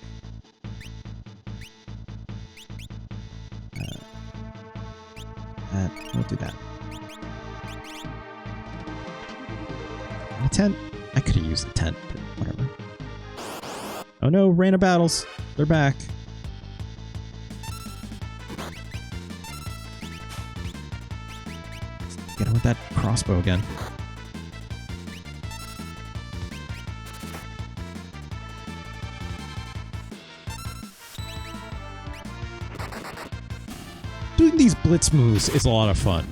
We'll do that. A tent? I could have used the tent, but whatever. Oh no, random battles. They're back. Get him with that crossbow again. Doing these blitz moves is a lot of fun.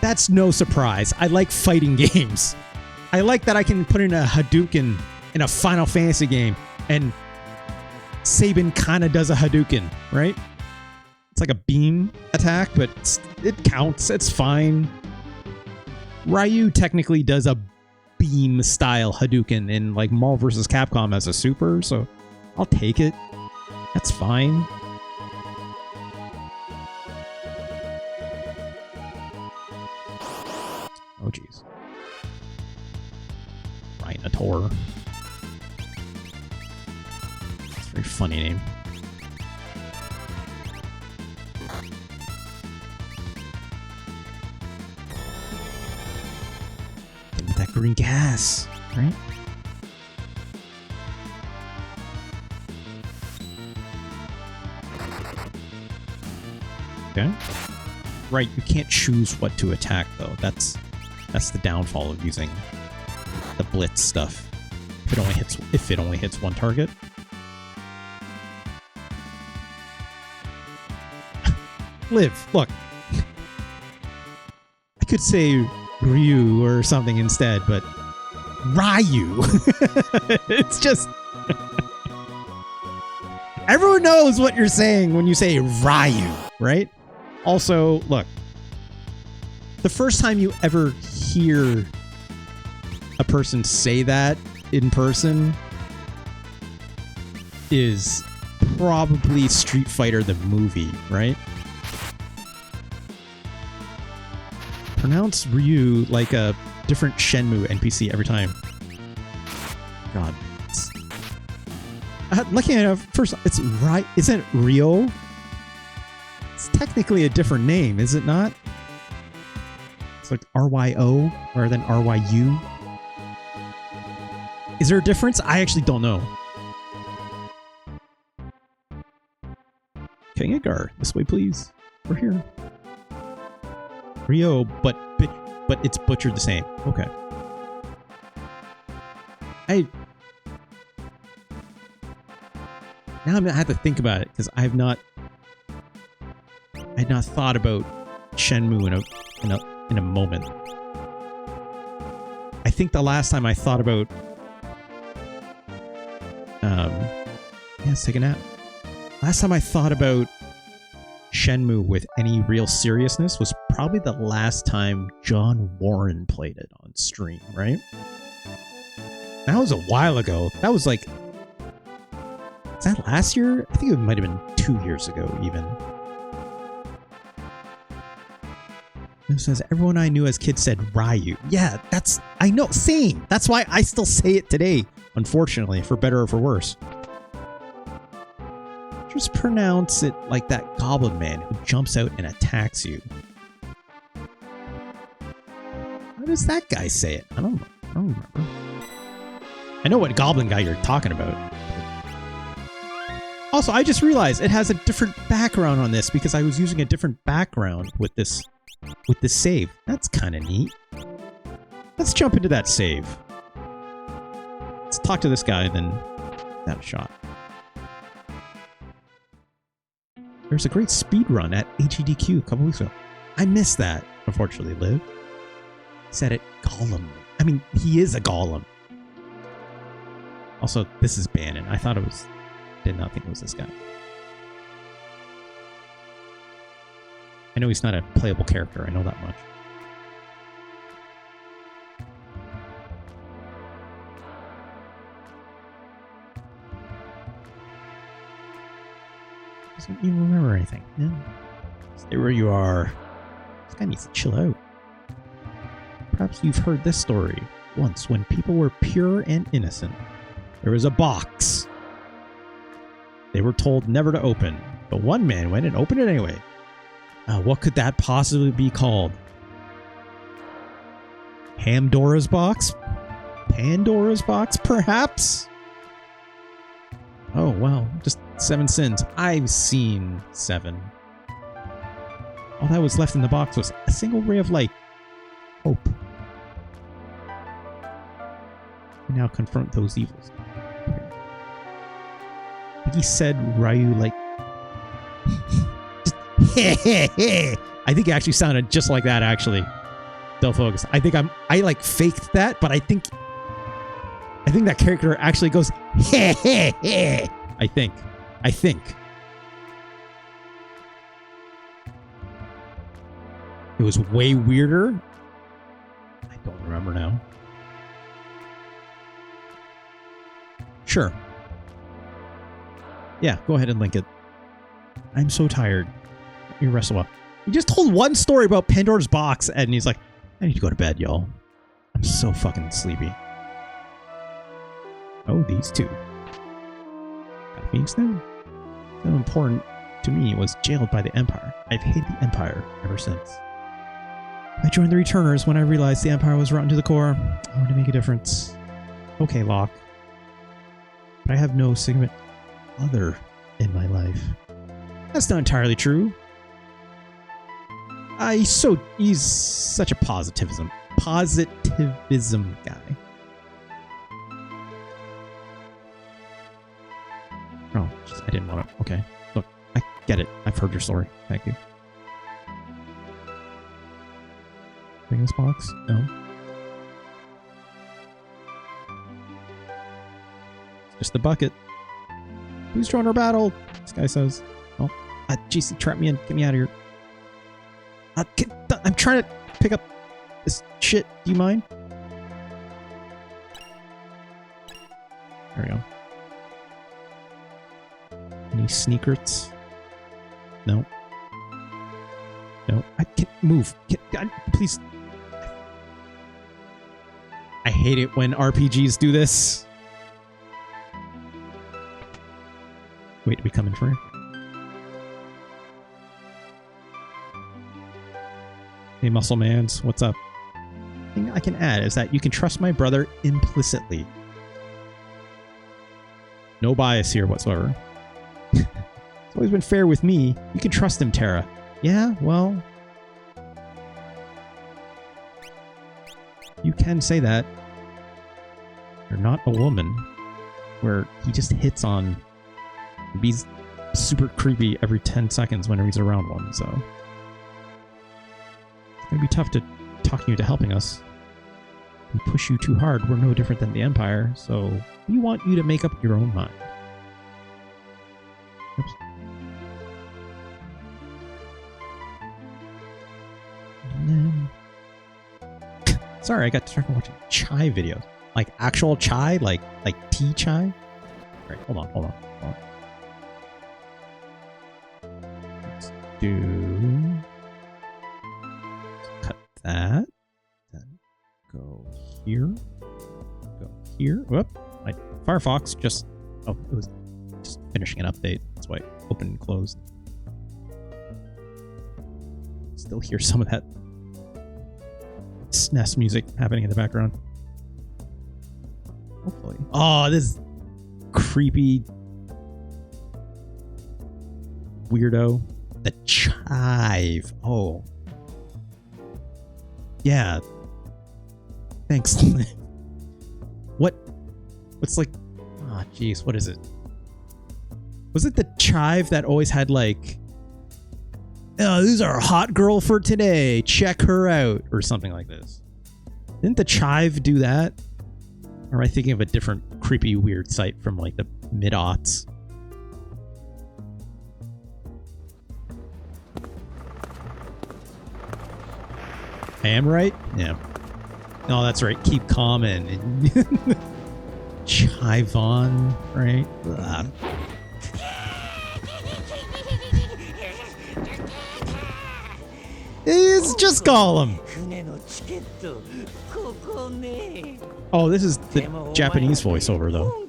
That's no surprise. I like fighting games. I like that I can put in a Hadouken in a Final Fantasy game, and Sabin kind of does a Hadouken, right? It's like a beam attack, but it counts. It's fine. Ryu technically does a beam-style Hadouken in like Marvel vs. Capcom as a super, so I'll take it. That's fine. Oh, jeez. Rhinotaur. That's a very funny name. With that green gas, right? Okay. Right, you can't choose what to attack though. That's the downfall of using the blitz stuff. If it only hits one target. Liv, look. I could say Ryu or something instead, but Ryu. It's just everyone knows what you're saying when you say Ryu, right? Also, look. The first time you ever hear a person say that in person is probably Street Fighter the movie, right? Pronounce Ryu like a different Shenmue NPC every time. God. Lucky enough, first, it's right. Isn't it Ryo? It's technically a different name, is it not? It's like RYO rather than RYU. Is there a difference? I actually don't know. King Edgar, this way, please. We're here. Ryo, but it's butchered the same. Okay. Now I'm gonna have to think about it because I had not thought about Shenmue in a moment. I think the last time I thought about let's take a nap. Last time I thought about Shenmue with any real seriousness was probably the last time John Warren played it on stream, right? That was a while ago. That was like... Is that last year? I think it might have been 2 years ago, even. It says, everyone I knew as kids said Ryu. Yeah, that's... I know, same! That's why I still say it today, unfortunately, for better or for worse. Just pronounce it like that goblin man who jumps out and attacks you. How does that guy say it? I don't remember. I know what goblin guy you're talking about. Also, I just realized it has a different background on this because I was using a different background with this save. That's kind of neat. Let's jump into that save. Let's talk to this guy and then have a shot. There's a great speed run at HEDQ a couple weeks ago. I missed that, unfortunately, Liv. Said it golemly. I mean, he is a golem. Also, this is Bannon. I thought it was... Did not think it was this guy. I know he's not a playable character. I know that much. Doesn't even remember anything. Yeah. Stay where you are. This guy needs to chill out. Perhaps you've heard this story. Once, when people were pure and innocent, there was a box they were told never to open, but one man went and opened it anyway. What could that possibly be called? Hamdora's box? Pandora's box, perhaps? Oh, well, just 7 sins. I've seen 7. All that was left in the box was a single ray of light. Hope. We now confront those evils. Okay. I think he said Ryu like... I think it actually sounded just like that, actually. Don't focus. I think I like faked that, but I think that character actually goes I think. It was way weirder. I don't remember now. Sure. Yeah, go ahead and link it. I'm so tired. You rest a while. He just told one story about Pandora's box, and he's like, I need to go to bed, y'all. I'm so fucking sleepy. Oh, these two. Got Phoenix now? So important to me was jailed by the Empire. I've hated the Empire ever since. I joined the Returners when I realized the Empire was rotten to the core. I wanted to make a difference. Okay, Locke. But I have no significant other in my life. That's not entirely true. He's such a positivism guy. Oh, I didn't want to. Okay, look, I get it. I've heard your story. Thank you. Bring this box? No. It's just the bucket. Who's joined our battle? This guy says. Oh, GC trapped me in. Get me out of here. I'm trying to pick up this shit. Do you mind? There we go. Any sneakers? No. No. I can't move. God, please. I hate it when RPGs do this. Wait, are we coming for him? Hey, Muscle Mans, what's up? The thing I can add is that you can trust my brother implicitly. No bias here whatsoever. It's always been fair with me. You can trust him, Terra. Yeah, well... You can say that. You're not a woman. Where he just hits on... He's super creepy every 10 seconds whenever he's around one, so... It's gonna be tough to talk you into helping us. We push you too hard, we're no different than the Empire, so we want you to make up your own mind. Oops. Sorry, I got distracted watching chai videos. Like actual chai? Like tea chai? Alright, hold on. Let's cut that. Then go here. Go here. Whoop. My Firefox just... Oh, it was just finishing an update. That's why it opened and closed. Still hear some of that SNES music happening in the background. Hopefully. Oh, this creepy weirdo. The chive. Oh. Yeah. Thanks. What's like... Ah, oh, jeez. What is it? Was it the chive that always had like... Oh, this is our hot girl for today. Check her out. Or something like this. Didn't the chive do that? Or am I thinking of a different creepy weird site from like the mid-aughts? I am right? Yeah. No, that's right. Keep calm and chive on, right? Ugh. It's just Gollum. Oh, this is the Japanese voiceover, though.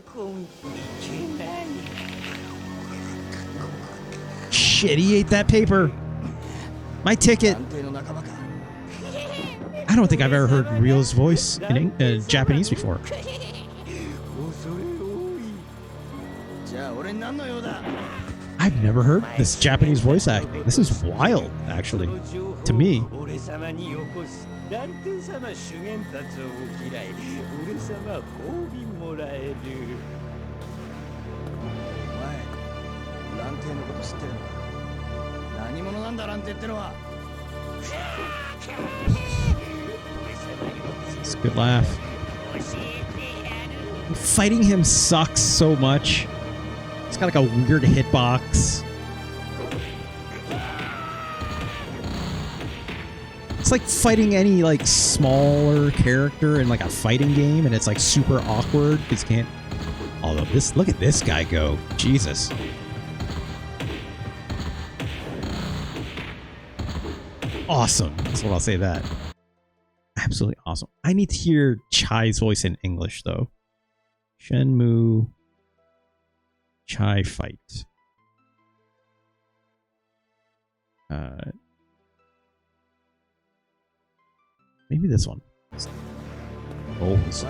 Shit, he ate that paper. My ticket. I don't think I've ever heard Ryo's voice in Japanese before. I've never heard this Japanese voice acting. This is wild, actually, to me. It's a good laugh. Fighting him sucks so much. It's got like a weird hitbox. It's like fighting any like smaller character in like a fighting game, and it's like super awkward because you can't. Although this, look at this guy go, Jesus. Awesome. That's what I'll say that. Absolutely awesome. I need to hear Chai's voice in English though. Shenmue Chai fight. Maybe this one. Oh, this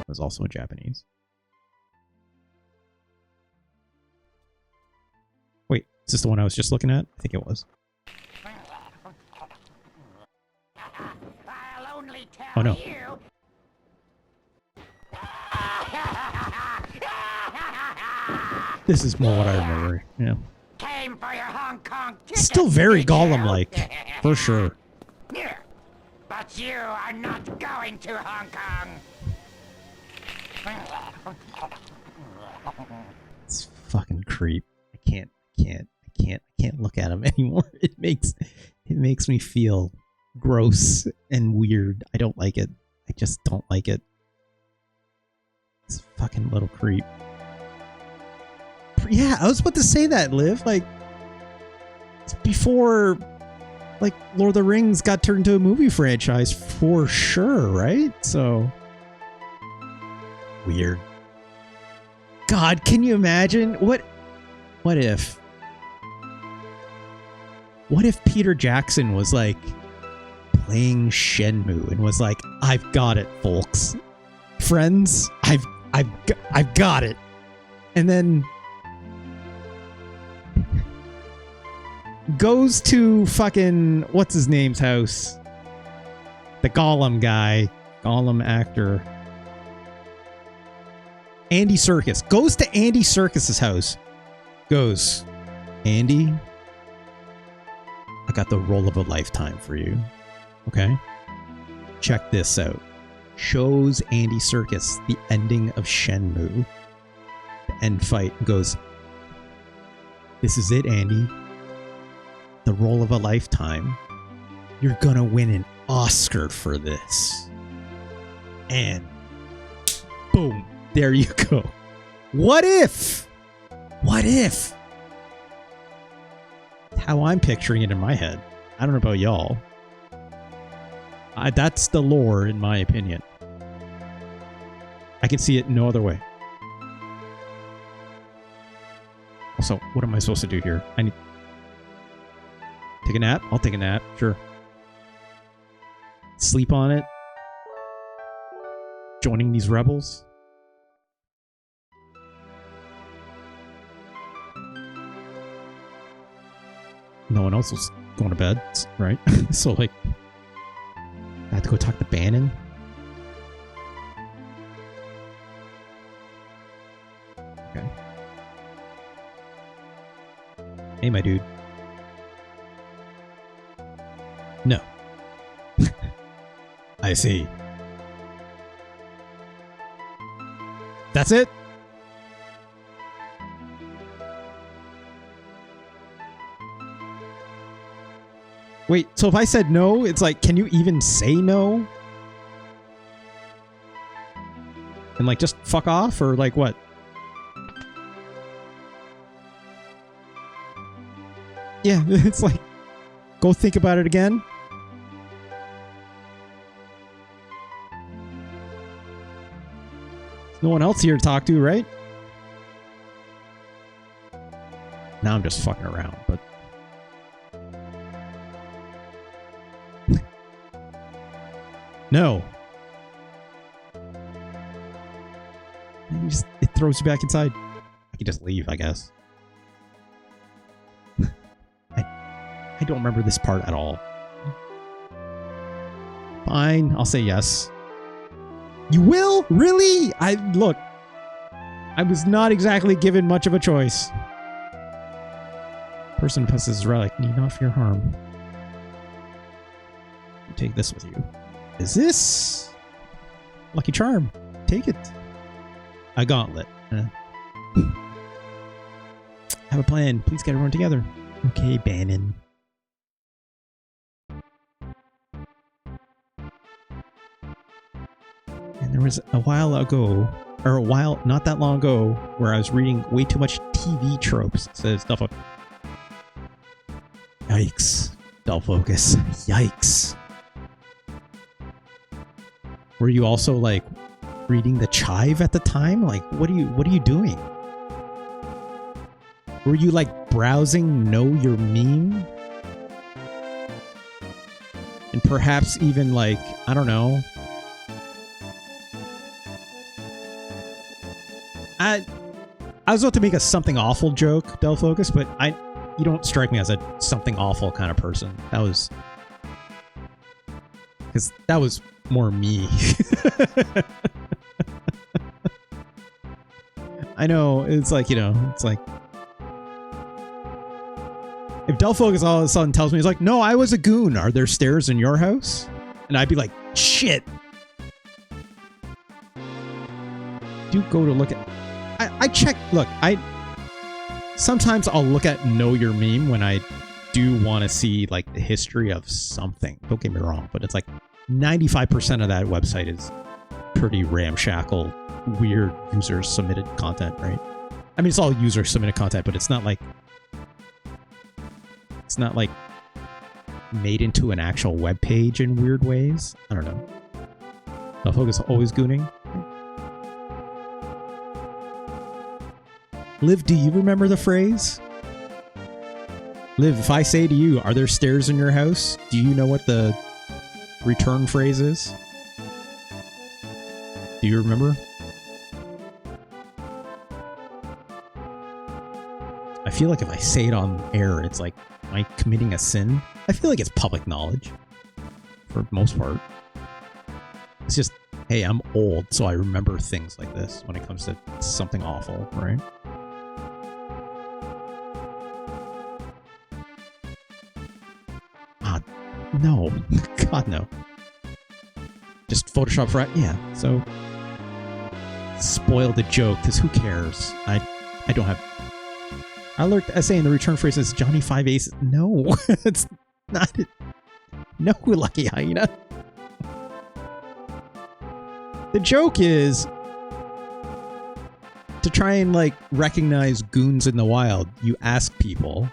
was also in Japanese. Wait, is this the one I was just looking at? I think it was. Oh no. This is more what I remember. Yeah. Came for your Hong Kong ticket, still very Gollum-like, for sure. But you are not going to Hong Kong. It's fucking creep. I can't look at him anymore. It makes me feel gross and weird. I don't like it. I just don't like it. It's fucking little creep. Yeah, I was about to say that, Liv. Like, it's before, like, Lord of the Rings got turned into a movie franchise, for sure, right? So, weird. God, can you imagine? What if Peter Jackson was, like, playing Shenmue and was like, I've got it, folks. Friends, I've got it. And then goes to fucking what's his name's house, the Gollum guy, Gollum actor, Andy Serkis, goes to Andy Serkis's house, goes, Andy, I got the role of a lifetime for you, okay, check this out. Shows Andy Serkis the ending of Shenmue, the end fight, and goes, this is it, Andy. The role of a lifetime. You're gonna win an Oscar for this. And boom, there you go. What if? What if? How I'm picturing it in my head. I don't know about y'all. That's the lore, in my opinion. I can see it no other way. Also, what am I supposed to do here? I need... Take a nap? I'll take a nap, sure. Sleep on it? Joining these rebels? No one else was going to bed, right? So, like, I have to go talk to Bannon. Okay. Hey, my dude. No. I see. That's it? Wait, so if I said no, it's like, can you even say no? And like, just fuck off? Or like, what? Yeah, it's like, go think about it again. There's no one else here to talk to, right? Now I'm just fucking around, but... No. It throws you back inside. I can just leave, I guess. I don't remember this part at all. Fine, I'll say yes. You will? Really? Look. I was not exactly given much of a choice. Person who possesses relic need not fear harm. You take this with you. Is this lucky charm? Take it. A gauntlet. Have a plan. Please get everyone together. Okay, Bannon. And there was a while ago, or a while not that long ago, where I was reading way too much TV tropes. So stuff like, yikes. Dull focus. Yikes. Were you also like reading the Chive at the time? Like, what are you doing? Were you like browsing Know Your Meme? And perhaps even like, I don't know. I was about to make a something awful joke, Del Focus, but you don't strike me as a something awful kind of person. That was... Because that was more me. I know, it's like, you know, it's like... If Del Focus all of a sudden tells me, he's like, no, I was a goon. Are there stairs in your house? And I'd be like, shit. Do go to look at... I check... Look, sometimes I'll look at Know Your Meme when I do want to see, like, the history of something. Don't get me wrong, but it's like 95% of that website is pretty ramshackle, weird user-submitted content, right? I mean, it's all user-submitted content, but it's not like... It's not, like, made into an actual web page in weird ways. I don't know. The focus always gooning. Liv, do you remember the phrase? Liv, if I say to you, are there stairs in your house? Do you know what the return phrase is? Do you remember? I feel like if I say it on air, it's like, am I committing a sin? I feel like it's public knowledge. For the most part. It's just, hey, I'm old, so I remember things like this when it comes to something awful, right? No. God, no. Just Photoshop right? Yeah, so... Spoil the joke, because who cares? I don't have... I lurked essay in the return phrase is Johnny 5 Aces. No, it's not it. No, Lucky Hyena. The joke is to try and like recognize goons in the wild. You ask people,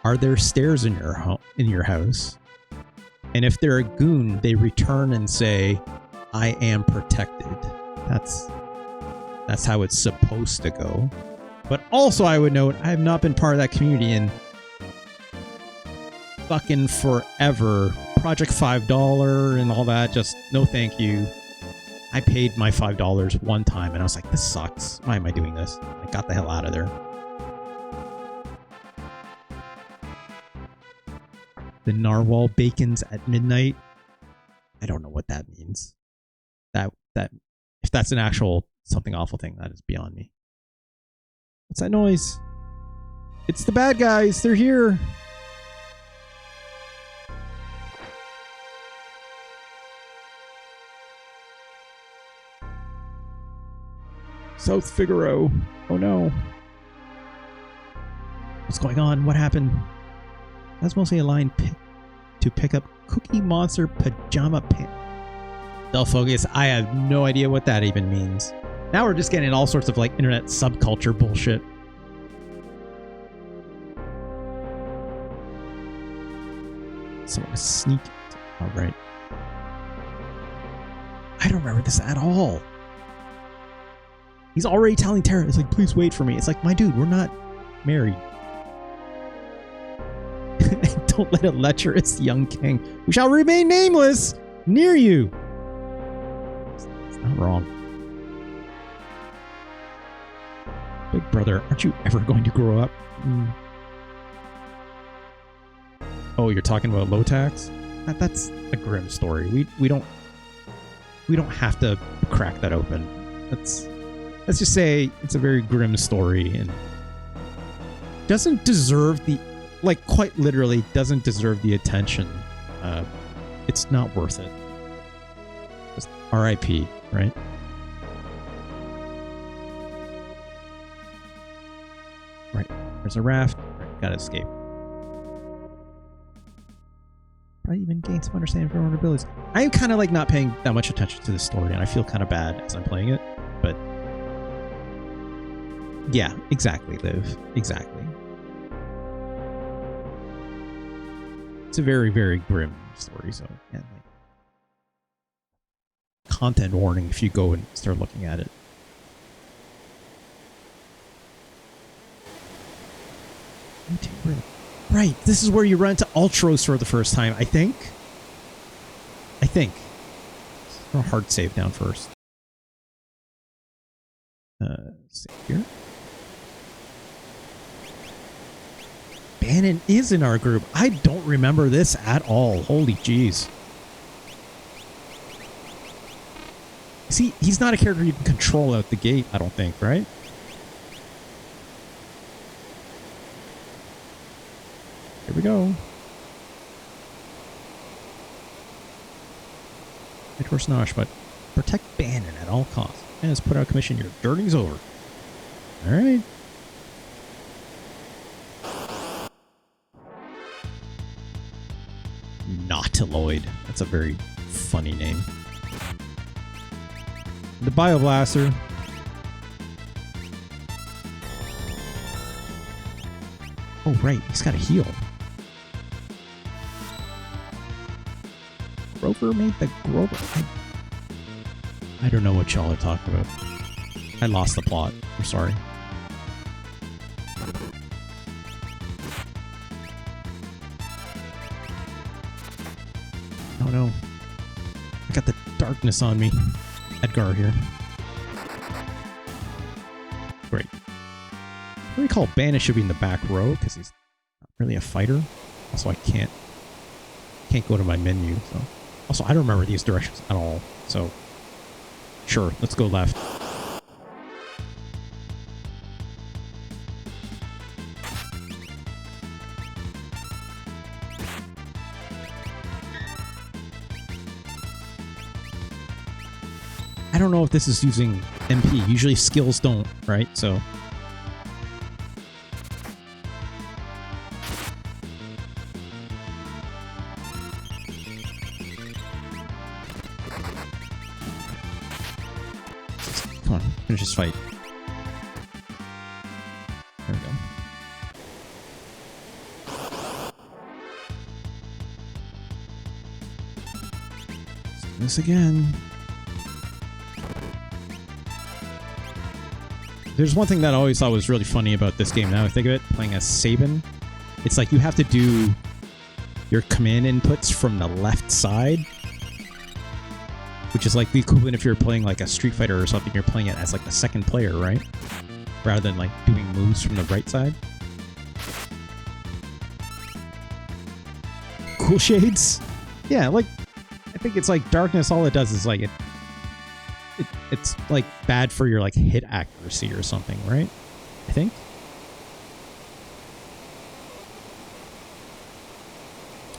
"Are there stairs in your house?" And if they're a goon, they return and say, "I am protected." That's how it's supposed to go. But also, I would note, I have not been part of that community in fucking forever. Project $5 and all that, just no thank you. I paid my $5 one time and I was like, this sucks. Why am I doing this? I got the hell out of there. The narwhal bacons at midnight. I don't know what that means. That if that's an actual something awful thing, that is beyond me. What's that noise? It's the bad guys. They're here. South Figaro. Oh no. What's going on? What happened? That's mostly a line to pick up Cookie Monster Pajama Pants. They'll focus. I have no idea what that even means. Now we're just getting all sorts of like internet subculture bullshit. So a sneak. All right. I don't remember this at all. He's already telling Terra, it's like, please wait for me. It's like, my dude, we're not married. Don't let a lecherous young king who shall remain nameless near you. It's not wrong. Big brother, aren't you ever going to grow up? Oh, you're talking about low tax? That's a grim story. We don't have to crack that open. Let's just say it's a very grim story and doesn't deserve the, like, quite literally doesn't deserve the attention. It's not worth it. Just RIP, right? Right. There's a raft. Right, gotta escape. Probably even gain some understanding from our abilities. I am kind of like not paying that much attention to this story, and I feel kind of bad as I'm playing it, but yeah, exactly, Liv. Exactly. It's a very, very grim story, so yeah, like, content warning if you go and start looking at it. Right, this is where you run into Ultros for the first time, I think. I'll hard save down first. Save here. Bannon is in our group. I don't remember this at all. Holy jeez. See, he's not a character you can control out the gate, I don't think, right? Here we go. Edgar Snosh, but protect Bannon at all costs. And let's put out commission. Your journey's over. Alright. Nautiloid. That's a very funny name. The Bioblaster. Oh, right. He's got a heal. Grover made the Grover. I don't know what y'all are talking about. I lost the plot. I'm sorry. Oh no. I got the darkness on me. Edgar here. Great. I recall Bannon should be in the back row because he's not really a fighter. Also, I can't go to my menu. So, also, I don't remember these directions at all. So, sure, let's go left. I don't know if this is using MP. Usually skills don't, right? So Come on, finish this fight. There we go. Let's do this again. There's one thing that I always thought was really funny about this game. Now I think of it, playing as Sabin. It's like you have to do your command inputs from the left side, which is like the equivalent if you're playing like a Street Fighter or something, you're playing it as like the second player, right? Rather than like doing moves from the right side. Cool shades? Yeah, like, I think it's like darkness, all it does is like it's like bad for your like hit accuracy or something, right? I think.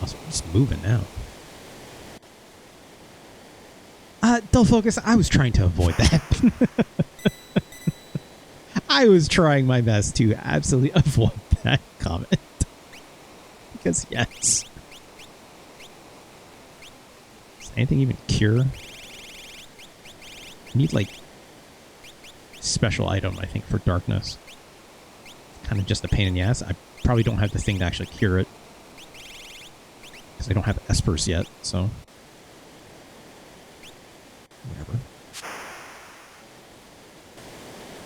Also, it's moving now. Dull focus. I was trying to avoid that. I was trying my best to absolutely avoid that comment. Because yes. Does anything even cure? You need like special item, I think, for darkness. Kind of just a pain in the ass. I probably don't have the thing to actually cure it. Because I don't have Espers yet, so whatever.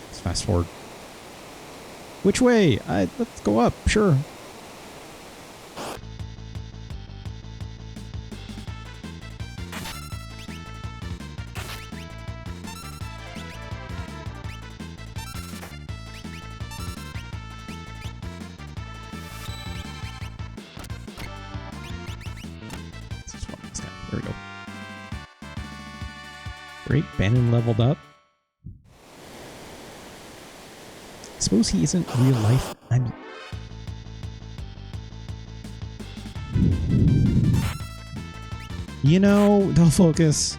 Let's fast forward. Which way? Let's go up, sure. There we go. Great, Bannon leveled up. I suppose he isn't real life. You know, don't focus.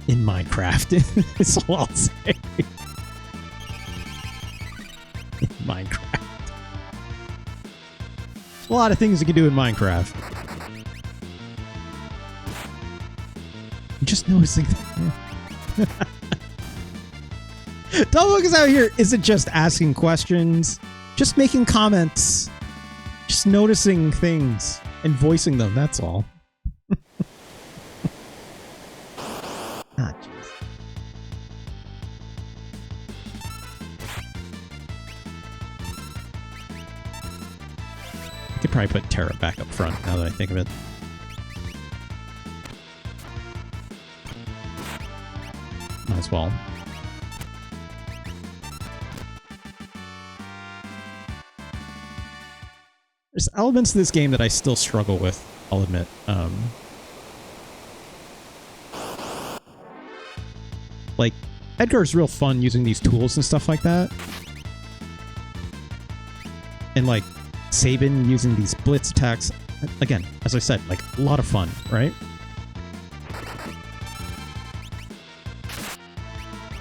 In Minecraft. That's all I'll say. In Minecraft. There's a lot of things you can do in Minecraft. I'm just noticing that. Don't focus out here isn't just asking questions, just making comments, just noticing things and voicing them, that's all. Ah, jeez. I could probably put Terra back up front now that I think of it. Might as well. There's elements of this game that I still struggle with, I'll admit. Like, Edgar's real fun using these tools and stuff like that. And like, Sabin using these blitz attacks. Again, as I said, like, a lot of fun, right?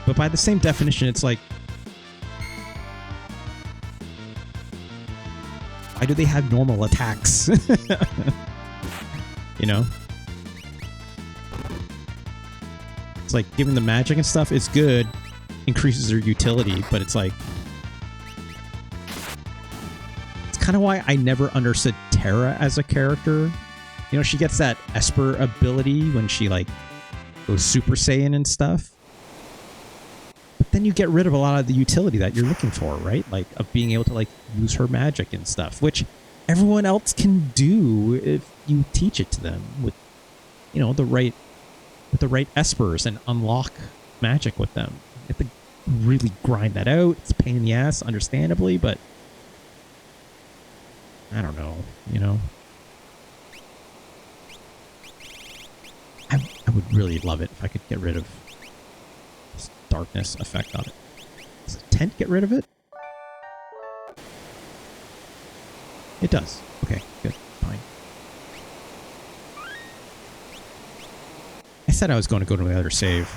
But by the same definition, it's like, why do they have normal attacks? You know? It's like, giving the magic and stuff is good, increases their utility, but it's like... It's kind of why I never understood Terra as a character. You know, she gets that Esper ability when she, like, goes Super Saiyan and stuff. But then you get rid of a lot of the utility that you're looking for, right? Like, of being able to, like, use her magic and stuff, which everyone else can do if you teach it to them with, you know, the right Espers and unlock magic with them. You have to really grind that out. It's a pain in the ass, understandably, but I don't know, you know? I would really love it if I could get rid of this darkness effect on it. Does the tent get rid of it? It does. Okay, good. Fine. I said I was going to go to my other save.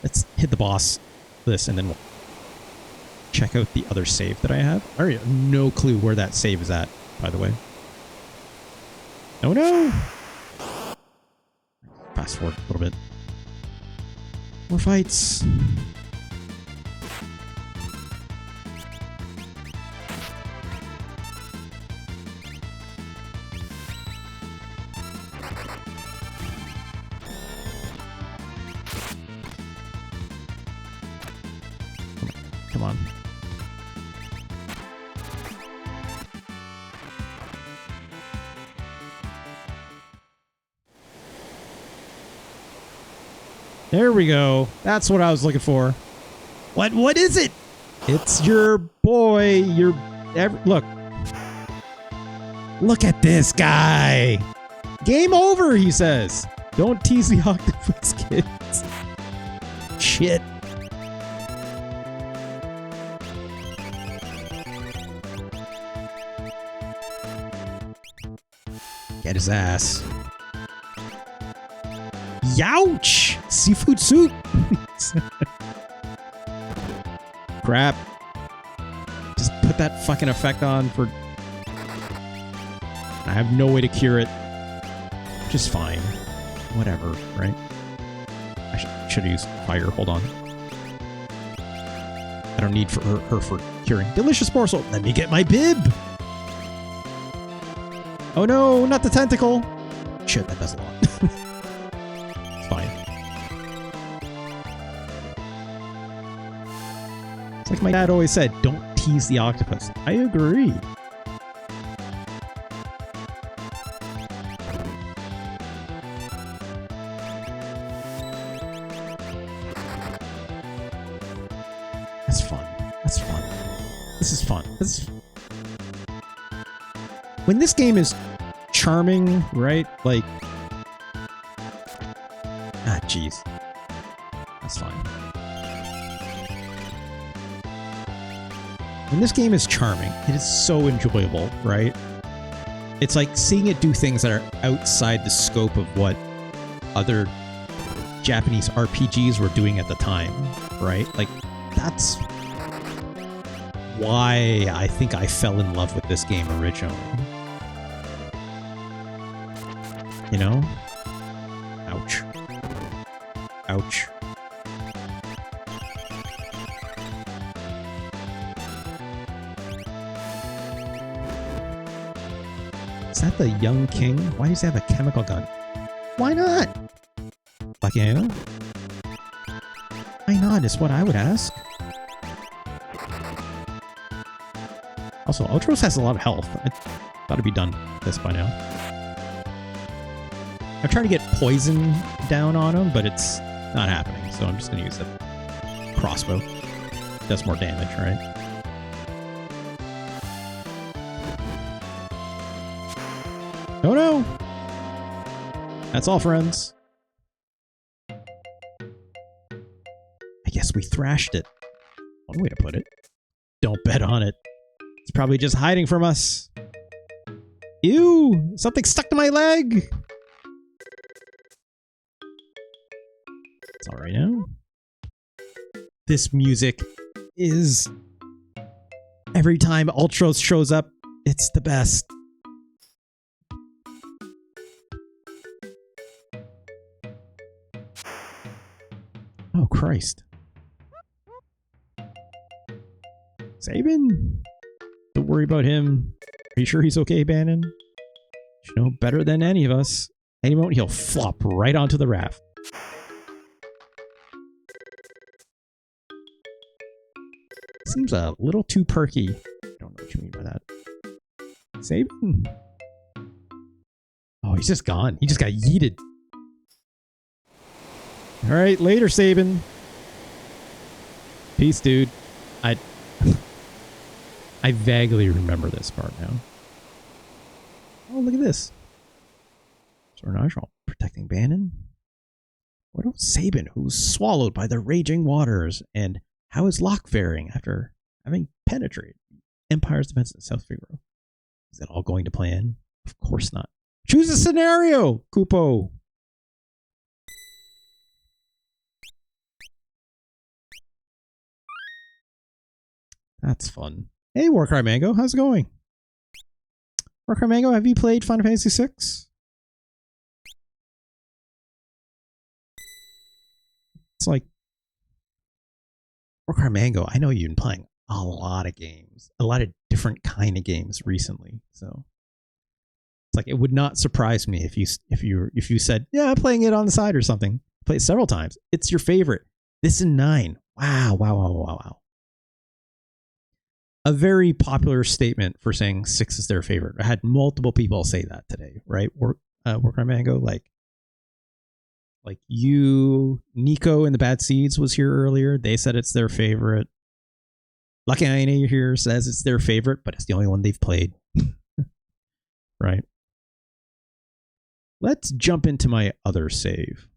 Let's hit the boss, this, and then we'll check out the other save that I have. I have no clue where that save is at, by the way. Oh no! Fast forward a little bit. More fights. Come on. There we go. That's what I was looking for. What is it? It's your boy. Look. Look at this guy. Game over, he says. Don't tease the octopus, kids. Shit. Get his ass. Youch! Seafood soup! Crap. Just put that fucking effect on for... I have no way to cure it. Just fine. Whatever, right? I should have used fire. Hold on. I don't need her for curing. Delicious morsel! Let me get my bib! Oh no, not the tentacle! Shit, that does a lot. It's fine. It's like my dad always said, don't tease the octopus. I agree. That's fun. That's fun. This is fun. This is... When this game is charming, right? Like... Ah, jeez. That's fine. When this game is charming, it is so enjoyable, right? It's like seeing it do things that are outside the scope of what other Japanese RPGs were doing at the time, right? Like, that's why I think I fell in love with this game originally. You know? Ouch. Ouch. Is that the young king? Why does he have a chemical gun? Why not? Fuck you. Why not is what I would ask. Also, Ultros has a lot of health. I thought it'd be done with this by now. I'm trying to get poison down on him, but it's not happening, so I'm just going to use a crossbow. Does more damage, right? Oh no! That's all, friends. I guess we thrashed it. One way to put it. Don't bet on it. It's probably just hiding from us. Ew! Something stuck to my leg! It's alright now. This music is... Every time Ultros shows up, it's the best. Oh, Christ. Sabin? Don't worry about him. Are you sure he's okay, Bannon? You know better than any of us. Any moment he'll flop right onto the raft. Seems a little too perky. I don't know what you mean by that. Sabin? Oh, he's just gone. He just got yeeted. Alright, later, Sabin. Peace, dude. I vaguely remember this part now. Oh, look at this. Sornage protecting Bannon. What about Sabin, who's swallowed by the raging waters? And how is Locke faring after having penetrated Empire's defense in South Figaro? Is that all going to plan? Of course not. Choose a scenario, Kupo. That's fun. Hey, Warcry Mango, how's it going? Warcry Mango, have you played Final Fantasy VI? It's like Warcry Mango, I know you've been playing a lot of games, a lot of different kind of games recently. So it's like it would not surprise me if you said, yeah, I'm playing it on the side or something. Play it several times. It's your favorite. This is 9. Wow. A very popular statement for saying 6 is their favorite. I had multiple people say that today, right? Warcry Mango, like you, Nico and the Bad Seeds was here earlier. They said it's their favorite. Lucky Aina here says it's their favorite, but it's the only one they've played. Right? Let's jump into my other save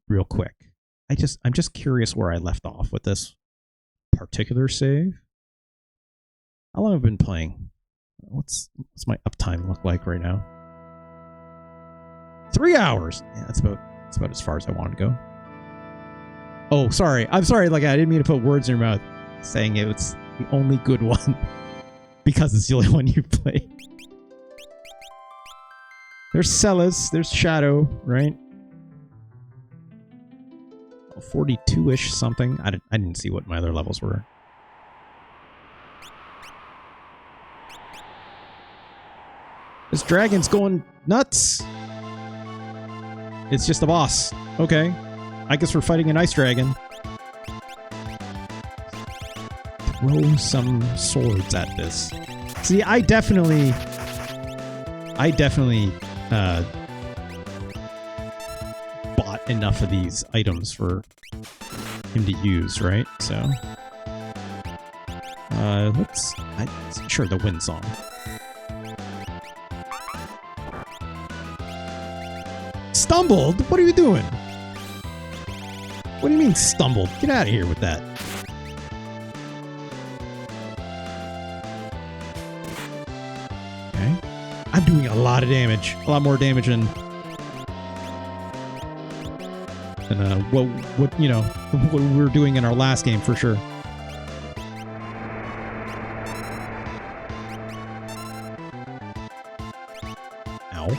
real quick. I'm just curious where I left off with this particular save. How long have I been playing? What's my uptime look like right now? 3 hours. Yeah, that's about as far as I wanted to go. Oh, sorry. I'm sorry. Like I didn't mean to put words in your mouth, saying it's the only good one because it's the only one you played. There's Celis. There's Shadow, right? 42-ish something. I didn't see what my other levels were. This dragon's going nuts. It's just a boss. Okay. I guess we're fighting an ice dragon. Throw some swords at this. See, I definitely bought enough of these items for him to use, right? So sure, the wind song. Stumbled? What are you doing? What do you mean stumbled? Get out of here with that. Okay. I'm doing a lot of damage. A lot more damage than what we were doing in our last game for sure. Ow.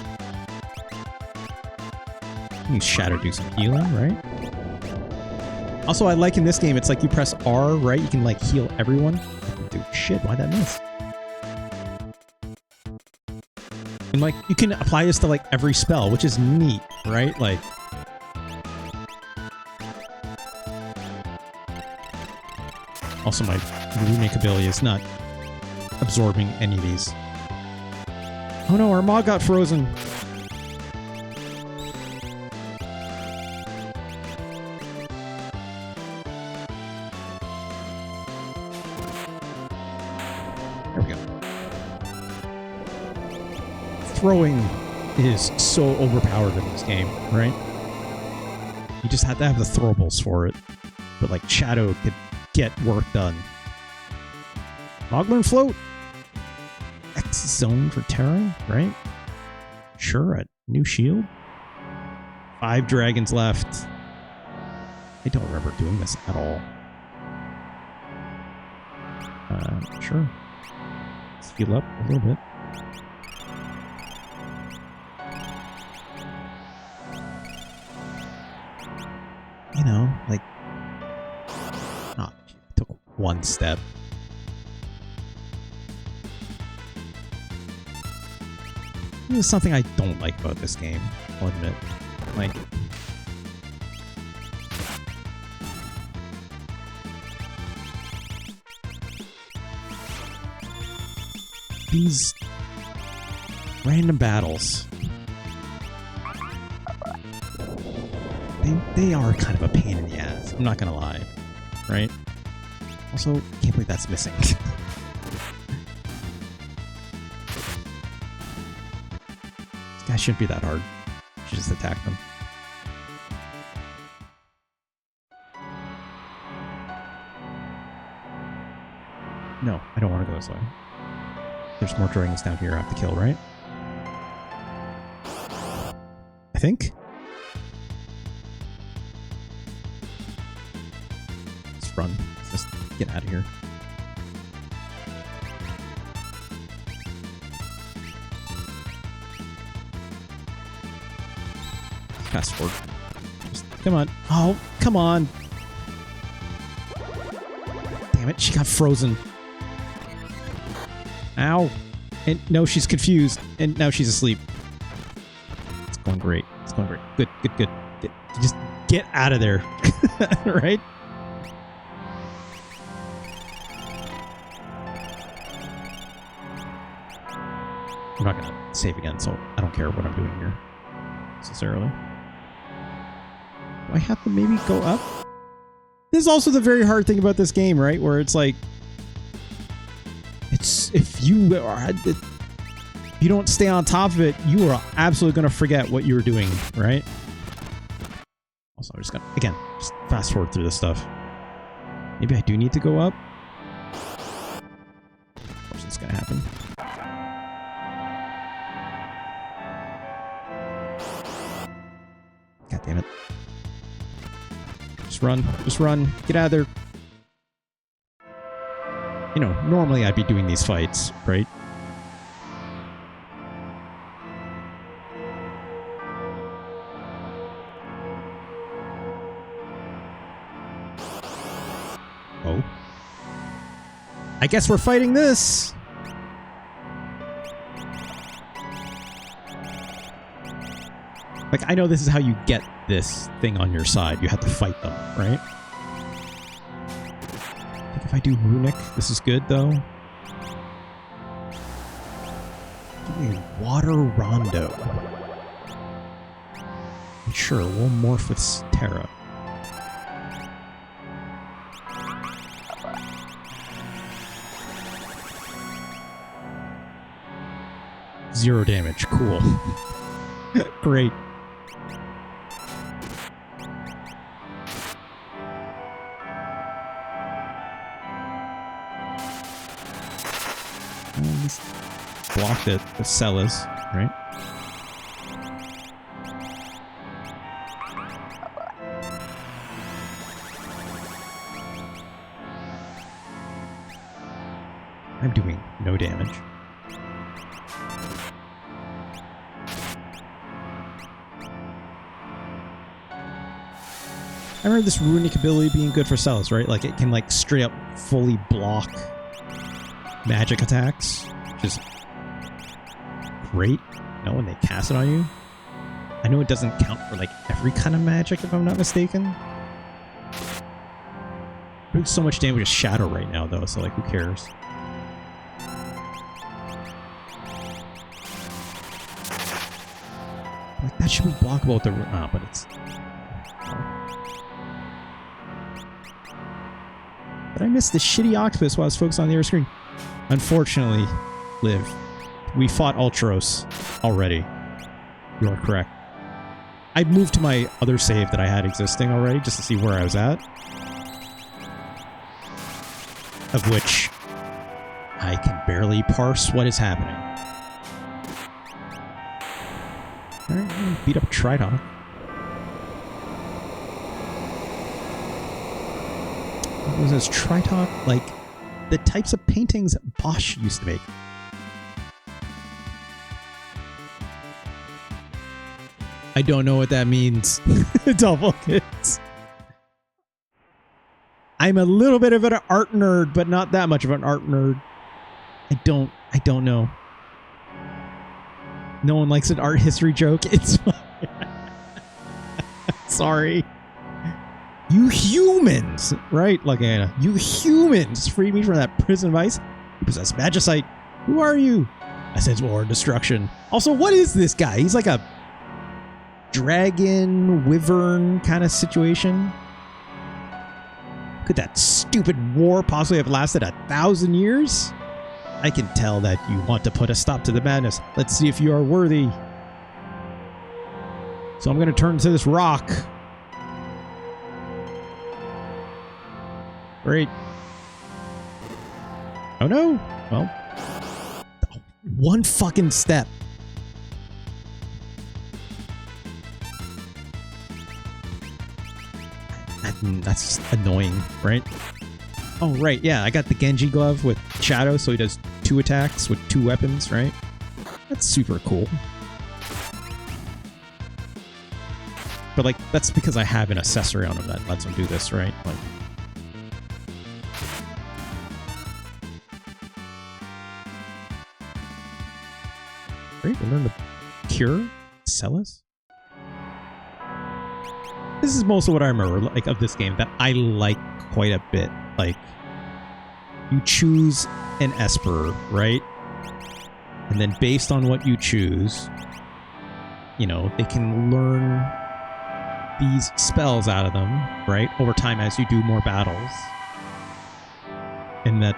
Use Shadow do some healing, right? Also, I like in this game, it's like you press R, right? You can like heal everyone. Dude, shit, why'd that miss? And like, you can apply this to like every spell, which is neat, right? Like, also my runic ability is not absorbing any of these. Oh no, our Mog got frozen. There we go. Throwing is so overpowered in this game, right? You just have to have the throwables for it. But like Shadow could get work done. Mogler float. X zone for Terra, right? Sure, a new shield. 5 dragons left. I don't remember doing this at all. Sure. Let's heal up a little bit. You know, like... Oh, took one step. This is something I don't like about this game, I'll admit. Like... these random battles. They are kind of a pain in the ass. I'm not gonna lie. Right? Also, can't believe that's missing. This guy shouldn't be that hard. You should just attack them. No, I don't want to go this way. There's more dragons down here I have to kill, right? I think? Let's run. Let's just get out of here. Fast forward. Just, come on. Oh, come on. it, she got frozen. Ow. And no, she's confused. And now she's asleep. It's going great. It's going great. Good, good, good. Just get out of there. Right? I'm not going to save again, so I don't care what I'm doing here necessarily. Do I have to maybe go up? This is also the very hard thing about this game, right? Where it's like, it's if you don't stay on top of it, you are absolutely going to forget what you were doing, right? Also, I'm just going to, again, just fast forward through this stuff. Maybe I do need to go up. Of course, it's going to happen. God damn it. Just run. Just run. Get out of there. You know, normally I'd be doing these fights, right? Oh. I guess we're fighting this! Like, I know this is how you get this thing on your side. You have to fight them, right? I think if I do Runic, this is good, though. Give me a Water Rondo. And sure, we'll morph with Terra. Zero damage. Cool. Great. Block the Cellas, right? I'm doing no damage. I remember this runic ability being good for Cellas, right? Like, it can, like, straight up fully block magic attacks, which is great. No, when they cast it on you. I know it doesn't count for, like, every kind of magic, if I'm not mistaken. Doing so much damage with Shadow right now, though, so, like, who cares? Like, that should be blockable with the... Oh, but it's... But I missed the shitty octopus while I was focused on the other screen. Unfortunately, Liv, we fought Ultros already. You are correct. I moved to my other save that I had existing already, just to see where I was at. Of which I can barely parse what is happening. Alright, I'm gonna beat up Triton. Was this Triton, like the types of paintings Bosch used to make? I don't know what that means. Double kids. I'm a little bit of an art nerd, but not that much of an art nerd. I don't know. No one likes an art history joke. It's fine. Sorry. You humans, right, Lagana? You humans freed me from that prison vice. You possess magicite. Who are you? I sense war and destruction. Also, what is this guy? He's like a dragon, wyvern kind of situation. Could that stupid war possibly have lasted 1,000 years? I can tell that you want to put a stop to the madness. Let's see if you are worthy. So I'm going to turn to this rock. Great. Oh no. Well, one fucking step. That's just annoying, right? Oh, right. Yeah, I got the Genji glove with Shadow, so he does 2 attacks with 2 weapons, right? That's super cool. But, like, that's because I have an accessory on him that lets him do this, right? Like, learn the cure Celis. This is most of what I remember, like, of this game that I like quite a bit. Like, you choose an Esper, right? And then based on what you choose, you know, they can learn these spells out of them, right? Over time as you do more battles. And that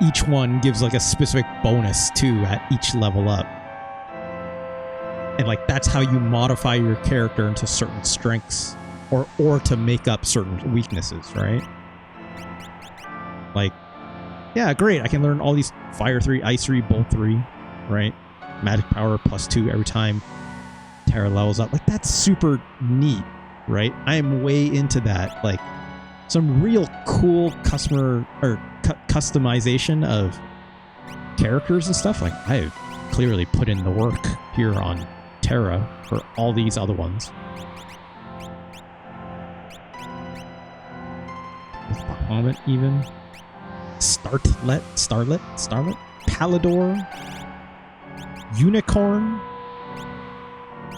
each one gives like a specific bonus too at each level up. And like that's how you modify your character into certain strengths or to make up certain weaknesses, right? Like, yeah, great. I can learn all these Fire 3, Ice 3, Bolt 3, right? Magic power +2 every time Terra levels up. Like, that's super neat, right? I am way into that. Like, some real cool customization of characters and stuff. Like, I've clearly put in the work here on Terra for all these other ones. Bahamut even. Starlet, Pallador, Unicorn.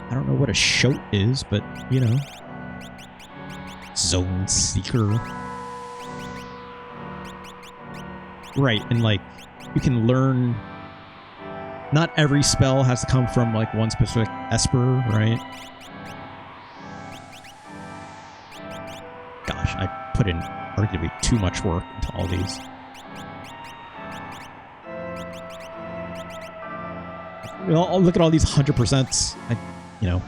I don't know what a shoat is, but you know. Zone Seeker. Right, and like you can learn. Not every spell has to come from like one specific Esper, right? Gosh, I put in arguably too much work into all these. I'll look at all these 100%. You know.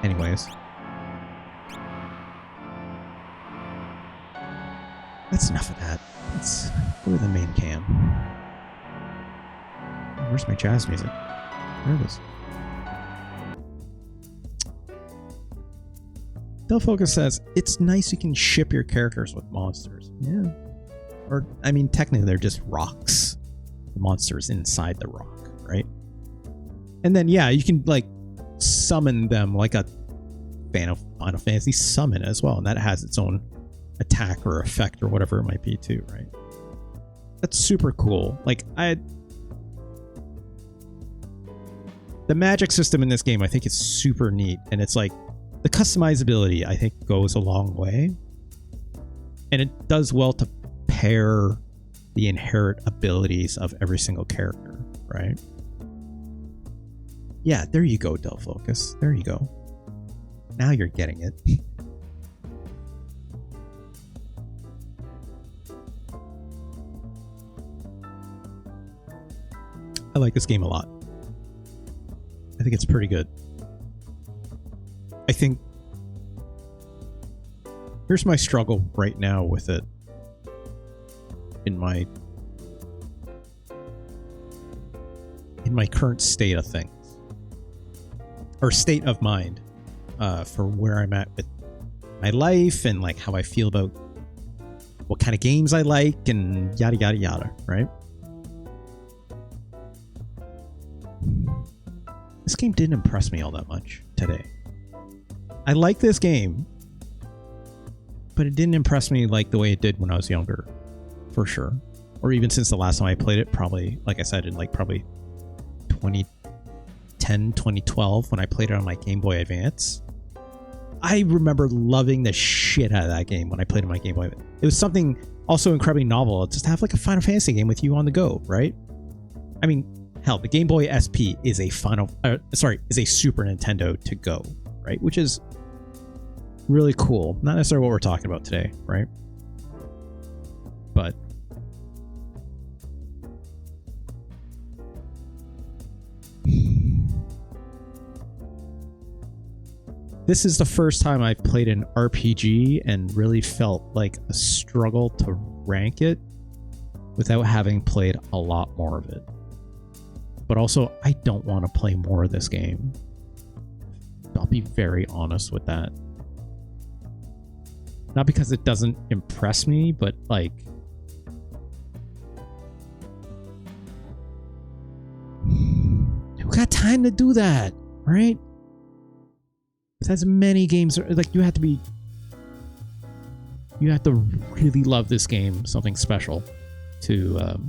Anyways. That's enough of that. Let's go to the main cam. Where's my jazz music? There it is. Del Focus says, it's nice you can ship your characters with monsters. Yeah. Or, I mean, technically they're just rocks. The monsters inside the rock, right? And then, yeah, you can, like, summon them like a Final Fantasy summon as well. And that has its own attack or effect or whatever it might be too, right? That's super cool. Like, the magic system in this game, I think, is super neat. And it's like, the customizability, I think, goes a long way. And it does well to pair the inherent abilities of every single character, right? Yeah, there you go, Del Focus. There you go. Now you're getting it. I like this game a lot. I think it's pretty good. I think here's my struggle right now with it in my current state of things, or state of mind, for where I'm at with my life and like how I feel about what kind of games I like and yada yada yada, right? This game didn't impress me all that much today. I like this game, but it didn't impress me like the way it did when I was younger, for sure. Or even since the last time I played it, probably, like I said, in like probably 2010, 2012, when I played it on my Game Boy Advance. I remember loving the shit out of that game when I played it on my Game Boy Advance. It was something also incredibly novel, just to have like a Final Fantasy game with you on the go, right? I mean, hell, the Game Boy SP is a is a Super Nintendo to go, right? Which is really cool. Not necessarily what we're talking about today, right? But this is the first time I've played an RPG and really felt like a struggle to rank it without having played a lot more of it. But also, I don't want to play more of this game. I'll be very honest with that. Not because it doesn't impress me, but like, who got time to do that, right? With as many games, like you have to really love this game, something special, to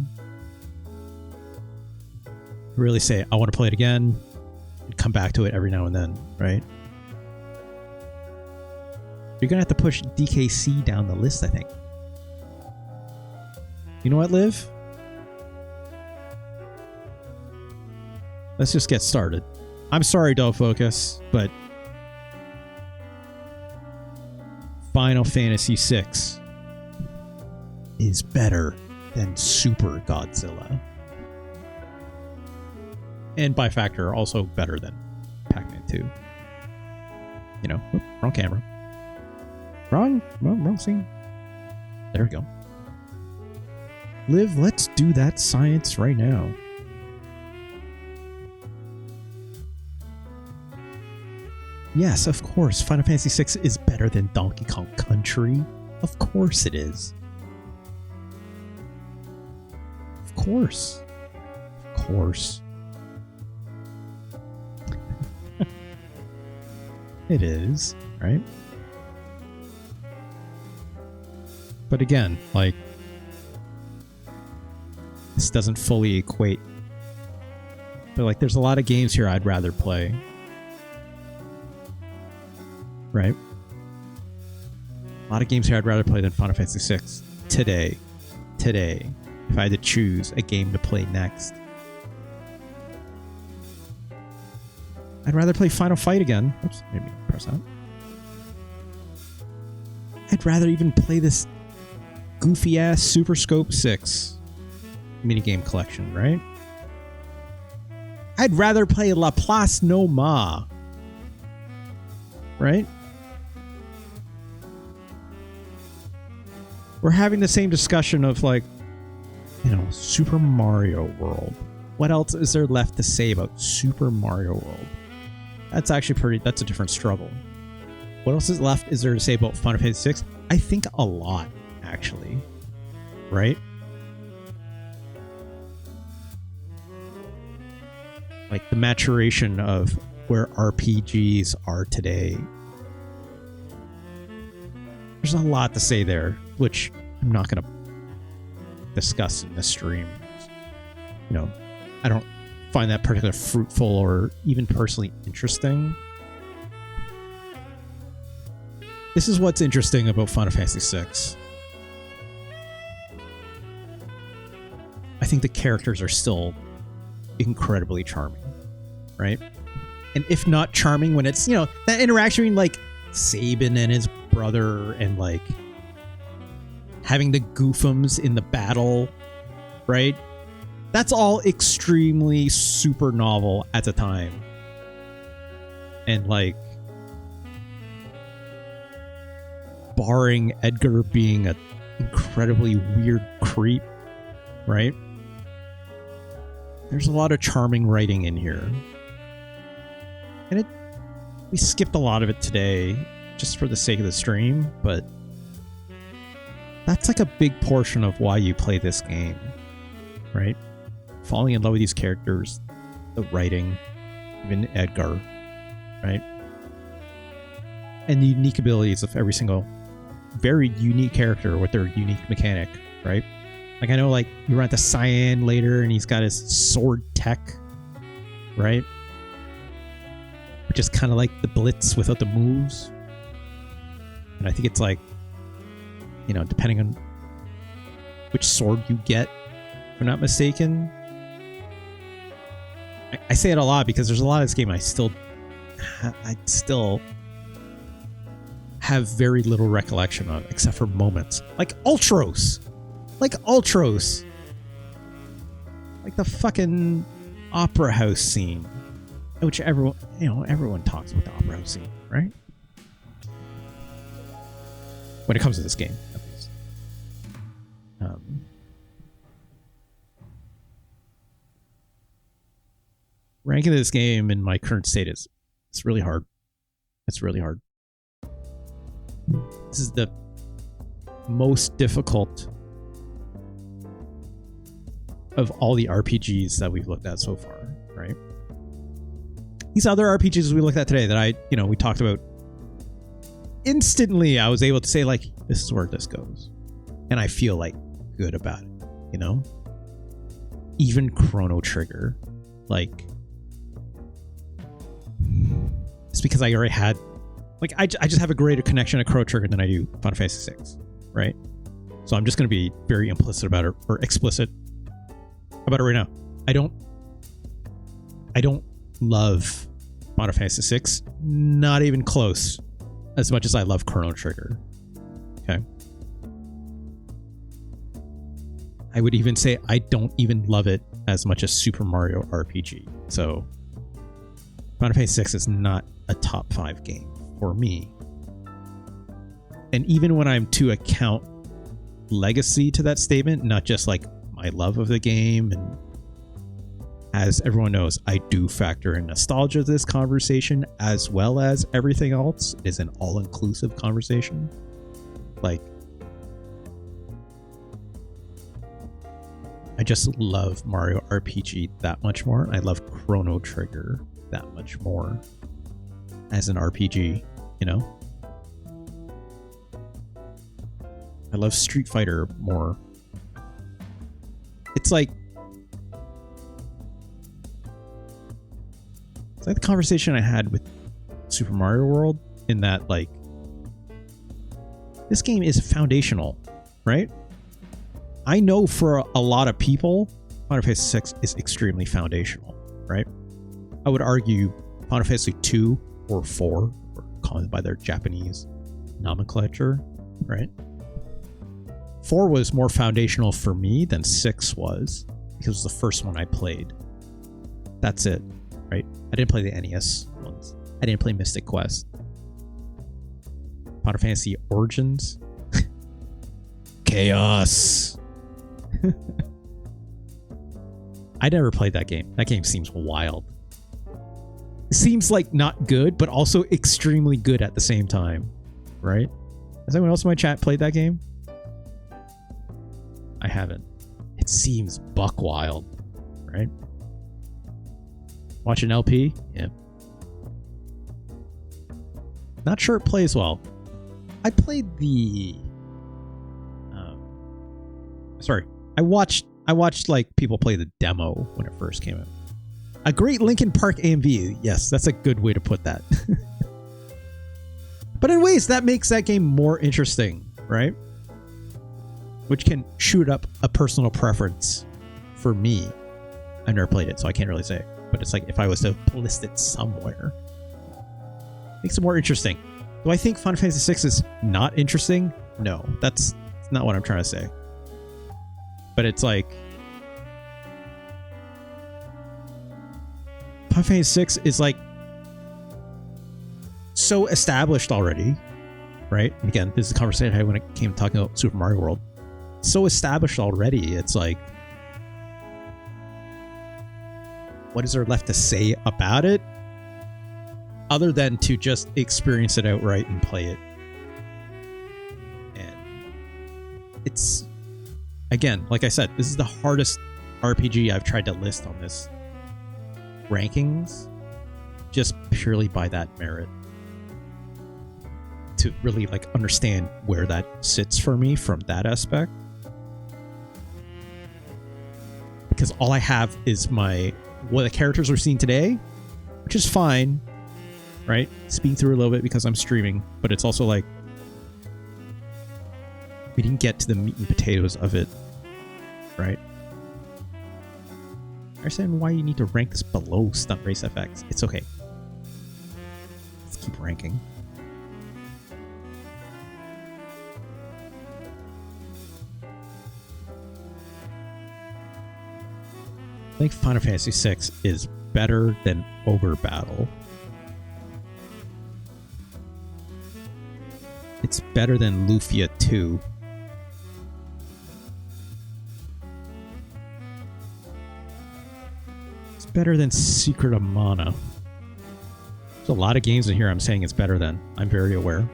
really say, I want to play it again and come back to it every now and then, right? You're going to have to push DKC down the list, I think. You know what, Liv? Let's just get started. I'm sorry, Don't Focus, but Final Fantasy VI is better than Super Godzilla. And by factor, also better than Pac-Man 2. You know, wrong camera. Wrong scene. There we go. Liv, let's do that science right now. Yes, of course, Final Fantasy VI is better than Donkey Kong Country. Of course it is. Of course. Of course. It is, right? But again, like, this doesn't fully equate. But like, there's a lot of games here I'd rather play. Right? A lot of games here I'd rather play than Final Fantasy VI today. Today. If I had to choose a game to play next. I'd rather play Final Fight again. Oops, maybe press that. I'd rather even play this goofy ass Super Scope 6 minigame collection, right? I'd rather play La Place Noma. Right? We're having the same discussion of, like, you know, Super Mario World. What else is there left to say about Super Mario World? That's actually that's a different struggle. What else is there to say about Final Fantasy VI? I think a lot, actually. Right? Like the maturation of where RPGs are today. There's a lot to say there, which I'm not going to discuss in this stream. You know, I don't find that particularly fruitful or even personally interesting. This is what's interesting about Final Fantasy VI. I think the characters are still incredibly charming, right? And if not charming, when it's, you know, that interaction between, like, Sabin and his brother and, like, having the goofums in the battle, right? That's all extremely super novel at the time. And, like, barring Edgar being an incredibly weird creep, right? There's a lot of charming writing in here. And we skipped a lot of it today just for the sake of the stream, but that's like a big portion of why you play this game, right? Falling in love with these characters, the writing, even Edgar, right? And the unique abilities of every single very unique character with their unique mechanic, right? Like, I know, like, you run into Cyan later and he's got his sword tech, right? Which is kind of like the Blitz without the moves. And I think it's like, you know, depending on which sword you get, if I'm not mistaken. I say it a lot because there's a lot of this game I still have very little recollection of, except for moments. Like Ultros! Like Ultros! Like the fucking opera house scene. Which everyone talks about the opera house scene, right? When it comes to this game, at least. Ranking this game in my current state it's really hard. It's really hard. This is the most difficult of all the RPGs that we've looked at so far, right? These other RPGs we looked at today that we talked about, instantly I was able to say, like, this is where this goes. And I feel, like, good about it. you know? Even Chrono Trigger. Like, it's because I already had, like, I just have a greater connection to Chrono Trigger than I do Final Fantasy VI, right? So I'm just going to be very implicit about it, or explicit about it right now. I don't love Final Fantasy VI, not even close, as much as I love Chrono Trigger. Okay. I would even say I don't even love it as much as Super Mario RPG. So Final Fantasy VI is not a top 5 game for me. And even when I'm to account legacy to that statement, not just like my love of the game, and as everyone knows, I do factor in nostalgia to this conversation as well as everything else. It is an all-inclusive conversation. Like, I just love Mario RPG that much more. I love Chrono Trigger that much more as an RPG, you know? I love Street Fighter more. It's like the conversation I had with Super Mario World, in that, like, this game is foundational, right? I know for a lot of people, Final Fantasy VI is extremely foundational, right? I would argue Final Fantasy 2 or 4, or call it by their Japanese nomenclature, right? 4 was more foundational for me than 6 was, because it was the first one I played. That's it, right? I didn't play the NES ones. I didn't play Mystic Quest. Final Fantasy Origins. Chaos. I never played that game. That game seems wild. It seems like not good, but also extremely good at the same time, right? Has anyone else in my chat played that game? I haven't. It seems buck wild, right? Watch an LP? Yeah. Not sure it plays well. I played the... sorry. I watched like people play the demo when it first came out. A great Linkin Park AMV. Yes, that's a good way to put that. But in ways, that makes that game more interesting, right? Which can shoot up a personal preference for me. I never played it, so I can't really say. But it's like, if I was to list it somewhere, it makes it more interesting. Do I think Final Fantasy VI is not interesting? No, that's not what I'm trying to say. But it's like, Final Fantasy VI is like so established already, right? And again, this is a conversation I had when it came to talking about Super Mario World. So established already, it's like, what is there left to say about it other than to just experience it outright and play it? And it's, again, like I said, this is the hardest RPG I've tried to list on this rankings, just purely by that merit, to really like understand where that sits for me from that aspect. Because all I have is what the characters we're seeing today, which is fine, right? Speeding through a little bit because I'm streaming, but it's also like, we didn't get to the meat and potatoes of it, right? I understand why you need to rank this below Stunt Race FX. It's okay. Let's keep ranking. I think Final Fantasy VI is better than Ogre Battle. It's better than Lufia 2. It's better than Secret of Mana. There's a lot of games in here I'm saying it's better than. I'm very aware.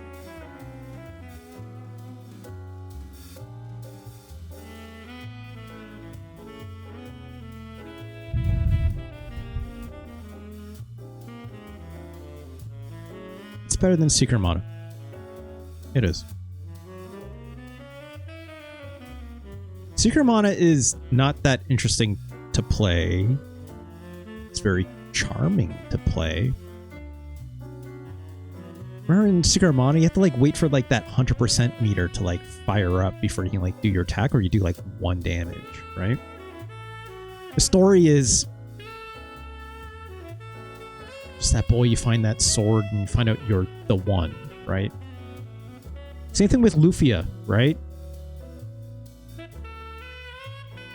It's better than Secret of Mana. It is. Secret of Mana is not that interesting to play. It's very charming to play. Remember in Secret of Mana, you have to like wait for like that 100% meter to like fire up before you can like do your attack, or you do like 1 damage, right? The story is just that boy, you find that sword and you find out you're the one, right? Same thing with Lufia, right?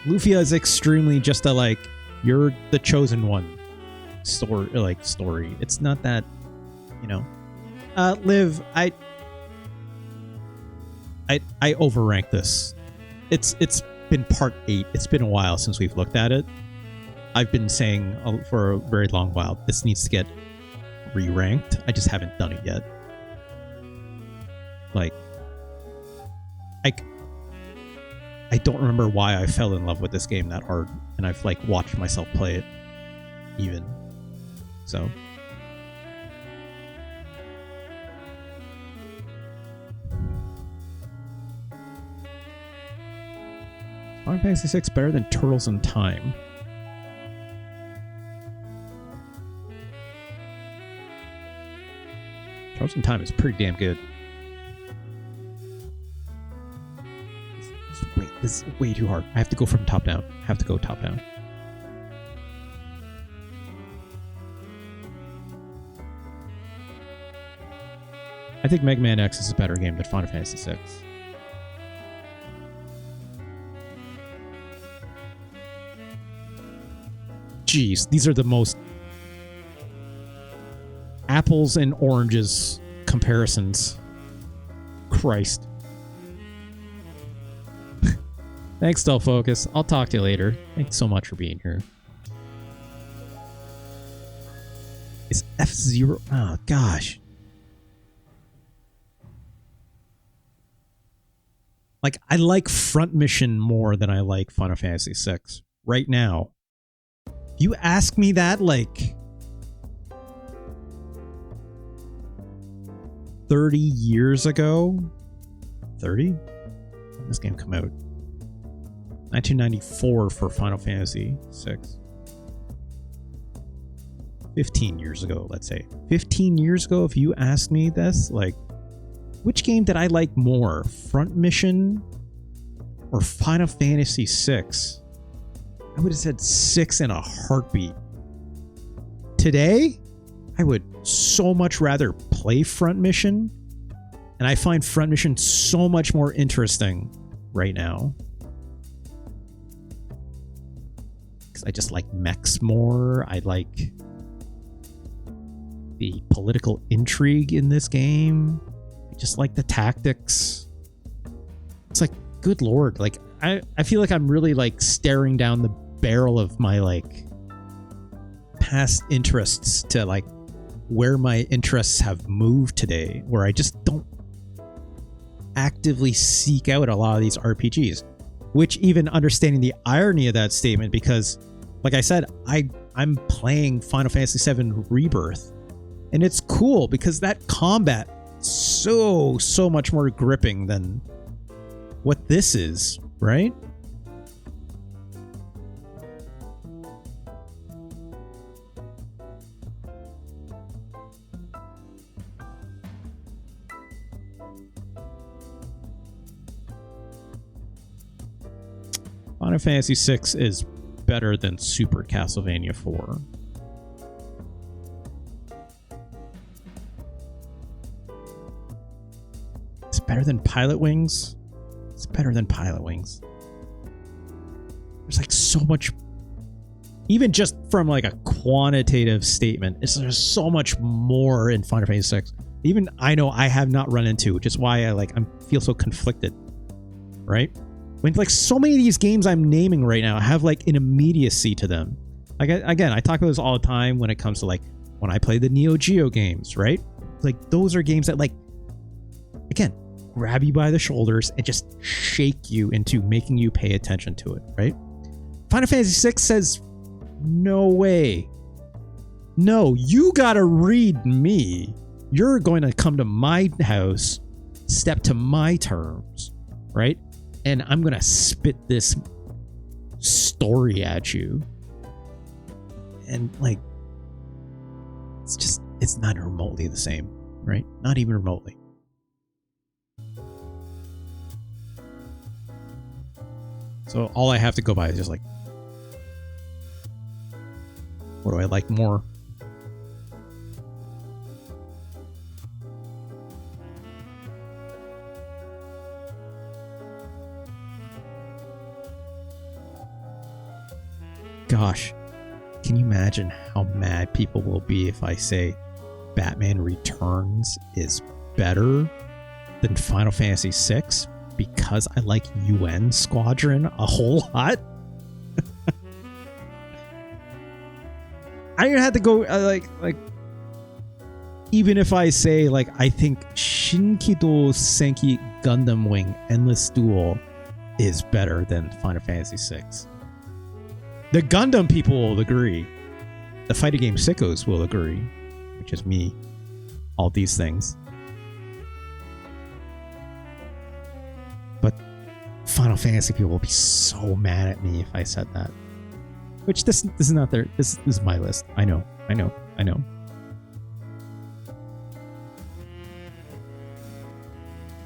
Lufia is extremely just a like, you're the chosen one story. It's not that, you know. Liv, I overrank this. It's been part 8. It's been a while since we've looked at it. I've been saying for a very long while, this needs to get re-ranked. I just haven't done it yet. Like, I don't remember why I fell in love with this game that hard, and I've like watched myself play it even. So Final Fantasy 6 better than Turtles in Time. Turtles in Time is pretty damn good. Wait, this is way too hard. I have to go from top down. I have to go top down. I think Mega Man X is a better game than Final Fantasy 6. Jeez, these are the most apples and oranges comparisons. Christ. Thanks, Stealth Focus. I'll talk to you later. Thanks so much for being here. Is F-Zero... Oh, gosh. Like, I like Front Mission more than I like Final Fantasy VI. Right now. You ask me that, like... 30 years ago? 30? When did this game come out? 1994 for Final Fantasy VI. 15 years ago, let's say. 15 years ago, if you asked me this, like, which game did I like more? Front Mission or Final Fantasy VI? I would have said 6 in a heartbeat. Today, I would so much rather play Front Mission, and I find Front Mission so much more interesting right now. I just like mechs more. I like the political intrigue in this game. I just like the tactics. It's like, good lord. Like, I feel like I'm really like staring down the barrel of my like past interests to like where my interests have moved today, where I just don't actively seek out a lot of these RPGs. Which, even understanding the irony of that statement, because like I said, I'm playing Final Fantasy VII Rebirth, and it's cool because that combat is so much more gripping than what this is, right? Final Fantasy VI is better than Super Castlevania 4. It's better than Pilot Wings. It's better than Pilot Wings. There's like so much, even just from like a quantitative statement, there's so much more in Final Fantasy VI. Even I know I have not run into, which is why I feel so conflicted, right? When like so many of these games I'm naming right now have like an immediacy to them. Like again, I talk about this all the time when it comes to like when I play the Neo Geo games, right? Like those are games that like, again, grab you by the shoulders and just shake you into making you pay attention to it, right? Final Fantasy VI says, no way. No, you gotta read me. You're going to come to my house, step to my terms, right? and I'm gonna spit this story at you, and like, it's not remotely the same, right? Not even remotely. So all I have to go by is just like, what do I like more? Gosh, can you imagine how mad people will be if I say Batman Returns is better than Final Fantasy VI because I like UN Squadron a whole lot? I even had to go like even if I say like I think Shinkido Senki Gundam Wing Endless Duel is better than Final Fantasy VI. The Gundam people will agree. The fighting game sickos will agree, which is me. All these things. But Final Fantasy people will be so mad at me if I said that. Which this is not their. This is my list. I know.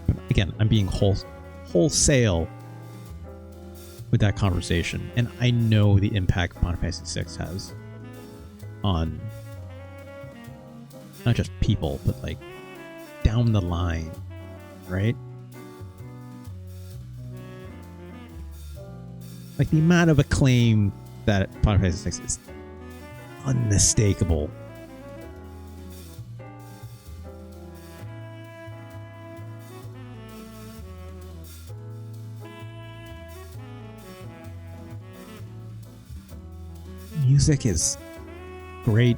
But again, I'm being wholesale with that conversation, and I know the impact Final Fantasy VI has on not just people, but like down the line, right? Like the amount of acclaim that Final Fantasy VI is unmistakable. Music is great.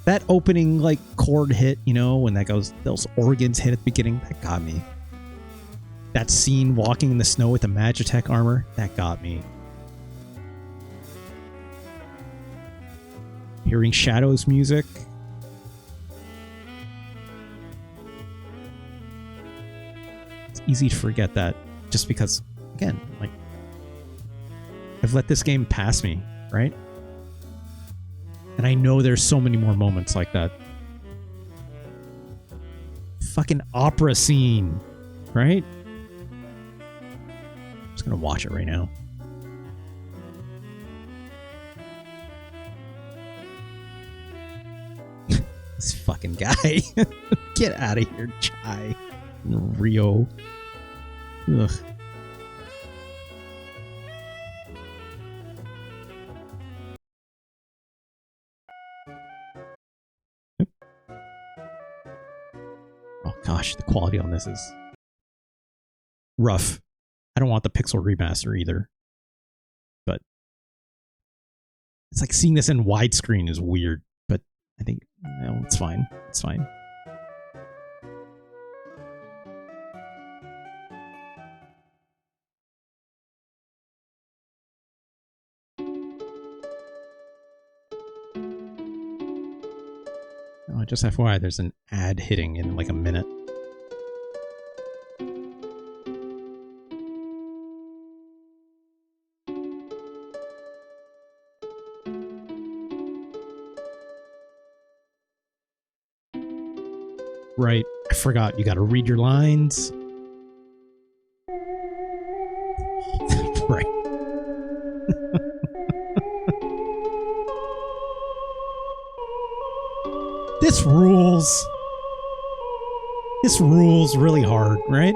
That opening like chord hit, you know, when that goes, those organs hit at the beginning, that got me. That scene walking in the snow with the Magitech armor, that got me. Hearing Shadow's music. It's easy to forget that just because, again, like, I've let this game pass me, right? And I know there's so many more moments like that. Fucking opera scene, right? I'm just gonna watch it right now. This fucking guy. Get out of here, Chai. Rio. Ugh. Oh gosh, the quality on this is rough. I don't want the pixel remaster either. But it's like seeing this in widescreen is weird. But I think, no, it's fine. It's fine. Oh, just FYI, there's an ad hitting in like a minute. Right, I forgot. You got to read your lines. Right. This rules. This rules really hard, right?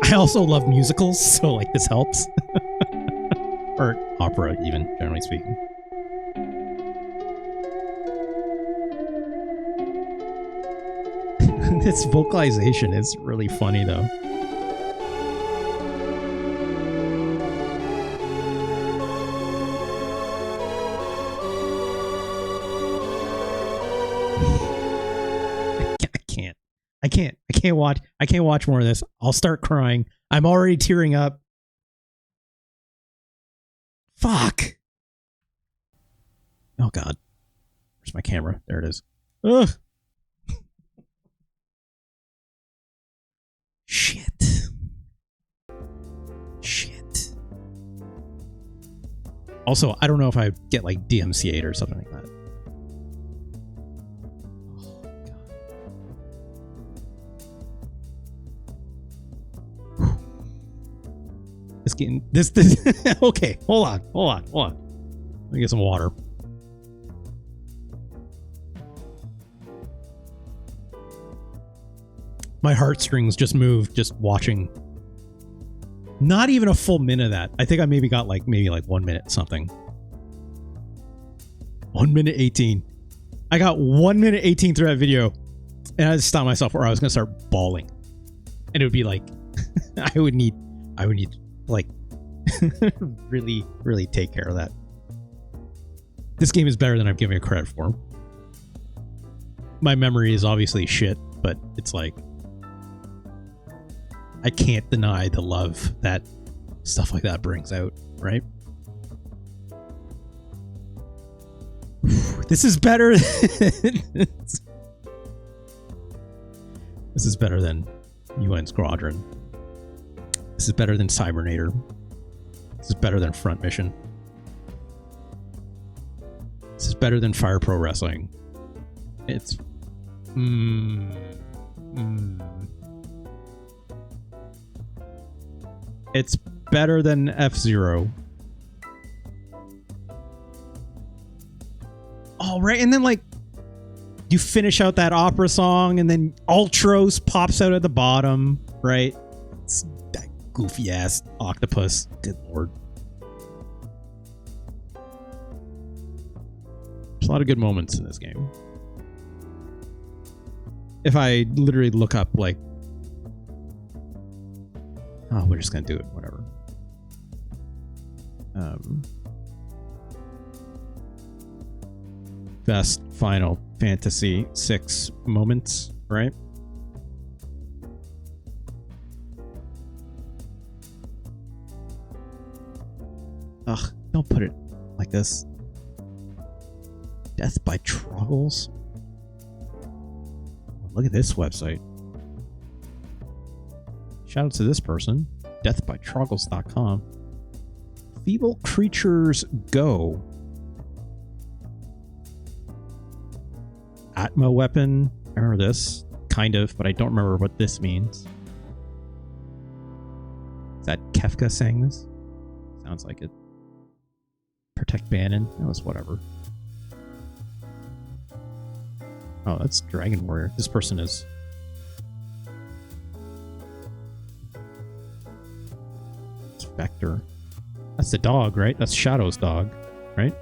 I also love musicals, so like this helps. Or opera, even, generally speaking. This vocalization is really funny, though. I can't watch more of this. I'll start crying. I'm already tearing up. Fuck. Oh god. Where's my camera? There it is. Ugh. Shit. Also, I don't know if I get like DMCA'd or something like that. This game, this okay, hold on. Let me get some water. My heartstrings just moved just watching. Not even a full minute of that. I think I maybe got like 1 minute something. 1 minute 18. I got 1 minute 18 through that video, and I just stopped myself, or I was gonna start bawling, and it would be like, I would need like really take care of that. This game is better than I'm giving it credit for. My memory is obviously shit, but it's like, I can't deny the love that stuff like that brings out, right? This is better. This is better than UN Squadron. This is better than Cybernator. This is better than Front Mission. This is better than Fire Pro Wrestling. It's It's better than F-Zero. Oh, right. And then, like, you finish out that opera song, and then Ultros pops out at the bottom, right? It's that goofy-ass octopus. Good lord. There's a lot of good moments in this game. If I literally look up, like, oh, we're just gonna do it, whatever. Best Final Fantasy VI moments, right? Ugh, don't put it like this. Death by Troggles? Look at this website. Shout out to this person, deathbytroggles.com. Feeble Creatures Go. Atma weapon. I remember this, kind of, but I don't remember what this means. Is that Kefka saying this? Sounds like it. Protect Bannon. That was whatever. Oh, that's Dragon Warrior. This person is... It's Vector. That's the dog, right? That's Shadow's dog, right?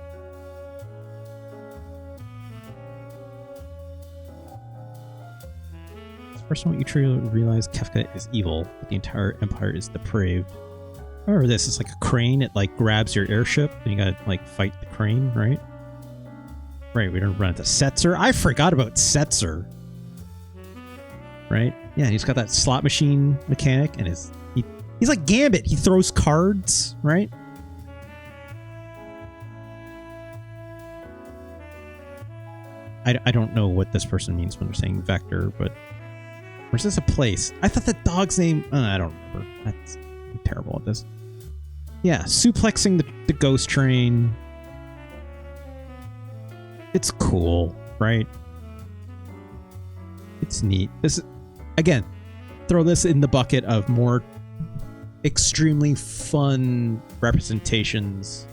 It's the first one you truly realize Kefka is evil, but the entire empire is depraved. I remember this. It's like a crane. It like grabs your airship, and you gotta like fight the crane, right? Right, we don't run into Setzer. I forgot about Setzer. Right? Yeah, he's got that slot machine mechanic, and he's like Gambit. He throws cards, right? I don't know what this person means when they're saying Vector, but... Where's this a place? I thought the dog's name... I don't remember. I'm terrible at this. Yeah, suplexing the ghost train... It's cool, right? It's neat. This, again, throw this in the bucket of more extremely fun representations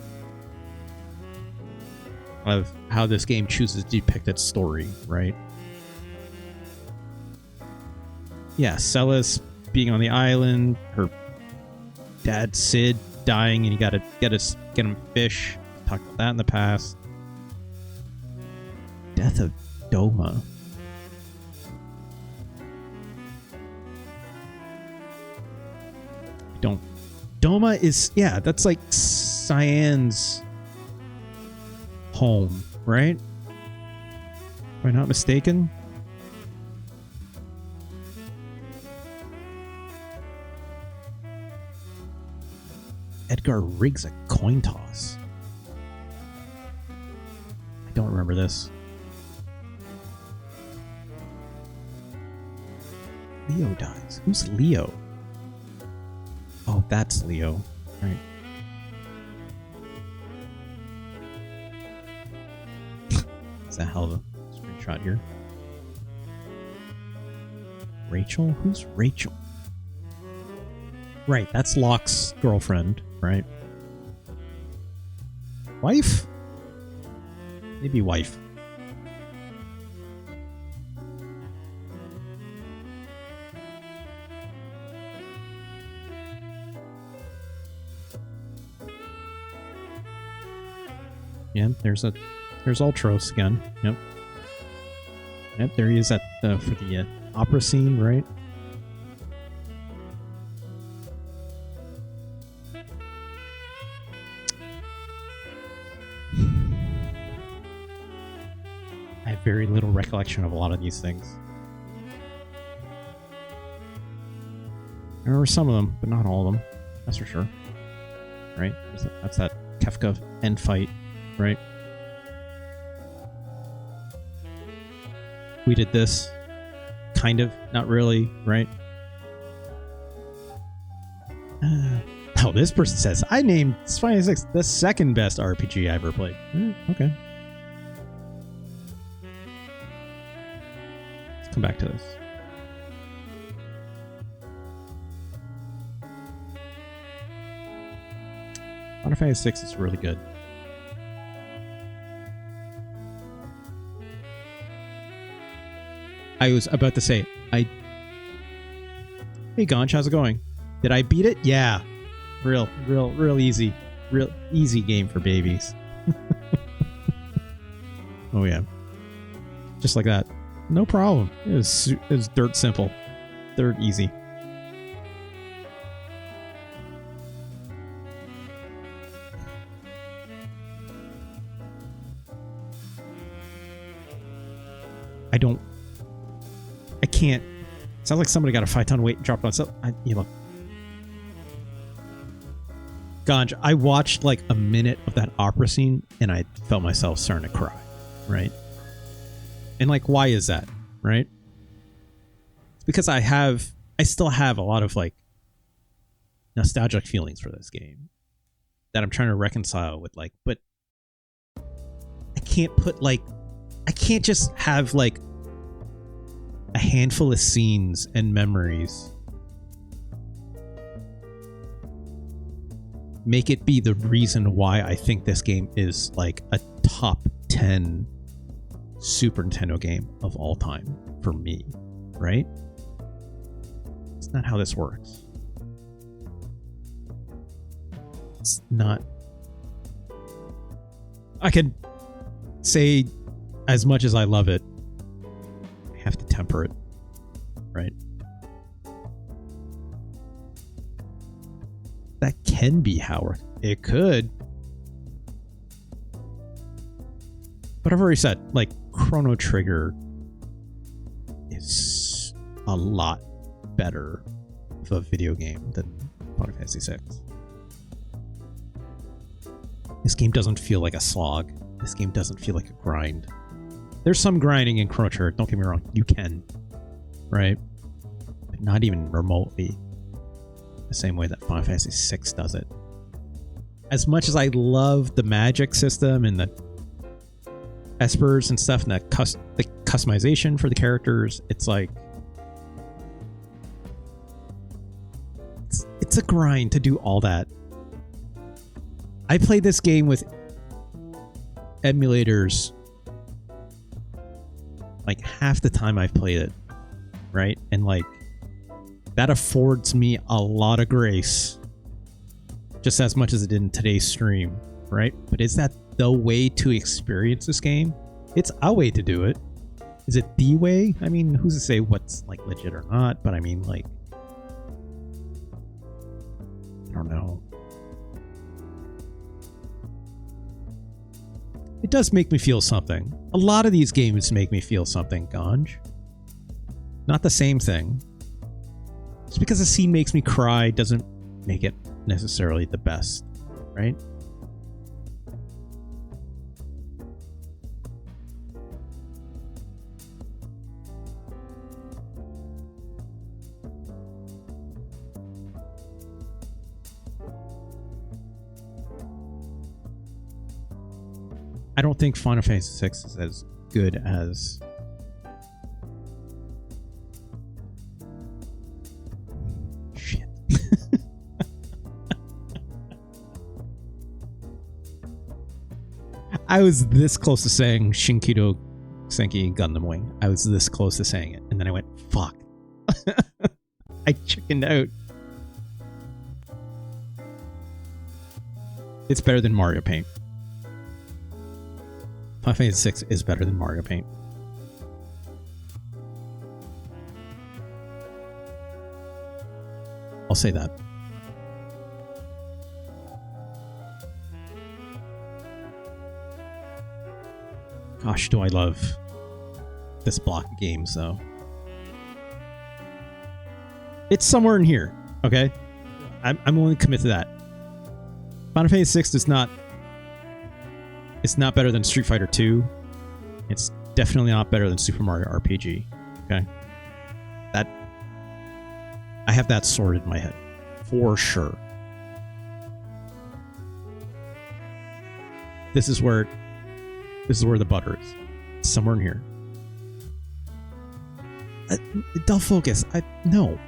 of how this game chooses to depict its story, right? Yeah, Celis being on the island, her dad Sid dying, and you gotta get him fish. Talked about that in the past. Death of Doma. Doma is, yeah, that's like Cyan's home, right? Am I not mistaken? Edgar rigs a coin toss. I don't remember this. Leo dies. Who's Leo? Oh, that's Leo. Right. It's a hell of a screenshot here. Rachel? Who's Rachel? Right, that's Locke's girlfriend, right? Wife? Maybe wife. Yeah, there's Ultros again. Yep. Yep, there he is at for the opera scene, right? I have very little recollection of a lot of these things. I remember some of them, but not all of them. That's for sure. Right? That's that Kefka end fight, right? We did this. Kind of. Not really, right? Oh, this person says, I named Final 6 the second best RPG I ever played. Okay. Let's come back to this. Final Fantasy 6 is really good. I was about to say, hey Gonch, how's it going? Did I beat it? Yeah. Real easy. Real easy game for babies. Oh yeah. Just like that. No problem. It was dirt simple. Dirt easy. I can't. Sounds like somebody got a 5-ton weight and dropped on itself. Look. Ganj, I watched like a minute of that opera scene and I felt myself starting to cry, right? And like, why is that, right? It's because I still have a lot of like nostalgic feelings for this game that I'm trying to reconcile with like, but I can't just have like a handful of scenes and memories make it be the reason why I think this game is like a top 10 Super Nintendo game of all time for me, right? It's not how this works. It's not. I can say as much as I love it, I have to temper it, right? That can be how it could. But I've already said, like, Chrono Trigger is a lot better of a video game than Final Fantasy VI. This game doesn't feel like a slog. This game doesn't feel like a grind. There's some grinding in Chrono Trigger, don't get me wrong. You can, right? But not even remotely the same way that Final Fantasy VI does it. As much as I love the magic system and the Espers and stuff and the customization for the characters, it's like it's a grind to do all that. I played this game with emulators like half the time I've played it, right? And like that affords me a lot of grace, just as much as it did in today's stream, right? But is that the way to experience this game? It's a way to do it. Is it the way? I mean, who's to say what's like legit or not? But I mean, like, I don't know. It does make me feel something. A lot of these games make me feel something, Ganj. Not the same thing. Just because a scene makes me cry doesn't make it necessarily the best, right? I don't think Final Fantasy VI is as good as shit. I was this close to saying Shinkido Senki Gundam Wing. I was this close to saying it, and then I went, fuck. I chickened out. It's better than Mario Paint. Final Fantasy VI is better than Mario Paint. I'll say that. Gosh, do I love this block of games, though. It's somewhere in here, okay? I'm willing to commit to that. Final Fantasy VI is not... It's not better than Street Fighter 2. It's definitely not better than Super Mario RPG, okay? That... I have that sorted in my head. For sure. This is where the butter is. It's somewhere in here. Don't focus. No.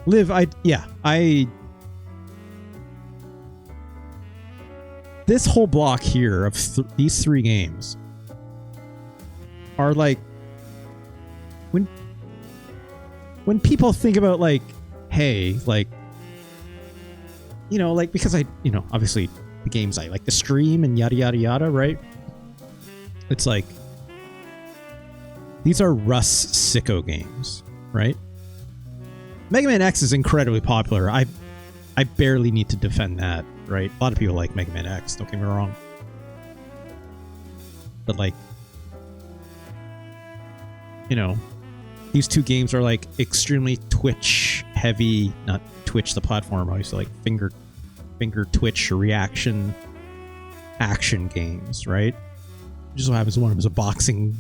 Liv, this whole block here of these three games are like, when people think about like, hey, like, you know, like, because obviously the games I like to stream and yada yada yada, right? It's like, these are Russ sicko games, right? Mega Man X is incredibly popular. I barely need to defend that, right? A lot of people like Mega Man X, don't get me wrong. But like, you know, these two games are like extremely Twitch heavy, not Twitch the platform, obviously, like finger twitch reaction action games, right? Just so happens one of them is a boxing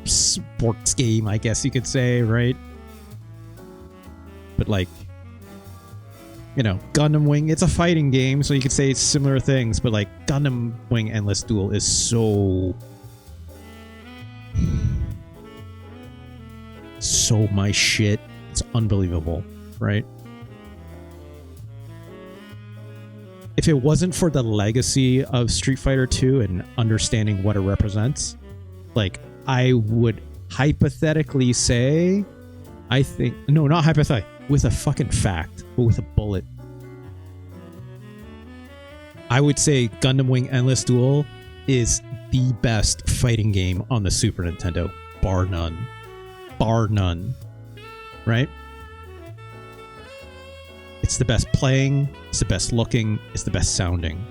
sports game, I guess you could say, right? But like, you know, Gundam Wing, it's a fighting game, so you could say it's similar things, but like Gundam Wing Endless Duel is so my shit. It's unbelievable, right? If it wasn't for the legacy of Street Fighter 2 and understanding what it represents, like, I would hypothetically say, no, not hypothetically, with a fucking fact, but with a bullet, I would say Gundam Wing Endless Duel is the best fighting game on the Super Nintendo, bar none. Bar none. Right? It's the best playing, it's the best looking, it's the best sounding.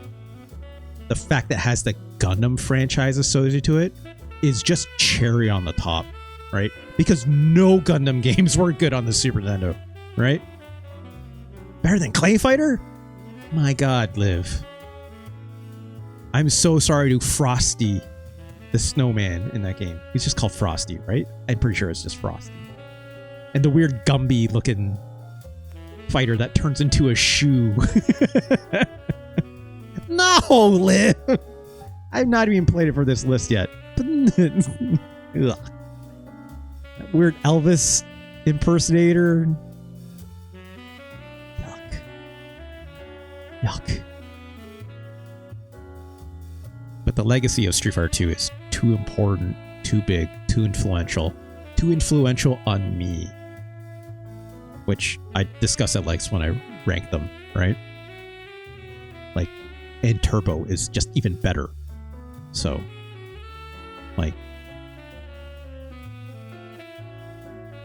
The fact that it has the Gundam franchise associated to it is just cherry on the top, right? Because no Gundam games were good on the Super Nintendo, right? Better than Clay Fighter? My God, Liv. I'm so sorry to Frosty, the snowman in that game. He's just called Frosty, right? I'm pretty sure it's just Frosty. And the weird Gumby looking fighter that turns into a shoe. No, Liv! I've not even played it for this list yet. That weird Elvis impersonator. Yuck. Yuck. But the legacy of Street Fighter 2 is too important, too big, too influential on me. Which I discuss at length when I rank them, right? Like, and Turbo is just even better. So, like,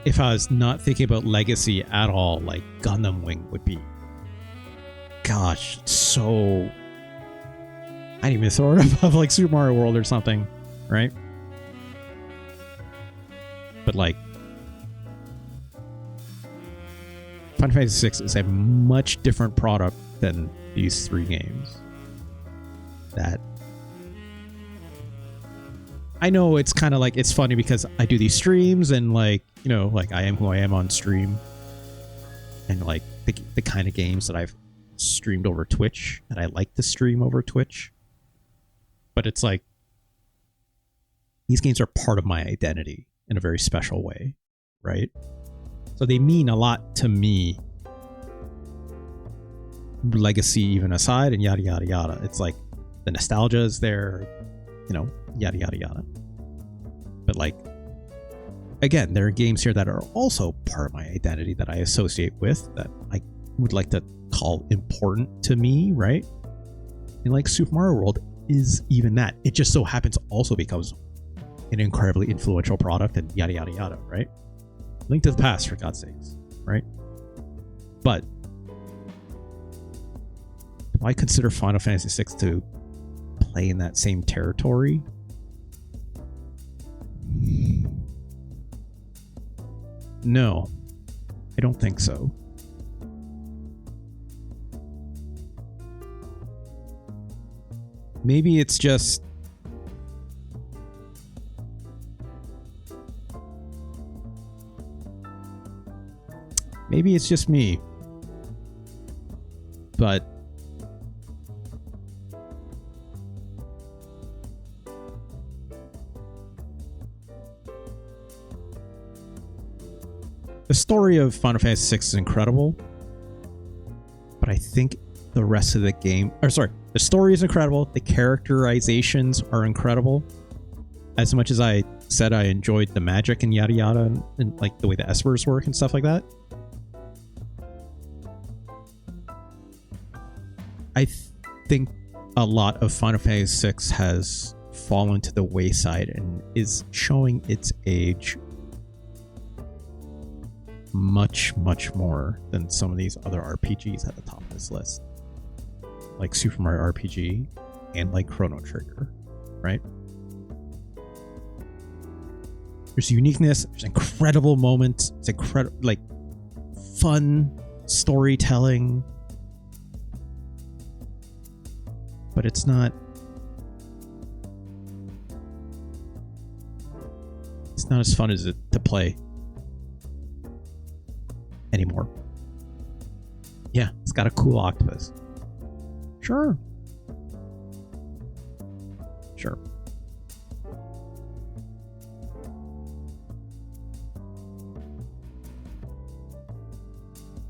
if I was not thinking about legacy at all, like, Gundam Wing would be, gosh, so... I'd even throw it above, like, Super Mario World or something, right? But, like, Final Fantasy VI is a much different product than these three games. That... I know it's kind of like, it's funny because I do these streams and, like, you know, like, I am who I am on stream. And, like, the kind of games that I've streamed over Twitch, that I like to stream over Twitch. But it's like, these games are part of my identity in a very special way, right? So they mean a lot to me, legacy even aside, and yada yada yada. It's like the nostalgia is there, you know, yada yada yada. But like, again, there are games here that are also part of my identity that I associate with, that I would like to call important to me, right? And like Super Mario World is even that. It just so happens also becomes an incredibly influential product and yada yada yada, right? Link to the Past, for God's sakes, right? But do I consider Final Fantasy VI to play in that same territory? No, I don't think so. Maybe it's just me. But the story of Final Fantasy VI is incredible, but I think the rest of the game, the story is incredible. The characterizations are incredible. As much as I said I enjoyed the magic and yada yada, and like the way the Espers work and stuff like that, I think a lot of Final Fantasy VI has fallen to the wayside and is showing its age much, much more than some of these other RPGs at the top of this list, like Super Mario RPG and like Chrono Trigger, right? There's uniqueness, there's incredible moments, it's incredible, like fun storytelling, but it's not as fun as it to play anymore. Yeah, it's got a cool octopus. Sure.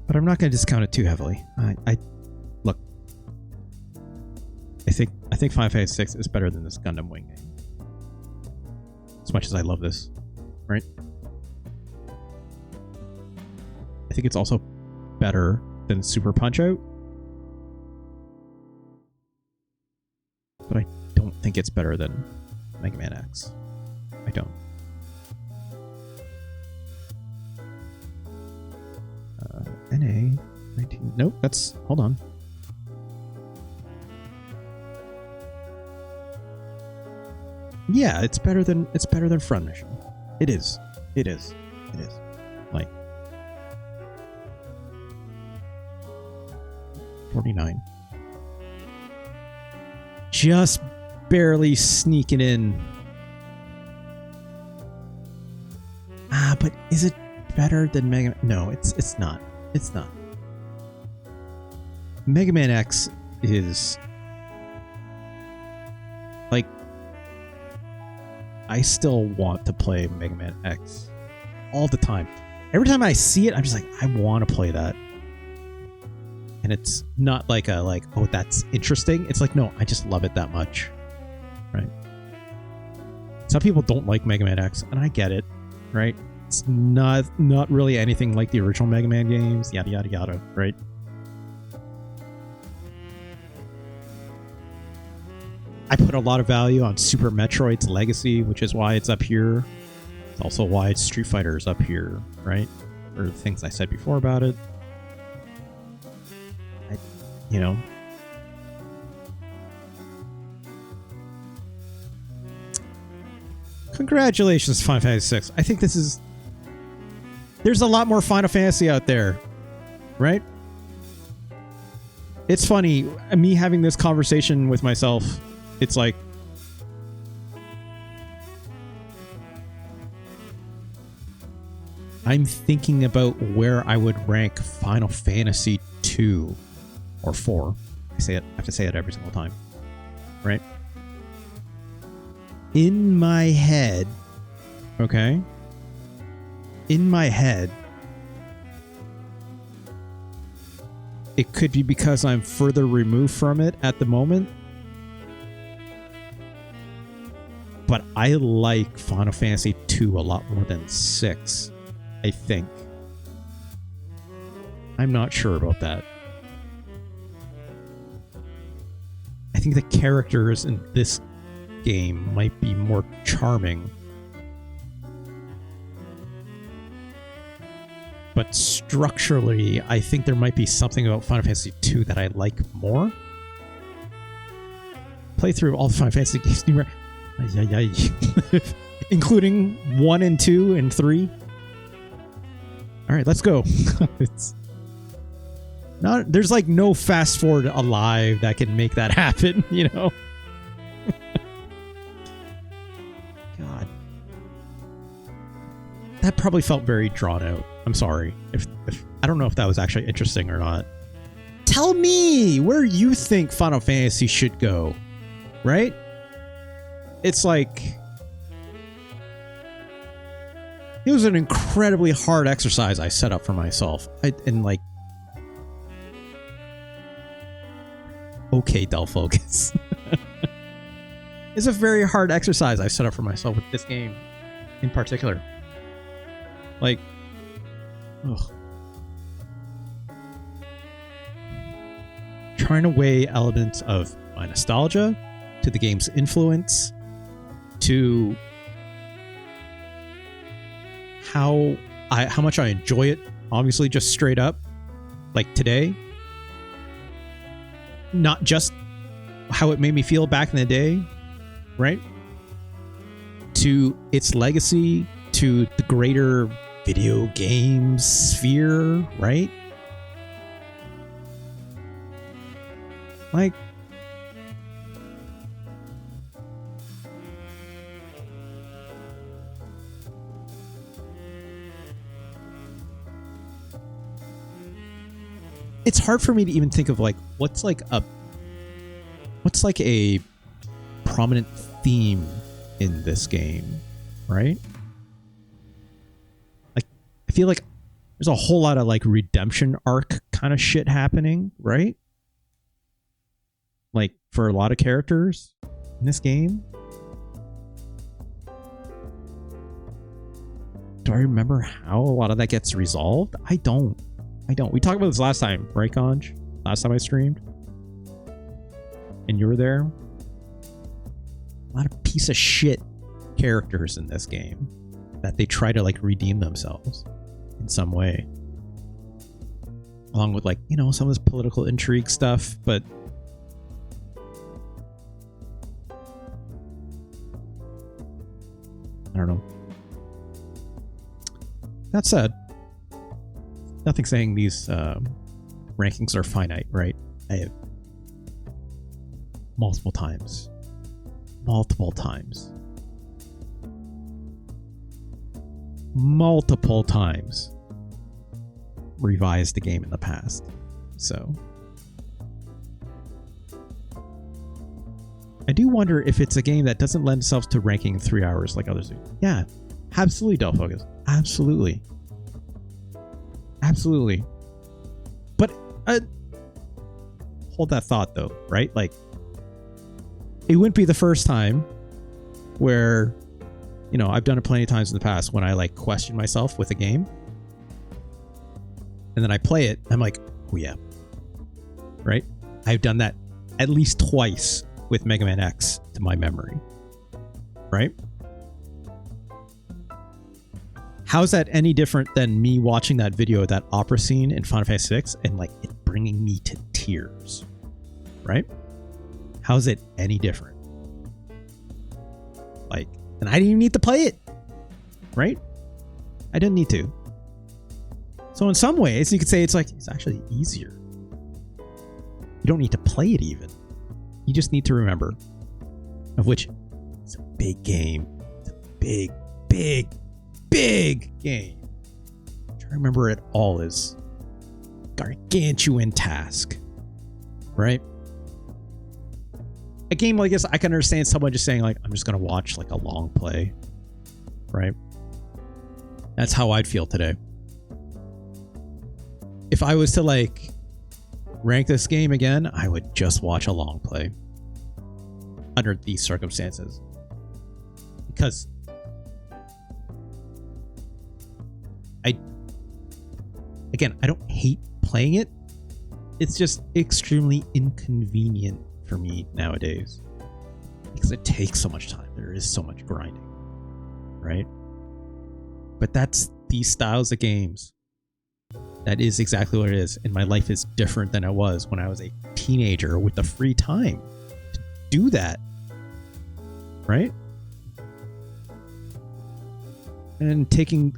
But I'm not going to discount it too heavily. Look. I think Final Fantasy VI is better than this Gundam Wing game. As much as I love this, right? I think it's also better than Super Punch-Out, but I don't think it's better than Mega Man X. I don't. NA 19. Nope, that's, hold on. Yeah, it's better than Front Mission. It is. Like 49. Just barely sneaking in. But is it better than Mega Man? No, it's not. It's not. Mega Man X is like, I still want to play Mega Man X all the time. Every time I see it, I'm just like, I want to play that. And it's not like oh, that's interesting. It's like, no, I just love it that much. Right? Some people don't like Mega Man X, and I get it, right? It's not really anything like the original Mega Man games, yada yada yada, right? I put a lot of value on Super Metroid's Legacy, which is why it's up here. It's also why Street Fighter is up here, right? For the things I said before about it. You know. Congratulations, Final Fantasy VI. I think this is... There's a lot more Final Fantasy out there, right? It's funny, me having this conversation with myself, it's like... I'm thinking about where I would rank Final Fantasy 2 or 4. I have to say it every single time, right? in my head, okay? In my head, it could be because I'm further removed from it at the moment. But I like Final Fantasy 2 a lot more than 6, I think. I'm not sure about that. I think the characters in this game might be more charming. But structurally, I think there might be something about Final Fantasy 2 that I like more. Play through all the Final Fantasy games, including 1 and 2 and 3. All right, let's go. It's not, there's like no fast forward alive that can make that happen, you know? God. That probably felt very drawn out. I'm sorry. If I don't know if that was actually interesting or not. Tell me where you think Final Fantasy should go, right? It's like, it was an incredibly hard exercise I set up for myself. Okay, Del Focus. It's a very hard exercise I set up for myself with this game in particular. Like, ugh. Trying to weigh elements of my nostalgia to the game's influence to how much I enjoy it, obviously just straight up, like today. Not just how it made me feel back in the day, right? To its legacy, to the greater video game sphere, right? Like, it's hard for me to even think of like what's like a prominent theme in this game, right? Like, I feel like there's a whole lot of like redemption arc kind of shit happening, right? Like for a lot of characters in this game. Do I remember how a lot of that gets resolved? I don't. We talked about this last time, right, Conj? Last time I streamed. And you were there. A lot of piece of shit characters in this game that they try to like redeem themselves in some way. Along with like, you know, some of this political intrigue stuff, but I don't know. That said, nothing saying these rankings are finite, right? I have multiple times revised the game in the past. So I do wonder if it's a game that doesn't lend itself to ranking in 3 hours like others do. Yeah, absolutely, Del Focus. Absolutely. But hold that thought though, right? Like, it wouldn't be the first time where, you know, I've done it plenty of times in the past when I like question myself with a game and then I play it. I'm like, oh yeah, right? I've done that at least twice with Mega Man X to my memory, right? How's that any different than me watching that video of that opera scene in Final Fantasy VI and like it bringing me to tears, right? How's it any different? Like, and I didn't even need to play it, right? I didn't need to. So in some ways, you could say it's like, it's actually easier. You don't need to play it even. You just need to remember, of which it's a big game. It's a big game. Trying to remember it all is gargantuan task, right? game like this, I can understand someone just saying like, I'm just going to watch like a long play, right? That's how I'd feel today. If I was to like rank this game again, I would just watch a long play under these circumstances. Because I don't hate playing it. It's just extremely inconvenient for me nowadays because it takes so much time. There is so much grinding, right? But that's these styles of games. That is exactly what it is. And my life is different than it was when I was a teenager with the free time to do that, right? And taking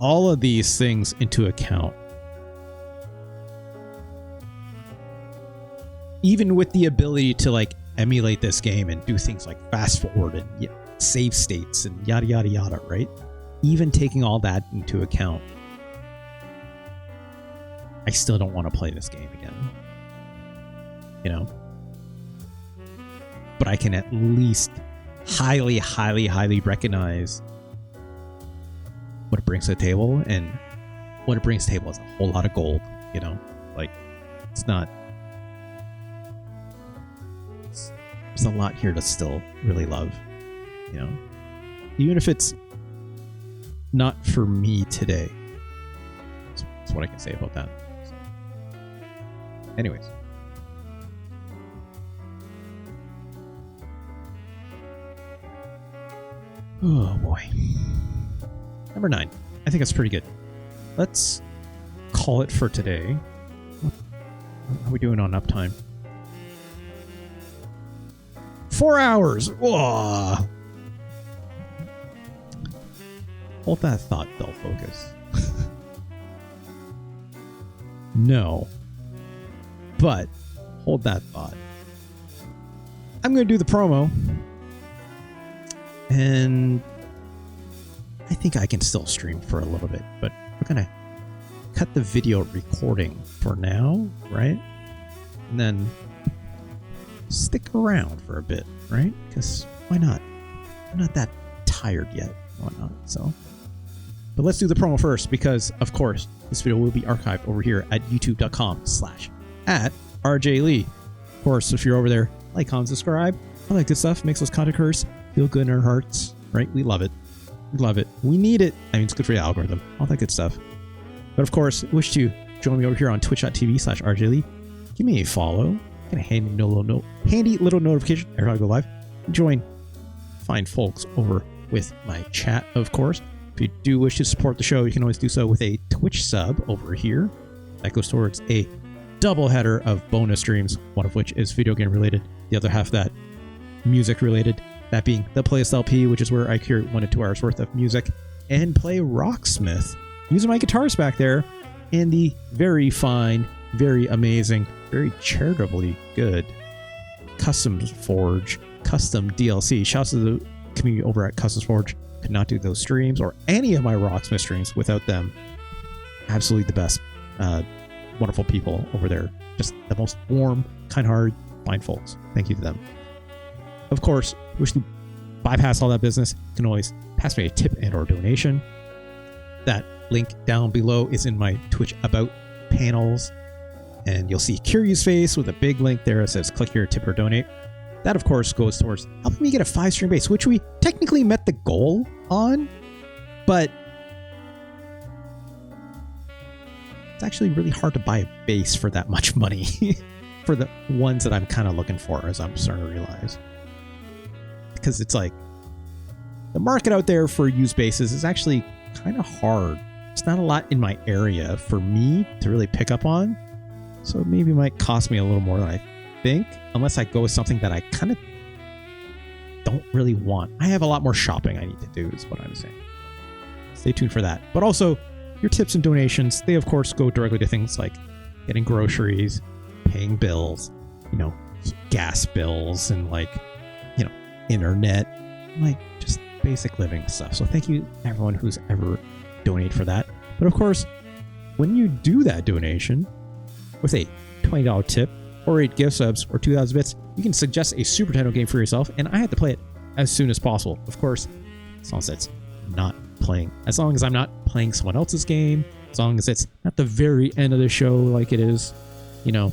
all of these things into account, even with the ability to like emulate this game and do things like fast forward and save states and yada yada yada, right? Even taking all that into account, I still don't want to play this game again, you know? But I can at least highly, highly, highly recognize what it brings to the table, and what it brings to the table is a whole lot of gold, you know? Like, it's not... There's a lot here to still really love, you know? Even if it's not for me today. That's what I can say about that. So. Anyways. Oh boy. Number 9. I think that's pretty good. Let's call it for today. How are we doing on uptime? 4 hours! Whoa. Hold that thought, Bell Focus. No. But, hold that thought. I'm going to do the promo. And I think I can still stream for a little bit, but we're going to cut the video recording for now, right? And then stick around for a bit, right? Because why not? I'm not that tired yet, whatnot, so. But let's do the promo first, because of course this video will be archived over here at youtube.com/@RJLee. Of course, if you're over there, like, comment, subscribe. I like good stuff. Makes those content creators feel good in our hearts, right? We love it. We love it. We need it. I mean, it's good for the algorithm. All that good stuff. But of course, wish to join me over here on twitch.tv/RJLee. Give me a follow. Get a handy little notification every time I go live. Join fine folks over with my chat, of course. If you do wish to support the show, you can always do so with a Twitch sub over here. That goes towards a double header of bonus streams, one of which is video game related, the other half of that music related, that being the Playlist LP, which is where I curate 1 to 2 hours worth of music and play Rocksmith using my guitars back there and the very fine, very amazing, very charitably good Custom Forge custom DLC. Shouts to the community over at Custom Forge. Could not do those streams or any of my Rocksmith streams without them. Absolutely the best, wonderful people over there. Just the most warm, kind-hearted, fine folks. Thank you to them. Of course, wish to bypass all that business. You can always pass me a tip and or donation. That link down below is in my Twitch About panels. And you'll see Curious Face with a big link there that says click here, tip or donate. That, of course, goes towards helping me get a 5-stream base, which we technically met the goal on, but it's actually really hard to buy a base for that much money for the ones that I'm kind of looking for, as I'm starting to realize. Because it's like, the market out there for used bases is actually kind of hard. It's not a lot in my area for me to really pick up on, so maybe it might cost me a little more than I think, unless I go with something that I kind of don't really want. I have a lot more shopping I need to do, is what I'm saying. Stay tuned for that. But also, your tips and donations, they of course go directly to things like getting groceries, paying bills, you know, gas bills, and like, you know, internet, like just basic living stuff. So thank you everyone who's ever donated for that. But of course, when you do that donation with a $20 tip, or 8 gift subs, or 2,000 bits, you can suggest a Super Nintendo game for yourself, and I have to play it as soon as possible. Of course, as long as it's not playing, as long as I'm not playing someone else's game, as long as it's at the very end of the show like it is, you know,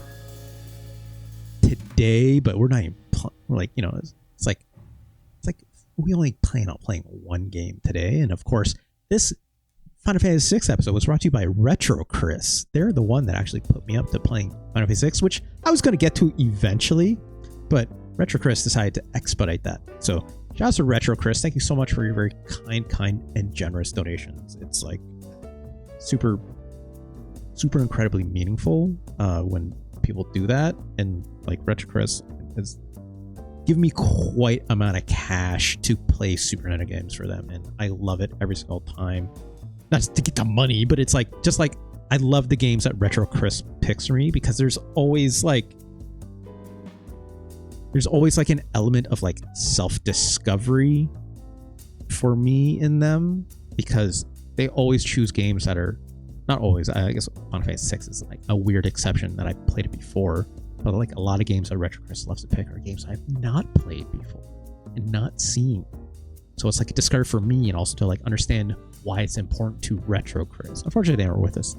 today, but we're not even like, you know, it's like we only plan on playing one game today. And of course, this Final Fantasy VI episode was brought to you by Retro Chris. They're the one that actually put me up to playing Final Fantasy VI, which I was going to get to eventually, but Retro Chris decided to expedite that. So shout out to Retro Chris. Thank you so much for your very kind and generous donations. It's like super incredibly meaningful when people do that. And like Retro Chris has given me quite amount of cash to play Super Nintendo games for them, and I love it every single time. Not to get the money, but it's like, just like, I love the games that Retro Chris picks for me, because there's always like an element of like self-discovery for me in them, because they always choose games that are, not always, I guess Final Fantasy VI is like a weird exception that I played it before, but like a lot of games that Retro Chris loves to pick are games I've not played before and not seen. So it's like a discovery for me, and also to like understand why it's important to Retro Chris. Unfortunately, they weren't with us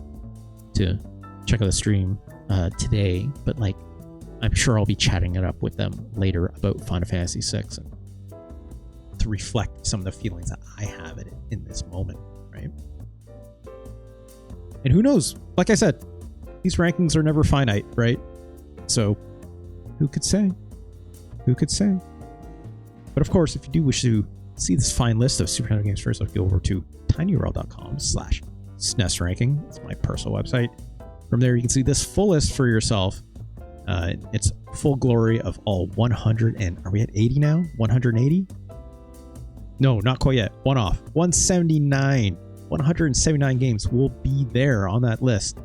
to check out the stream today, but like I'm sure I'll be chatting it up with them later about Final Fantasy VI, and to reflect some of the feelings that I have in this moment, right? And who knows? Like I said, these rankings are never finite, right? So who could say? Who could say? But of course, if you do wish to see this fine list of Super Nintendo games first, I'll go over to tinyurl.com/SNES ranking. It's my personal website. From there, you can see this full list for yourself. It's full glory of all 100 and are we at 80 now? 180? No, not quite yet. One off. 179. 179 games will be there on that list.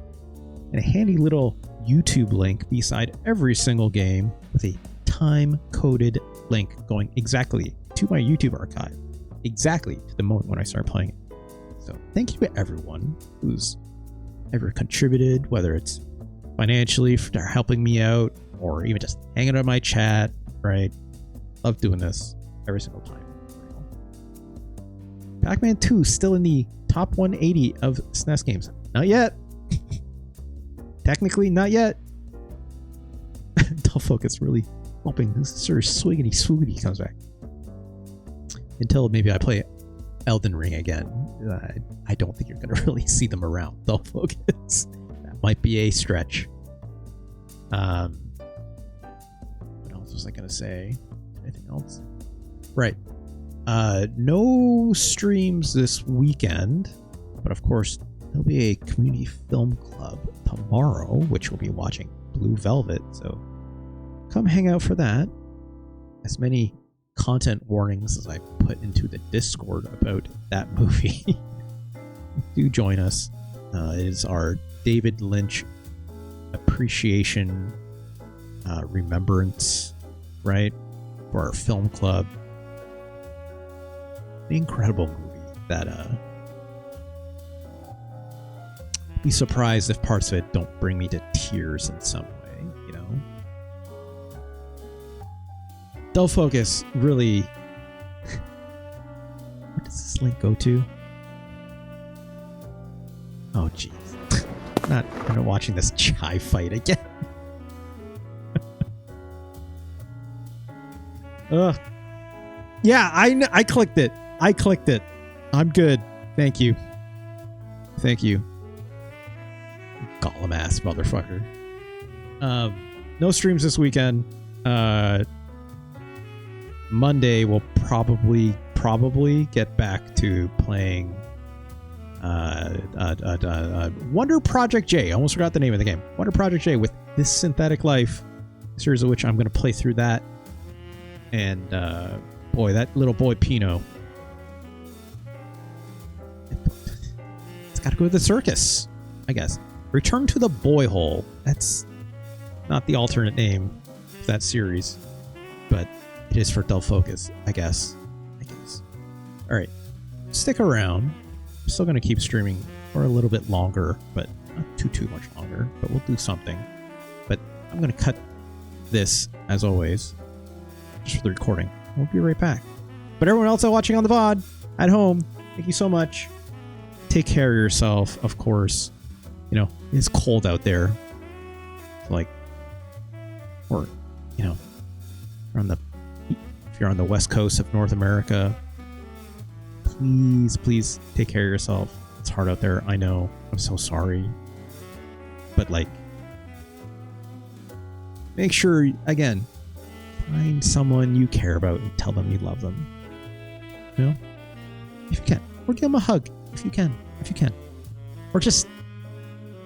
And a handy little YouTube link beside every single game with a time-coded link going exactly to my YouTube archive, exactly to the moment when I start playing it. So thank you to everyone who's ever contributed, whether it's financially for helping me out or even just hanging out in my chat, right? Love doing this every single time. Pac-Man 2 still in the top 180 of SNES games. Not yet. Technically, not yet. Dull Focus really hoping this sort of swiggity swoogity comes back. Until maybe I play Elden Ring again. I don't think you're going to really see them around. Dull Focus. That might be a stretch. What else was I going to say? Anything else? Right. No streams this weekend, but of course there'll be a community film club tomorrow, which we'll be watching Blue Velvet, so come hang out for that. As many content warnings as I put into the Discord about that movie. Do join us. It is our David Lynch appreciation remembrance, right, for our film club. An incredible movie that be surprised if parts of it don't bring me to tears in some way, you know. Dull Focus really where does this link go to? Oh jeez. I'm not watching this chai fight again. Ugh. Yeah, I clicked it. I'm good. Thank you. Gollum ass motherfucker. No streams this weekend. Monday we'll probably get back to playing Wonder Project J. I almost forgot the name of the game. Wonder Project J with This Synthetic Life, a series of which I'm going to play through that. And boy, that little boy Pino. It's got to go to the circus, I guess. Return to the Boy Hole. That's not the alternate name of that series, but it is for Dull Focus, I guess. All right, stick around. I'm still going to keep streaming for a little bit longer, but not too much longer, but we'll do something. But I'm going to cut this, as always, just for the recording. We'll be right back. But everyone else watching on the VOD, at home, thank you so much. Take care of yourself, of course. You know, it's cold out there. Like, or, you know, if you're on the west coast of North America, please take care of yourself. It's hard out there. I know. I'm so sorry. But like, make sure, again, find someone you care about and tell them you love them. You know? If you can. Or give them a hug. If you can. Or just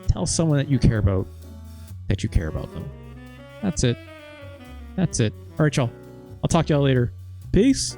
tell someone that you care about that you care about them. That's it. All right, y'all. I'll talk to y'all later. Peace.